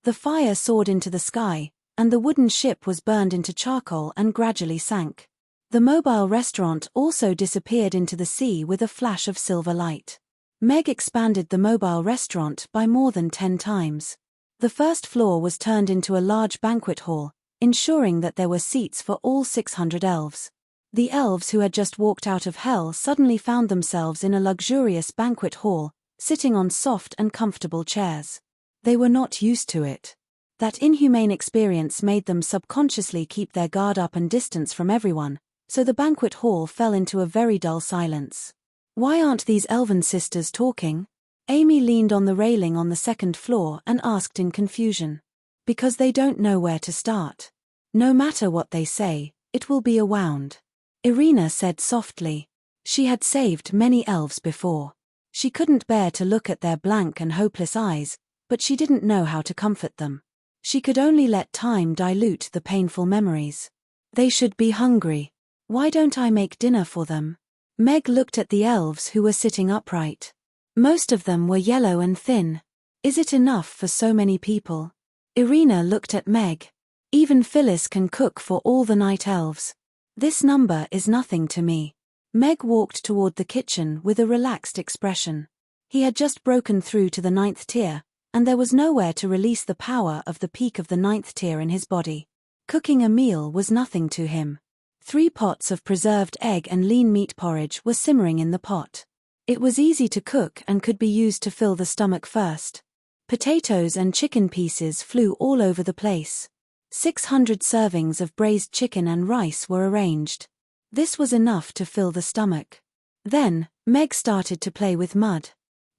The fire soared into the sky, and the wooden ship was burned into charcoal and gradually sank. The mobile restaurant also disappeared into the sea with a flash of silver light. Meg expanded the mobile restaurant by more than 10 times. The first floor was turned into a large banquet hall, ensuring that there were seats for all 600 elves. The elves who had just walked out of hell suddenly found themselves in a luxurious banquet hall, sitting on soft and comfortable chairs. They were not used to it. That inhumane experience made them subconsciously keep their guard up and distance from everyone, so the banquet hall fell into a very dull silence. "Why aren't these elven sisters talking?" Amy leaned on the railing on the second floor and asked in confusion. "Because they don't know where to start. No matter what they say, it will be a wound," Irina said softly. She had saved many elves before. She couldn't bear to look at their blank and hopeless eyes, but she didn't know how to comfort them. She could only let time dilute the painful memories. "They should be hungry. Why don't I make dinner for them?" Meg looked at the elves who were sitting upright. Most of them were yellow and thin. "Is it enough for so many people?" Irina looked at Meg. "Even Phyllis can cook for all the night elves. This number is nothing to me." Meg walked toward the kitchen with a relaxed expression. He had just broken through to the 9th tier, and there was nowhere to release the power of the peak of the 9th tier in his body. Cooking a meal was nothing to him. 3 pots of preserved egg and lean meat porridge were simmering in the pot. It was easy to cook and could be used to fill the stomach first. Potatoes and chicken pieces flew all over the place. 600 servings of braised chicken and rice were arranged. This was enough to fill the stomach. Then, Meg started to play with mud.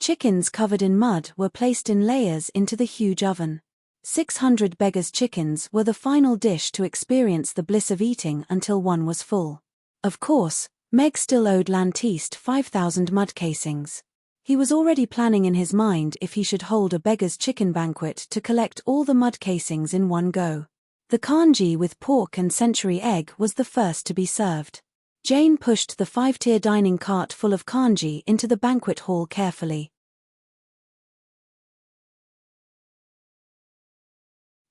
Chickens covered in mud were placed in layers into the huge oven. 600 beggars' chickens were the final dish to experience the bliss of eating until one was full. Of course, Meg still owed Lantiste 5,000 mud casings. He was already planning in his mind if he should hold a beggar's chicken banquet to collect all the mud casings in one go. The kanji with pork and century egg was the first to be served. Jane pushed the 5-tier dining cart full of kanji into the banquet hall carefully.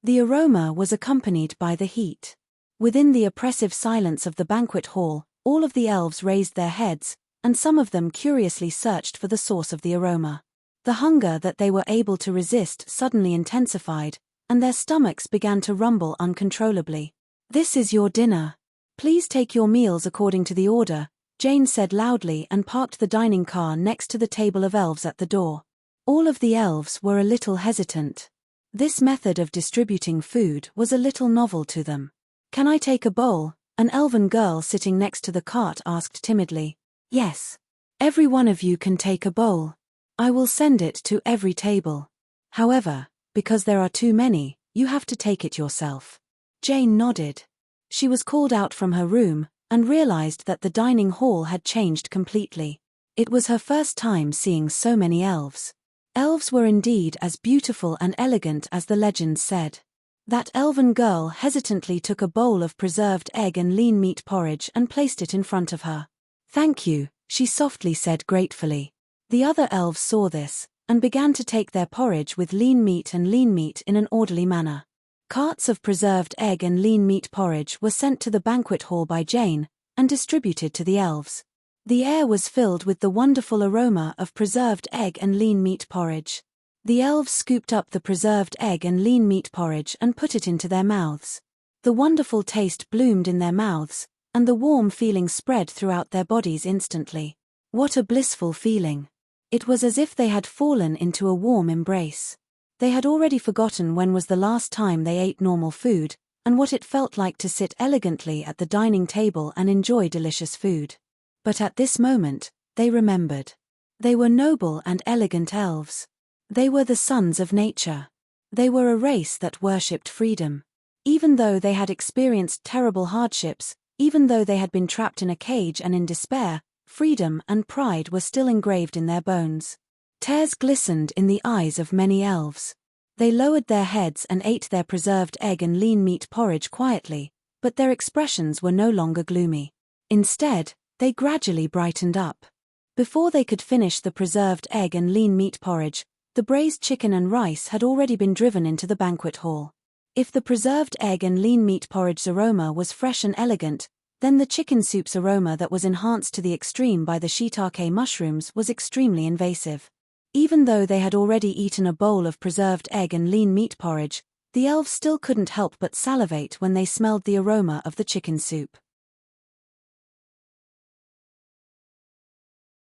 The aroma was accompanied by the heat. Within the oppressive silence of the banquet hall, all of the elves raised their heads, and some of them curiously searched for the source of the aroma. The hunger that they were able to resist suddenly intensified, and their stomachs began to rumble uncontrollably. "This is your dinner. Please take your meals according to the order," Jane said loudly and parked the dining car next to the table of elves at the door. All of the elves were a little hesitant. This method of distributing food was a little novel to them. "Can I take a bowl?" an elven girl sitting next to the cart asked timidly. "Yes. Every one of you can take a bowl. I will send it to every table. However, because there are too many, you have to take it yourself." Jane nodded. She was called out from her room, and realized that the dining hall had changed completely. It was her first time seeing so many elves. Elves were indeed as beautiful and elegant as the legends said. That elven girl hesitantly took a bowl of preserved egg and lean meat porridge and placed it in front of her. "Thank you," she softly said gratefully. The other elves saw this, and began to take their porridge with lean meat in an orderly manner. Carts of preserved egg and lean meat porridge were sent to the banquet hall by Jane, and distributed to the elves. The air was filled with the wonderful aroma of preserved egg and lean meat porridge. The elves scooped up the preserved egg and lean meat porridge and put it into their mouths. The wonderful taste bloomed in their mouths, and the warm feeling spread throughout their bodies instantly. What a blissful feeling! It was as if they had fallen into a warm embrace. They had already forgotten when was the last time they ate normal food, and what it felt like to sit elegantly at the dining table and enjoy delicious food. But at this moment, they remembered. They were noble and elegant elves. They were the sons of nature. They were a race that worshipped freedom. Even though they had experienced terrible hardships, even though they had been trapped in a cage and in despair, freedom and pride were still engraved in their bones. Tears glistened in the eyes of many elves. They lowered their heads and ate their preserved egg and lean meat porridge quietly, but their expressions were no longer gloomy. Instead, they gradually brightened up. Before they could finish the preserved egg and lean meat porridge, the braised chicken and rice had already been driven into the banquet hall. If the preserved egg and lean meat porridge's aroma was fresh and elegant, then the chicken soup's aroma that was enhanced to the extreme by the shiitake mushrooms was extremely invasive. Even though they had already eaten a bowl of preserved egg and lean meat porridge, the elves still couldn't help but salivate when they smelled the aroma of the chicken soup.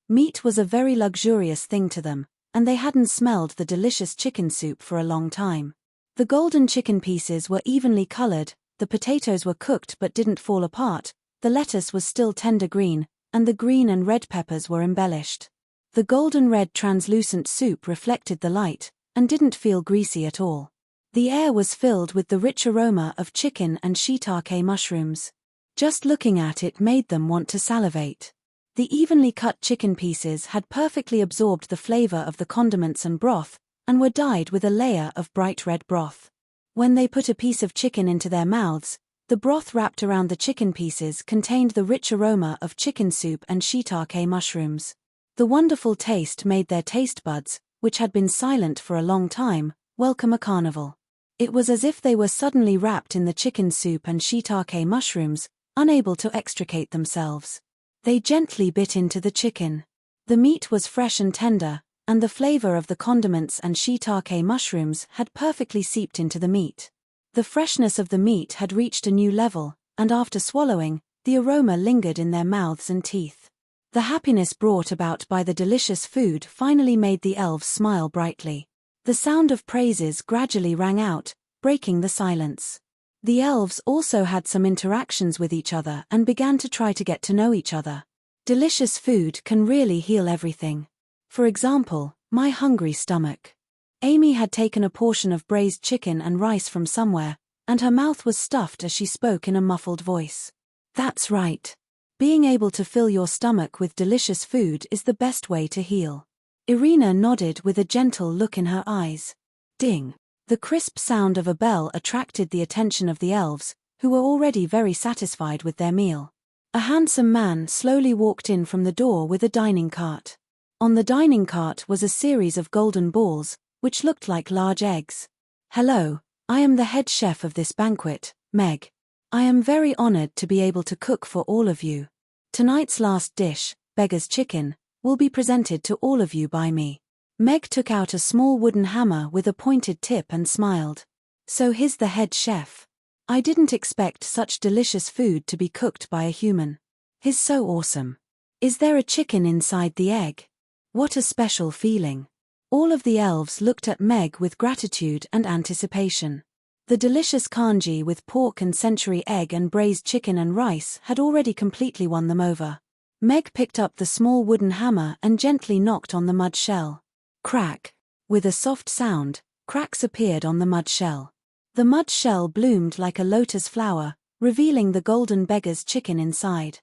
Meat was a very luxurious thing to them, and they hadn't smelled the delicious chicken soup for a long time. The golden chicken pieces were evenly colored, the potatoes were cooked but didn't fall apart, the lettuce was still tender green, and the green and red peppers were embellished. The golden-red translucent soup reflected the light, and didn't feel greasy at all. The air was filled with the rich aroma of chicken and shiitake mushrooms. Just looking at it made them want to salivate. The evenly cut chicken pieces had perfectly absorbed the flavor of the condiments and broth, and were dyed with a layer of bright red broth. When they put a piece of chicken into their mouths, the broth wrapped around the chicken pieces contained the rich aroma of chicken soup and shiitake mushrooms. The wonderful taste made their taste buds, which had been silent for a long time, welcome a carnival. It was as if they were suddenly wrapped in the chicken soup and shiitake mushrooms, unable to extricate themselves. They gently bit into the chicken. The meat was fresh and tender, and the flavor of the condiments and shiitake mushrooms had perfectly seeped into the meat. The freshness of the meat had reached a new level, and after swallowing, the aroma lingered in their mouths and teeth. The happiness brought about by the delicious food finally made the elves smile brightly. The sound of praises gradually rang out, breaking the silence. The elves also had some interactions with each other and began to try to get to know each other. Delicious food can really heal everything. For example, my hungry stomach. Amy had taken a portion of braised chicken and rice from somewhere, and her mouth was stuffed as she spoke in a muffled voice. That's right. Being able to fill your stomach with delicious food is the best way to heal. Irina nodded with a gentle look in her eyes. Ding! The crisp sound of a bell attracted the attention of the elves, who were already very satisfied with their meal. A handsome man slowly walked in from the door with a dining cart. On the dining cart was a series of golden balls, which looked like large eggs. Hello, I am the head chef of this banquet, Meg. I am very honored to be able to cook for all of you. Tonight's last dish, beggar's chicken, will be presented to all of you by me. Meg took out a small wooden hammer with a pointed tip and smiled. So he's the head chef. I didn't expect such delicious food to be cooked by a human. He's so awesome. Is there a chicken inside the egg? What a special feeling. All of the elves looked at Meg with gratitude and anticipation. The delicious kanji with pork and century egg and braised chicken and rice had already completely won them over. Meg picked up the small wooden hammer and gently knocked on the mud shell. Crack. With a soft sound, cracks appeared on the mud shell. The mud shell bloomed like a lotus flower, revealing the golden beggar's chicken inside.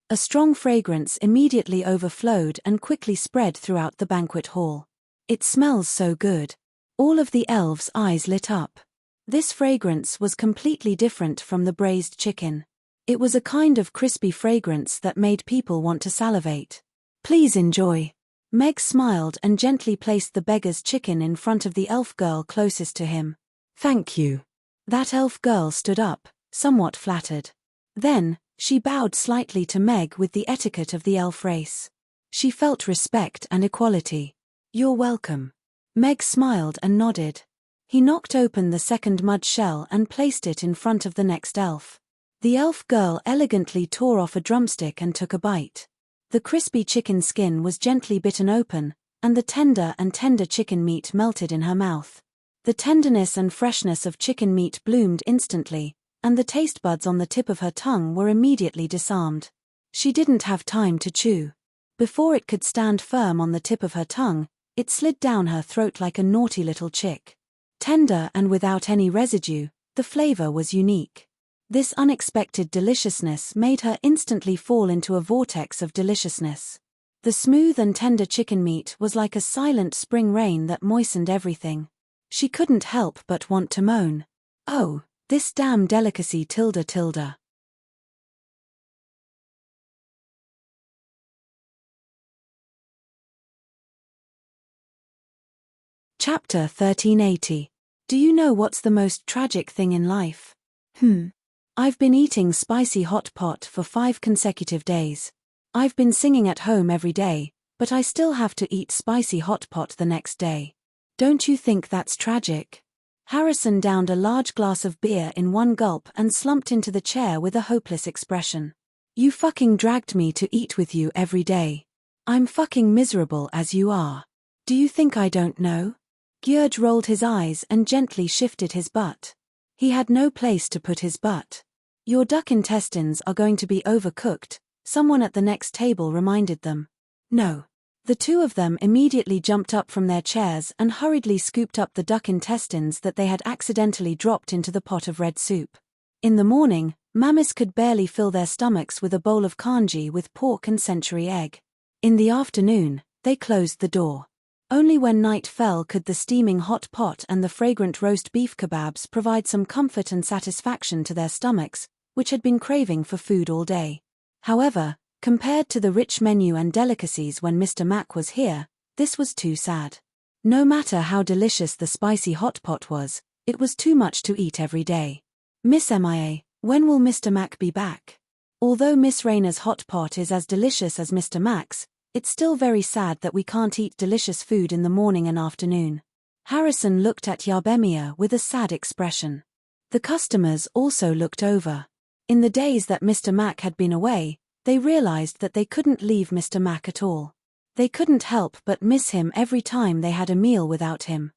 A strong fragrance immediately overflowed and quickly spread throughout the banquet hall. It smells so good. All of the elves' eyes lit up. This fragrance was completely different from the braised chicken. It was a kind of crispy fragrance that made people want to salivate. Please enjoy. Meg smiled and gently placed the beggar's chicken in front of the elf girl closest to him. Thank you. That elf girl stood up, somewhat flattered. Then, she bowed slightly to Meg with the etiquette of the elf race. She felt respect and equality. You're welcome. Meg smiled and nodded. He knocked open the second mud shell and placed it in front of the next elf. The elf girl elegantly tore off a drumstick and took a bite. The crispy chicken skin was gently bitten open, and the tender chicken meat melted in her mouth. The tenderness and freshness of chicken meat bloomed instantly, and the taste buds on the tip of her tongue were immediately disarmed. She didn't have time to chew. Before it could stand firm on the tip of her tongue, it slid down her throat like a naughty little chick. Tender and without any residue, the flavor was unique. This unexpected deliciousness made her instantly fall into a vortex of deliciousness. The smooth and tender chicken meat was like a silent spring rain that moistened everything. She couldn't help but want to moan. Oh, this damn delicacy tilde. Chapter 1380. Do you know what's the most tragic thing in life? I've been eating spicy hot pot for 5 consecutive days. I've been singing at home every day, but I still have to eat spicy hot pot the next day. Don't you think that's tragic? Harrison downed a large glass of beer in one gulp and slumped into the chair with a hopeless expression. You fucking dragged me to eat with you every day. I'm fucking miserable as you are. Do you think I don't know? George rolled his eyes and gently shifted his butt. He had no place to put his butt. Your duck intestines are going to be overcooked, someone at the next table reminded them. No. The two of them immediately jumped up from their chairs and hurriedly scooped up the duck intestines that they had accidentally dropped into the pot of red soup. In the morning, mammies could barely fill their stomachs with a bowl of kanji with pork and century egg. In the afternoon, they closed the door. Only when night fell could the steaming hot pot and the fragrant roast beef kebabs provide some comfort and satisfaction to their stomachs, which had been craving for food all day. However, compared to the rich menu and delicacies when Mr. Mac was here, this was too sad. No matter how delicious the spicy hot pot was, it was too much to eat every day. Miss MIA, when will Mr. Mac be back? Although Miss Rayner's hot pot is as delicious as Mr. Mac's, it's still very sad that we can't eat delicious food in the morning and afternoon. Harrison looked at Yarbemia with a sad expression. The customers also looked over. In the days that Mr. Mac had been away, they realized that they couldn't leave Mr. Mac at all. They couldn't help but miss him every time they had a meal without him.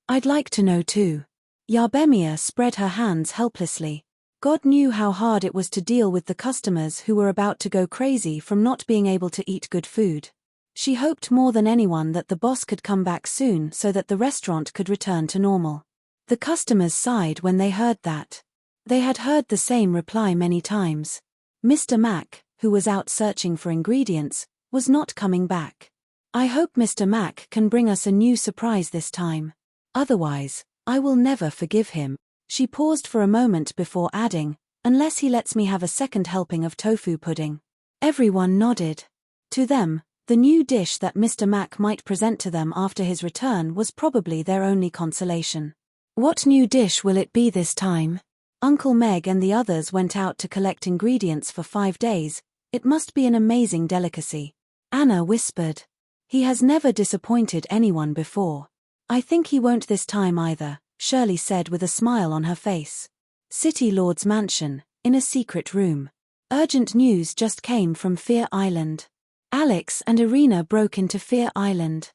I'd like to know too. Yarbemia spread her hands helplessly. God knew how hard it was to deal with the customers who were about to go crazy from not being able to eat good food. She hoped more than anyone that the boss could come back soon so that the restaurant could return to normal. The customers sighed when they heard that. They had heard the same reply many times. Mr. Mac, who was out searching for ingredients, was not coming back. I hope Mr. Mac can bring us a new surprise this time. Otherwise, I will never forgive him. She paused for a moment before adding, unless he lets me have a second helping of tofu pudding. Everyone nodded. To them, the new dish that Mr. Mac might present to them after his return was probably their only consolation. What new dish will it be this time? Uncle Meg and the others went out to collect ingredients for 5 days. It must be an amazing delicacy. Anna whispered. He has never disappointed anyone before. I think he won't this time either, Shirley said with a smile on her face. City Lord's mansion, in a secret room. Urgent news just came from Fear Island. Alex and Irina broke into Fear Island.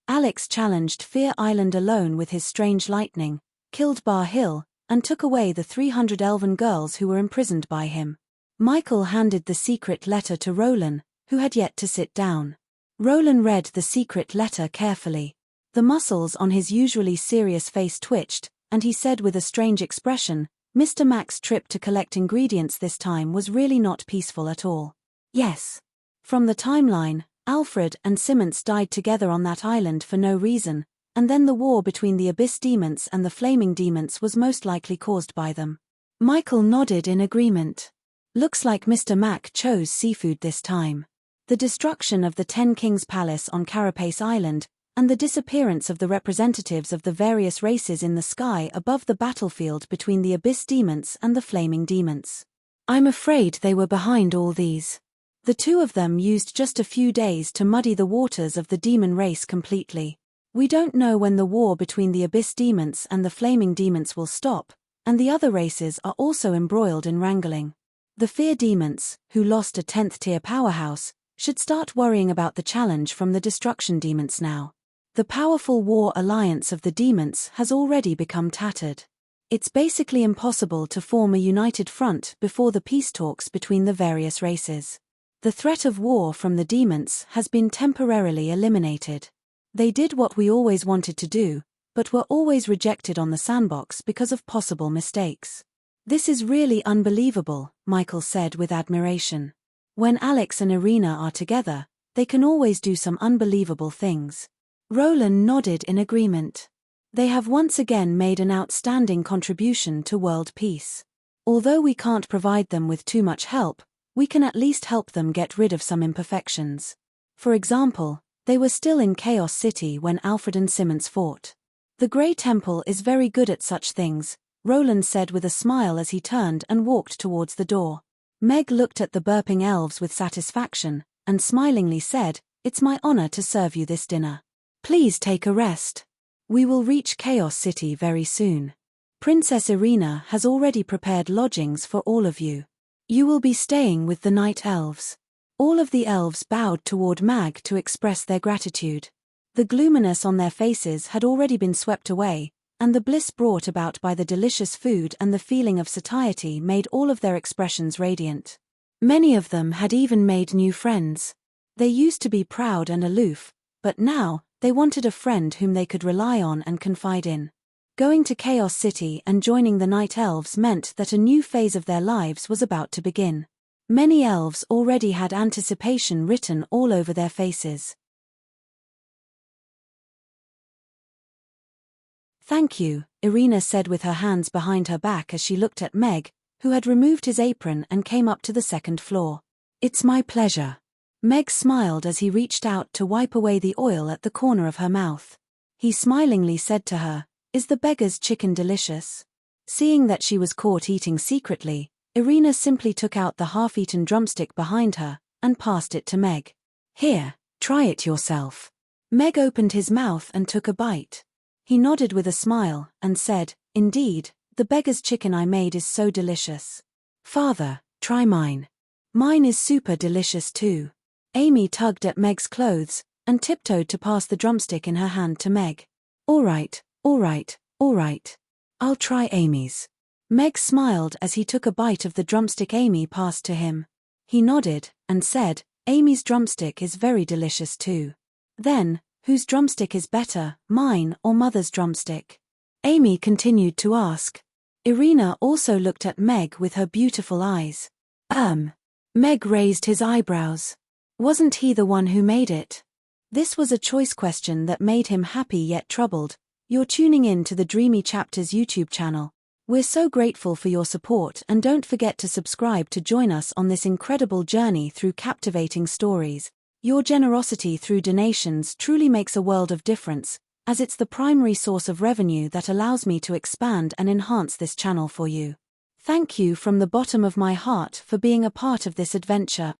Alex challenged Fear Island alone with his strange lightning, killed Bar Hill, and took away the 300 elven girls who were imprisoned by him. Michael handed the secret letter to Roland, who had yet to sit down. Roland read the secret letter carefully. The muscles on his usually serious face twitched, and he said with a strange expression, Mr. Mack's trip to collect ingredients this time was really not peaceful at all. Yes. From the timeline, Alfred and Simmons died together on that island for no reason, and then the war between the Abyss Demons and the Flaming Demons was most likely caused by them. Michael nodded in agreement. Looks like Mr. Mack chose seafood this time. The destruction of the Ten Kings Palace on Carapace Island, and the disappearance of the representatives of the various races in the sky above the battlefield between the Abyss Demons and the Flaming Demons. I'm afraid they were behind all these. The two of them used just a few days to muddy the waters of the demon race completely. We don't know when the war between the Abyss Demons and the Flaming Demons will stop, and the other races are also embroiled in wrangling. The Fear Demons, who lost a 10th tier powerhouse, should start worrying about the challenge from the Destruction Demons now. The powerful war alliance of the demons has already become tattered. It's basically impossible to form a united front before the peace talks between the various races. The threat of war from the demons has been temporarily eliminated. They did what we always wanted to do, but were always rejected on the sandbox because of possible mistakes. This is really unbelievable, Michael said with admiration. When Alex and Irina are together, they can always do some unbelievable things. Roland nodded in agreement. They have once again made an outstanding contribution to world peace. Although we can't provide them with too much help, we can at least help them get rid of some imperfections. For example, they were still in Chaos City when Alfred and Simmons fought. The Grey Temple is very good at such things, Roland said with a smile as he turned and walked towards the door. Meg looked at the burping elves with satisfaction, and smilingly said, "It's my honor to serve you this dinner. Please take a rest. We will reach Chaos City very soon. Princess Irina has already prepared lodgings for all of you. You will be staying with the night elves." All of the elves bowed toward Mag to express their gratitude. The gloominess on their faces had already been swept away, and the bliss brought about by the delicious food and the feeling of satiety made all of their expressions radiant. Many of them had even made new friends. They used to be proud and aloof, but now, they wanted a friend whom they could rely on and confide in. Going to Chaos City and joining the Night Elves meant that a new phase of their lives was about to begin. Many elves already had anticipation written all over their faces. "Thank you," Irina said with her hands behind her back as she looked at Meg, who had removed his apron and came up to the second floor. "It's my pleasure." Meg smiled as he reached out to wipe away the oil at the corner of her mouth. He smilingly said to her, "Is the beggar's chicken delicious?" Seeing that she was caught eating secretly, Irina simply took out the half-eaten drumstick behind her and passed it to Meg. "Here, try it yourself." Meg opened his mouth and took a bite. He nodded with a smile and said, "Indeed, the beggar's chicken I made is so delicious." "Father, try mine. Mine is super delicious too." Amy tugged at Meg's clothes and tiptoed to pass the drumstick in her hand to Meg. All right, all right, all right. I'll try Amy's." Meg smiled as he took a bite of the drumstick Amy passed to him. He nodded and said, "Amy's drumstick is very delicious too." Then, whose drumstick is better, mine or Mother's drumstick? Amy continued to ask. Irina also looked at Meg with her beautiful eyes. Meg raised his eyebrows. Wasn't he the one who made it? This was a choice question that made him happy yet troubled. You're tuning in to the Dreamy Chapters YouTube channel. We're so grateful for your support, and don't forget to subscribe to join us on this incredible journey through captivating stories. Your generosity through donations truly makes a world of difference, as it's the primary source of revenue that allows me to expand and enhance this channel for you. Thank you from the bottom of my heart for being a part of this adventure.